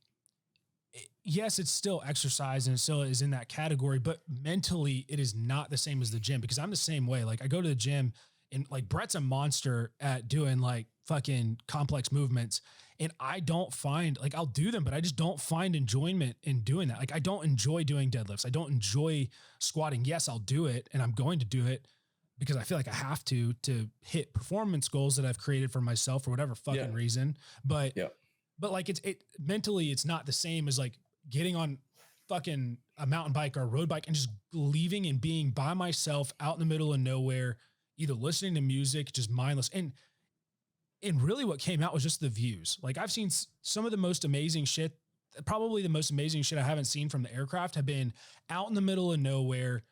yes, it's still exercise and it still is in that category, but mentally it is not the same as the gym, because I'm the same way. Like I go to the gym and like Brett's a monster at doing like fucking complex movements. And I don't find, like, I'll do them, but I just don't find enjoyment in doing that. Like I don't enjoy doing deadlifts. I don't enjoy squatting. Yes, I'll do it, and I'm going to do it because I feel like I have to hit performance goals that I've created for myself for whatever fucking reason. But, but like it mentally, it's not the same as like getting on fucking a mountain bike or a road bike and just leaving and being by myself out in the middle of nowhere, either listening to music, just mindless. And really what came out was just the views. Like I've seen some of the most amazing shit, probably the most amazing shit I haven't seen from the aircraft have been out in the middle of nowhere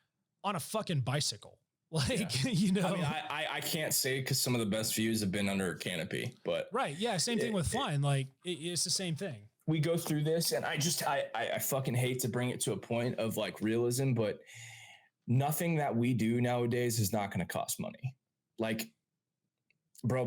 on a fucking bicycle. Like, you know, I mean, I can't say because some of the best views have been under a canopy, but right. Yeah. Same thing with flying. Like it's the same thing. We go through this, and I fucking hate to bring it to a point of like realism, but nothing that we do nowadays is not going to cost money. Like, bro,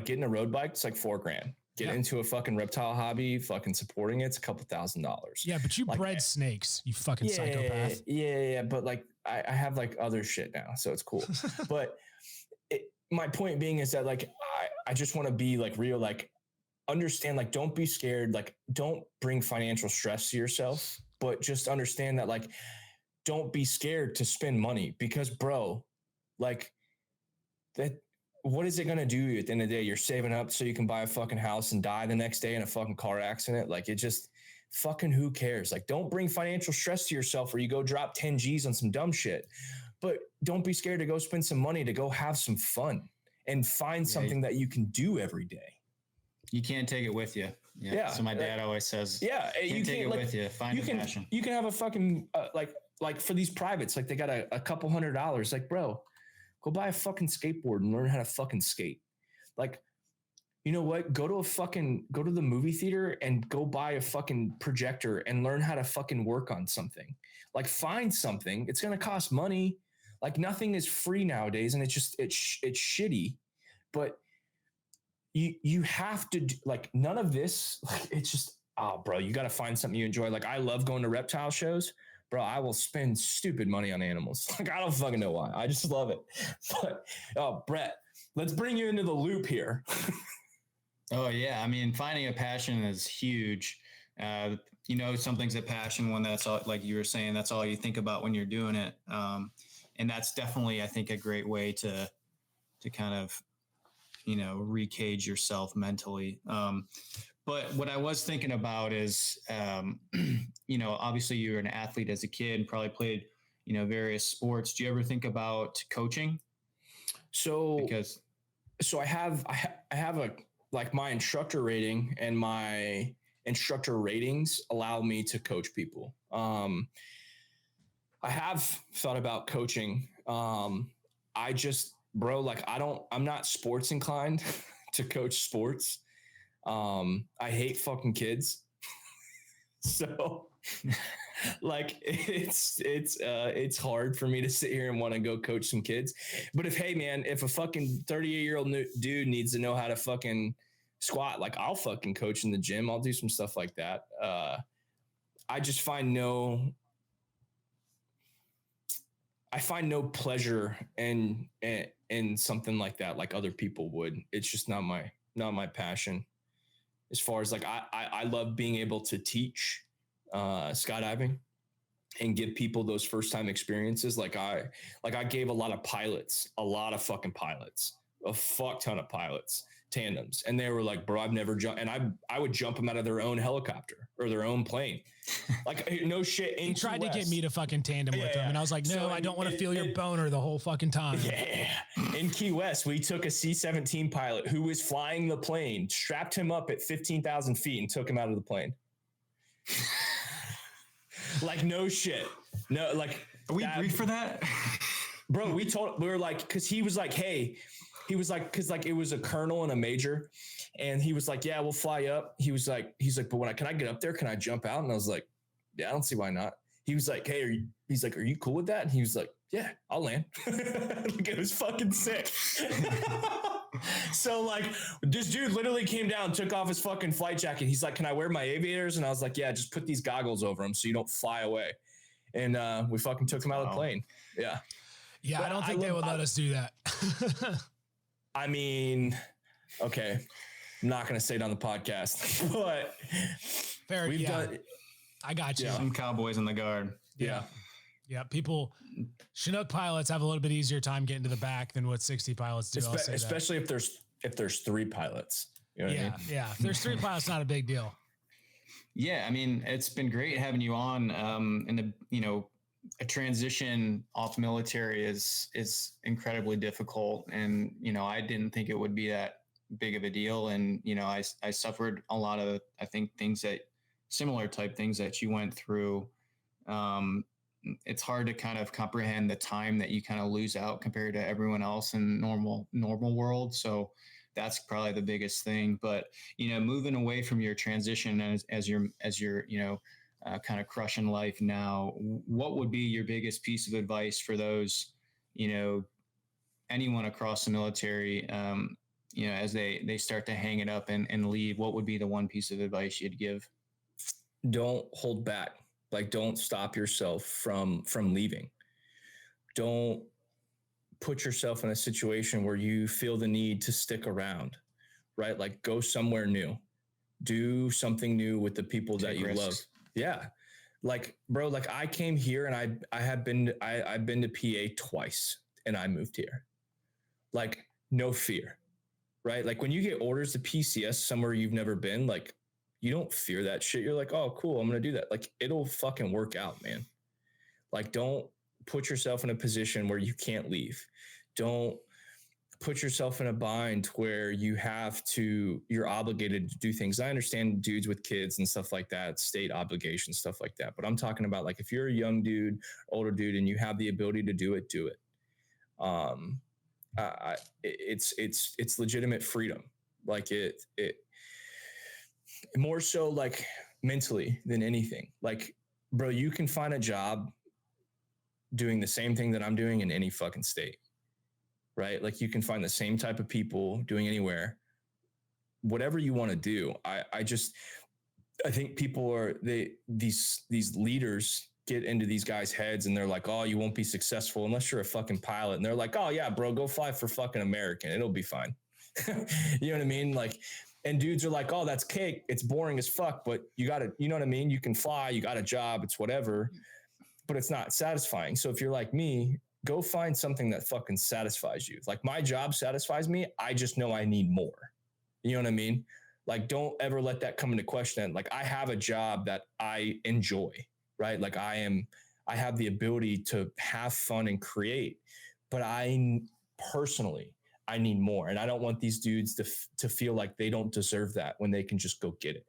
getting a road bike, it's like $4,000. Get into a fucking reptile hobby, fucking supporting it's $2,000. Yeah, but you like, bred snakes, you fucking psychopath. Yeah. But like, I have like other shit now, so it's cool. But my point being is that like, I just want to be like real, like understand, like, don't be scared. Like, don't bring financial stress to yourself, but just understand that like, don't be scared to spend money because bro, like that, what is it going to do at the end of the day? You're saving up so you can buy a fucking house and die the next day in a fucking car accident. Like it just fucking, who cares? Like, don't bring financial stress to yourself where you go drop 10 G's on some dumb shit, but don't be scared to go spend some money to go have some fun and find something that you can do every day. You can't take it with you. Yeah. So my dad always says, you take it like, with you. Find a passion. You can have a fucking, like for these privates, like they got a couple $100, like, bro, go buy a fucking skateboard and learn how to fucking skate. Like, you know what? Go to the movie theater and go buy a fucking projector and learn how to fucking work on something. Like find something. It's going to cost money. Like nothing is free nowadays. And it's shitty, but you have to like none of this. Like, it's just, oh bro, you got to find something you enjoy. Like I love going to reptile shows. Bro, I will spend stupid money on animals. Like, I don't fucking know why. I just love it. But, Brett, let's bring you into the loop here. Oh, yeah. I mean, finding a passion is huge. You know, something's a passion when that's all, like you were saying, that's all you think about when you're doing it. And that's definitely, I think, a great way to kind of, you know, recage yourself mentally. But what I was thinking about is, you know, obviously you were an athlete as a kid, probably played, you know, various sports. Do you ever think about coaching? So I have a, like my instructor rating and my instructor ratings allow me to coach people. I have thought about coaching. I just, bro, like I'm not sports inclined to coach sports. I hate fucking kids. So like it's hard for me to sit here and want to go coach some kids. But if a fucking 38-year-old dude needs to know how to fucking squat, like I'll fucking coach in the gym. I'll do some stuff like that. I just find no pleasure in something like that, like other people would. It's just not my passion. As far as like, I love being able to teach skydiving and give people those first time experiences. Like I gave a lot of fucking pilots, a fuck ton of pilots, tandems. And they were like, bro, I've never jumped. And I would jump them out of their own helicopter or their own plane. Like, no shit. He tried to get me to fucking tandem with him. And I was like, no, I don't want to feel your boner the whole fucking time. Yeah. In Key West, we took a C-17 pilot who was flying the plane, strapped him up at 15,000 feet and took him out of the plane. Like, no shit. No, like. Are we briefed for that? Bro, we were like, cause he was like, hey, he was like, cause like it was a colonel and a major. And he was like, yeah, we'll fly up. He's like, but can I get up there? Can I jump out? And I was like, yeah, I don't see why not. He was like, hey, are you cool with that? And he was like, yeah, I'll land. Like, it was fucking sick. So like this dude literally came down, took off his fucking flight jacket. He's like, can I wear my aviators? And I was like, yeah, just put these goggles over them so you don't fly away. And we fucking took him out of the plane. Yeah. Yeah, but I don't think they would let us do that. I mean, okay, I'm not going to say it on the podcast, but fair. We've done. I got you. Yeah. Some cowboys in the guard. Yeah. Yeah. People, Chinook pilots have a little bit easier time getting to the back than what 60 pilots do. Especially if there's 3 pilots. You know what I mean? Yeah. If there's 3 pilots, not a big deal. Yeah. I mean, it's been great having you on. And a transition off military is incredibly difficult. And, I didn't think it would be that big of a deal. And, I suffered a lot of, I think, similar type things that you went through. It's hard to kind of comprehend the time that you kind of lose out compared to everyone else in normal world. So that's probably the biggest thing. But, moving away from your transition as you're kind of crushing life now, what would be your biggest piece of advice for those, anyone across the military, as they start to hang it up and leave? What would be the one piece of advice you'd give? Don't hold back. Like, don't stop yourself from leaving. Don't put yourself in a situation where you feel the need to stick around, right? Like, go somewhere new, do something new with the people that you love. Yeah. Like, bro, like I came here and I've been to PA twice and I moved here. Like, no fear, right? Like when you get orders to PCS somewhere you've never been, like you don't fear that shit. You're like, oh, cool, I'm going to do that. Like, it'll fucking work out, man. Like, don't put yourself in a position where you can't leave. Don't put yourself in a bind where you're obligated to do things. I understand dudes with kids and stuff like that, state obligations, stuff like that. But I'm talking about, like, if you're a young dude, older dude, and you have the ability to do it, do it. It's legitimate freedom. Like it more so like mentally than anything. Like, bro, you can find a job doing the same thing that I'm doing in any fucking state, right? Like, you can find the same type of people doing anywhere, whatever you want to do. I think people are, these leaders get into these guys' heads and they're like, oh, you won't be successful unless you're a fucking pilot. And they're like, oh yeah, bro, go fly for fucking American. It'll be fine. You know what I mean? Like, and dudes are like, oh, that's cake. It's boring as fuck, but you gotta, you know what I mean? You can fly, you got a job, it's whatever, but it's not satisfying. So if you're like me, go find something that fucking satisfies you. Like, my job satisfies me. I just know I need more. You know what I mean? Like, don't ever let that come into question. Like, I have a job that I enjoy, right? Like, I have the ability to have fun and create, but I need more. And I don't want these dudes to feel like they don't deserve that when they can just go get it.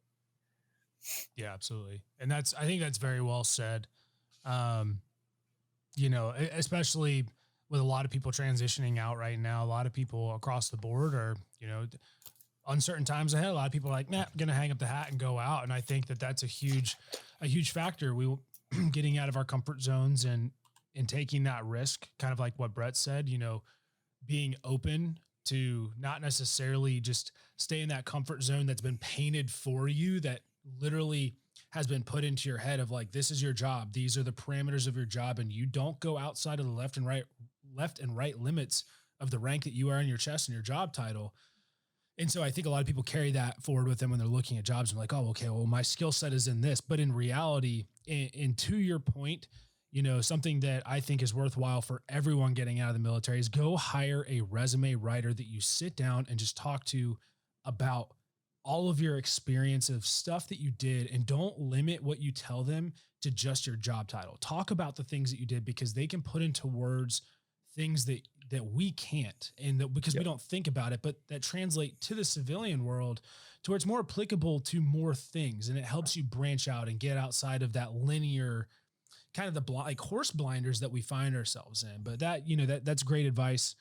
Yeah, absolutely. And I think that's very well said. Especially with a lot of people transitioning out right now, a lot of people across the board are, uncertain times ahead. A lot of people are like, nah, I'm going to hang up the hat and go out. And I think that that's a huge factor. We getting out of our comfort zones and taking that risk, kind of like what Brett said, being open to not necessarily just stay in that comfort zone that's been painted for you, that literally has been put into your head of like, this is your job. These are the parameters of your job. And you don't go outside of the left and right limits of the rank that you are in your chest and your job title. And so I think a lot of people carry that forward with them when they're looking at jobs and like, oh, okay, well, my skill set is in this. But in reality, and to your point, something that I think is worthwhile for everyone getting out of the military is go hire a resume writer that you sit down and just talk to about all of your experience of stuff that you did, and don't limit what you tell them to just your job title. Talk about the things that you did, because they can put into words things that we can't, and that because we don't think about it, but that translate to the civilian world to where it's more applicable to more things. And it helps you branch out and get outside of that linear kind of like horse blinders that we find ourselves in. But that, that's great advice,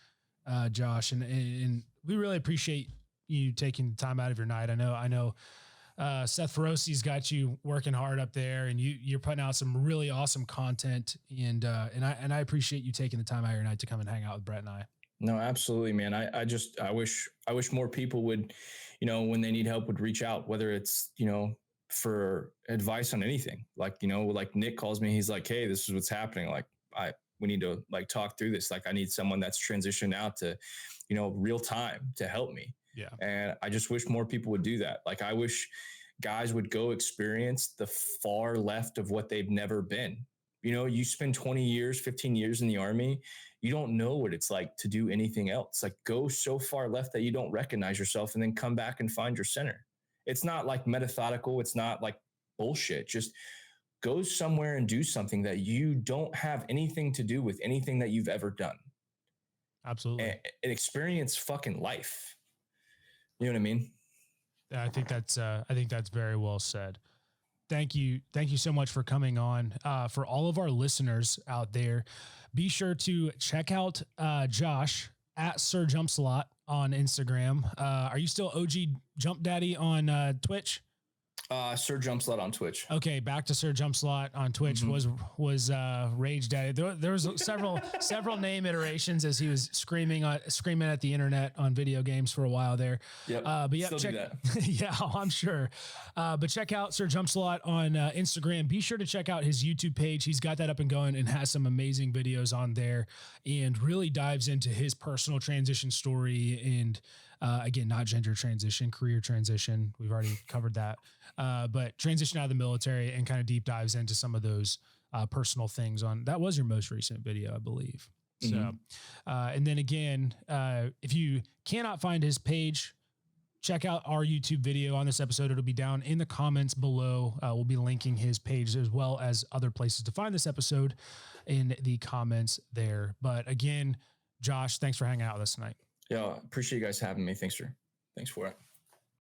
Josh. And we really appreciate you taking the time out of your night. I know, Seth Ferosi's got you working hard up there, and you're putting out some really awesome content. And I appreciate you taking the time out of your night to come and hang out with Brett and I. No, absolutely, man. I wish more people would, when they need help, would reach out, whether it's, for advice on anything. Like Nick calls me, he's like, hey, this is what's happening. Like we need to talk through this. Like I need someone that's transitioned out to, real time to help me. Yeah. And I just wish more people would do that. Like I wish guys would go experience the far left of what they've never been. You spend 20 years, 15 years in the Army, you don't know what it's like to do anything else. Like go so far left that you don't recognize yourself, and then come back and find your center. It's not like methodical. It's not like bullshit. Just go somewhere and do something that you don't have anything to do with anything that you've ever done. Absolutely. And experience fucking life. You know what I mean? I think that's very well said. Thank you so much for coming on. For all of our listeners out there, be sure to check out Josh at SirJumpsAlot on Instagram. Are you still OG Jump Daddy on Twitch? SirJumpsAlot on Twitch. Okay, back to SirJumpsAlot on Twitch. Was Rage Daddy. There was several name iterations as he was screaming at the internet on video games for a while there. Yep. But yeah, Still do that. Yeah, I'm sure. But check out SirJumpsAlot on Instagram. Be sure to check out his YouTube page. He's got that up and going and has some amazing videos on there, and really dives into his personal transition story. And again, not gender transition, career transition. We've already covered that. But transition out of the military, and kind of deep dives into some of those personal things that was your most recent video, I believe. So, and then again, if you cannot find his page, check out our YouTube video on this episode. It'll be down in the comments below. We'll be linking his page as well as other places to find this episode in the comments there. But again, Josh, thanks for hanging out with us tonight. Yeah, appreciate you guys having me. Thanks for it.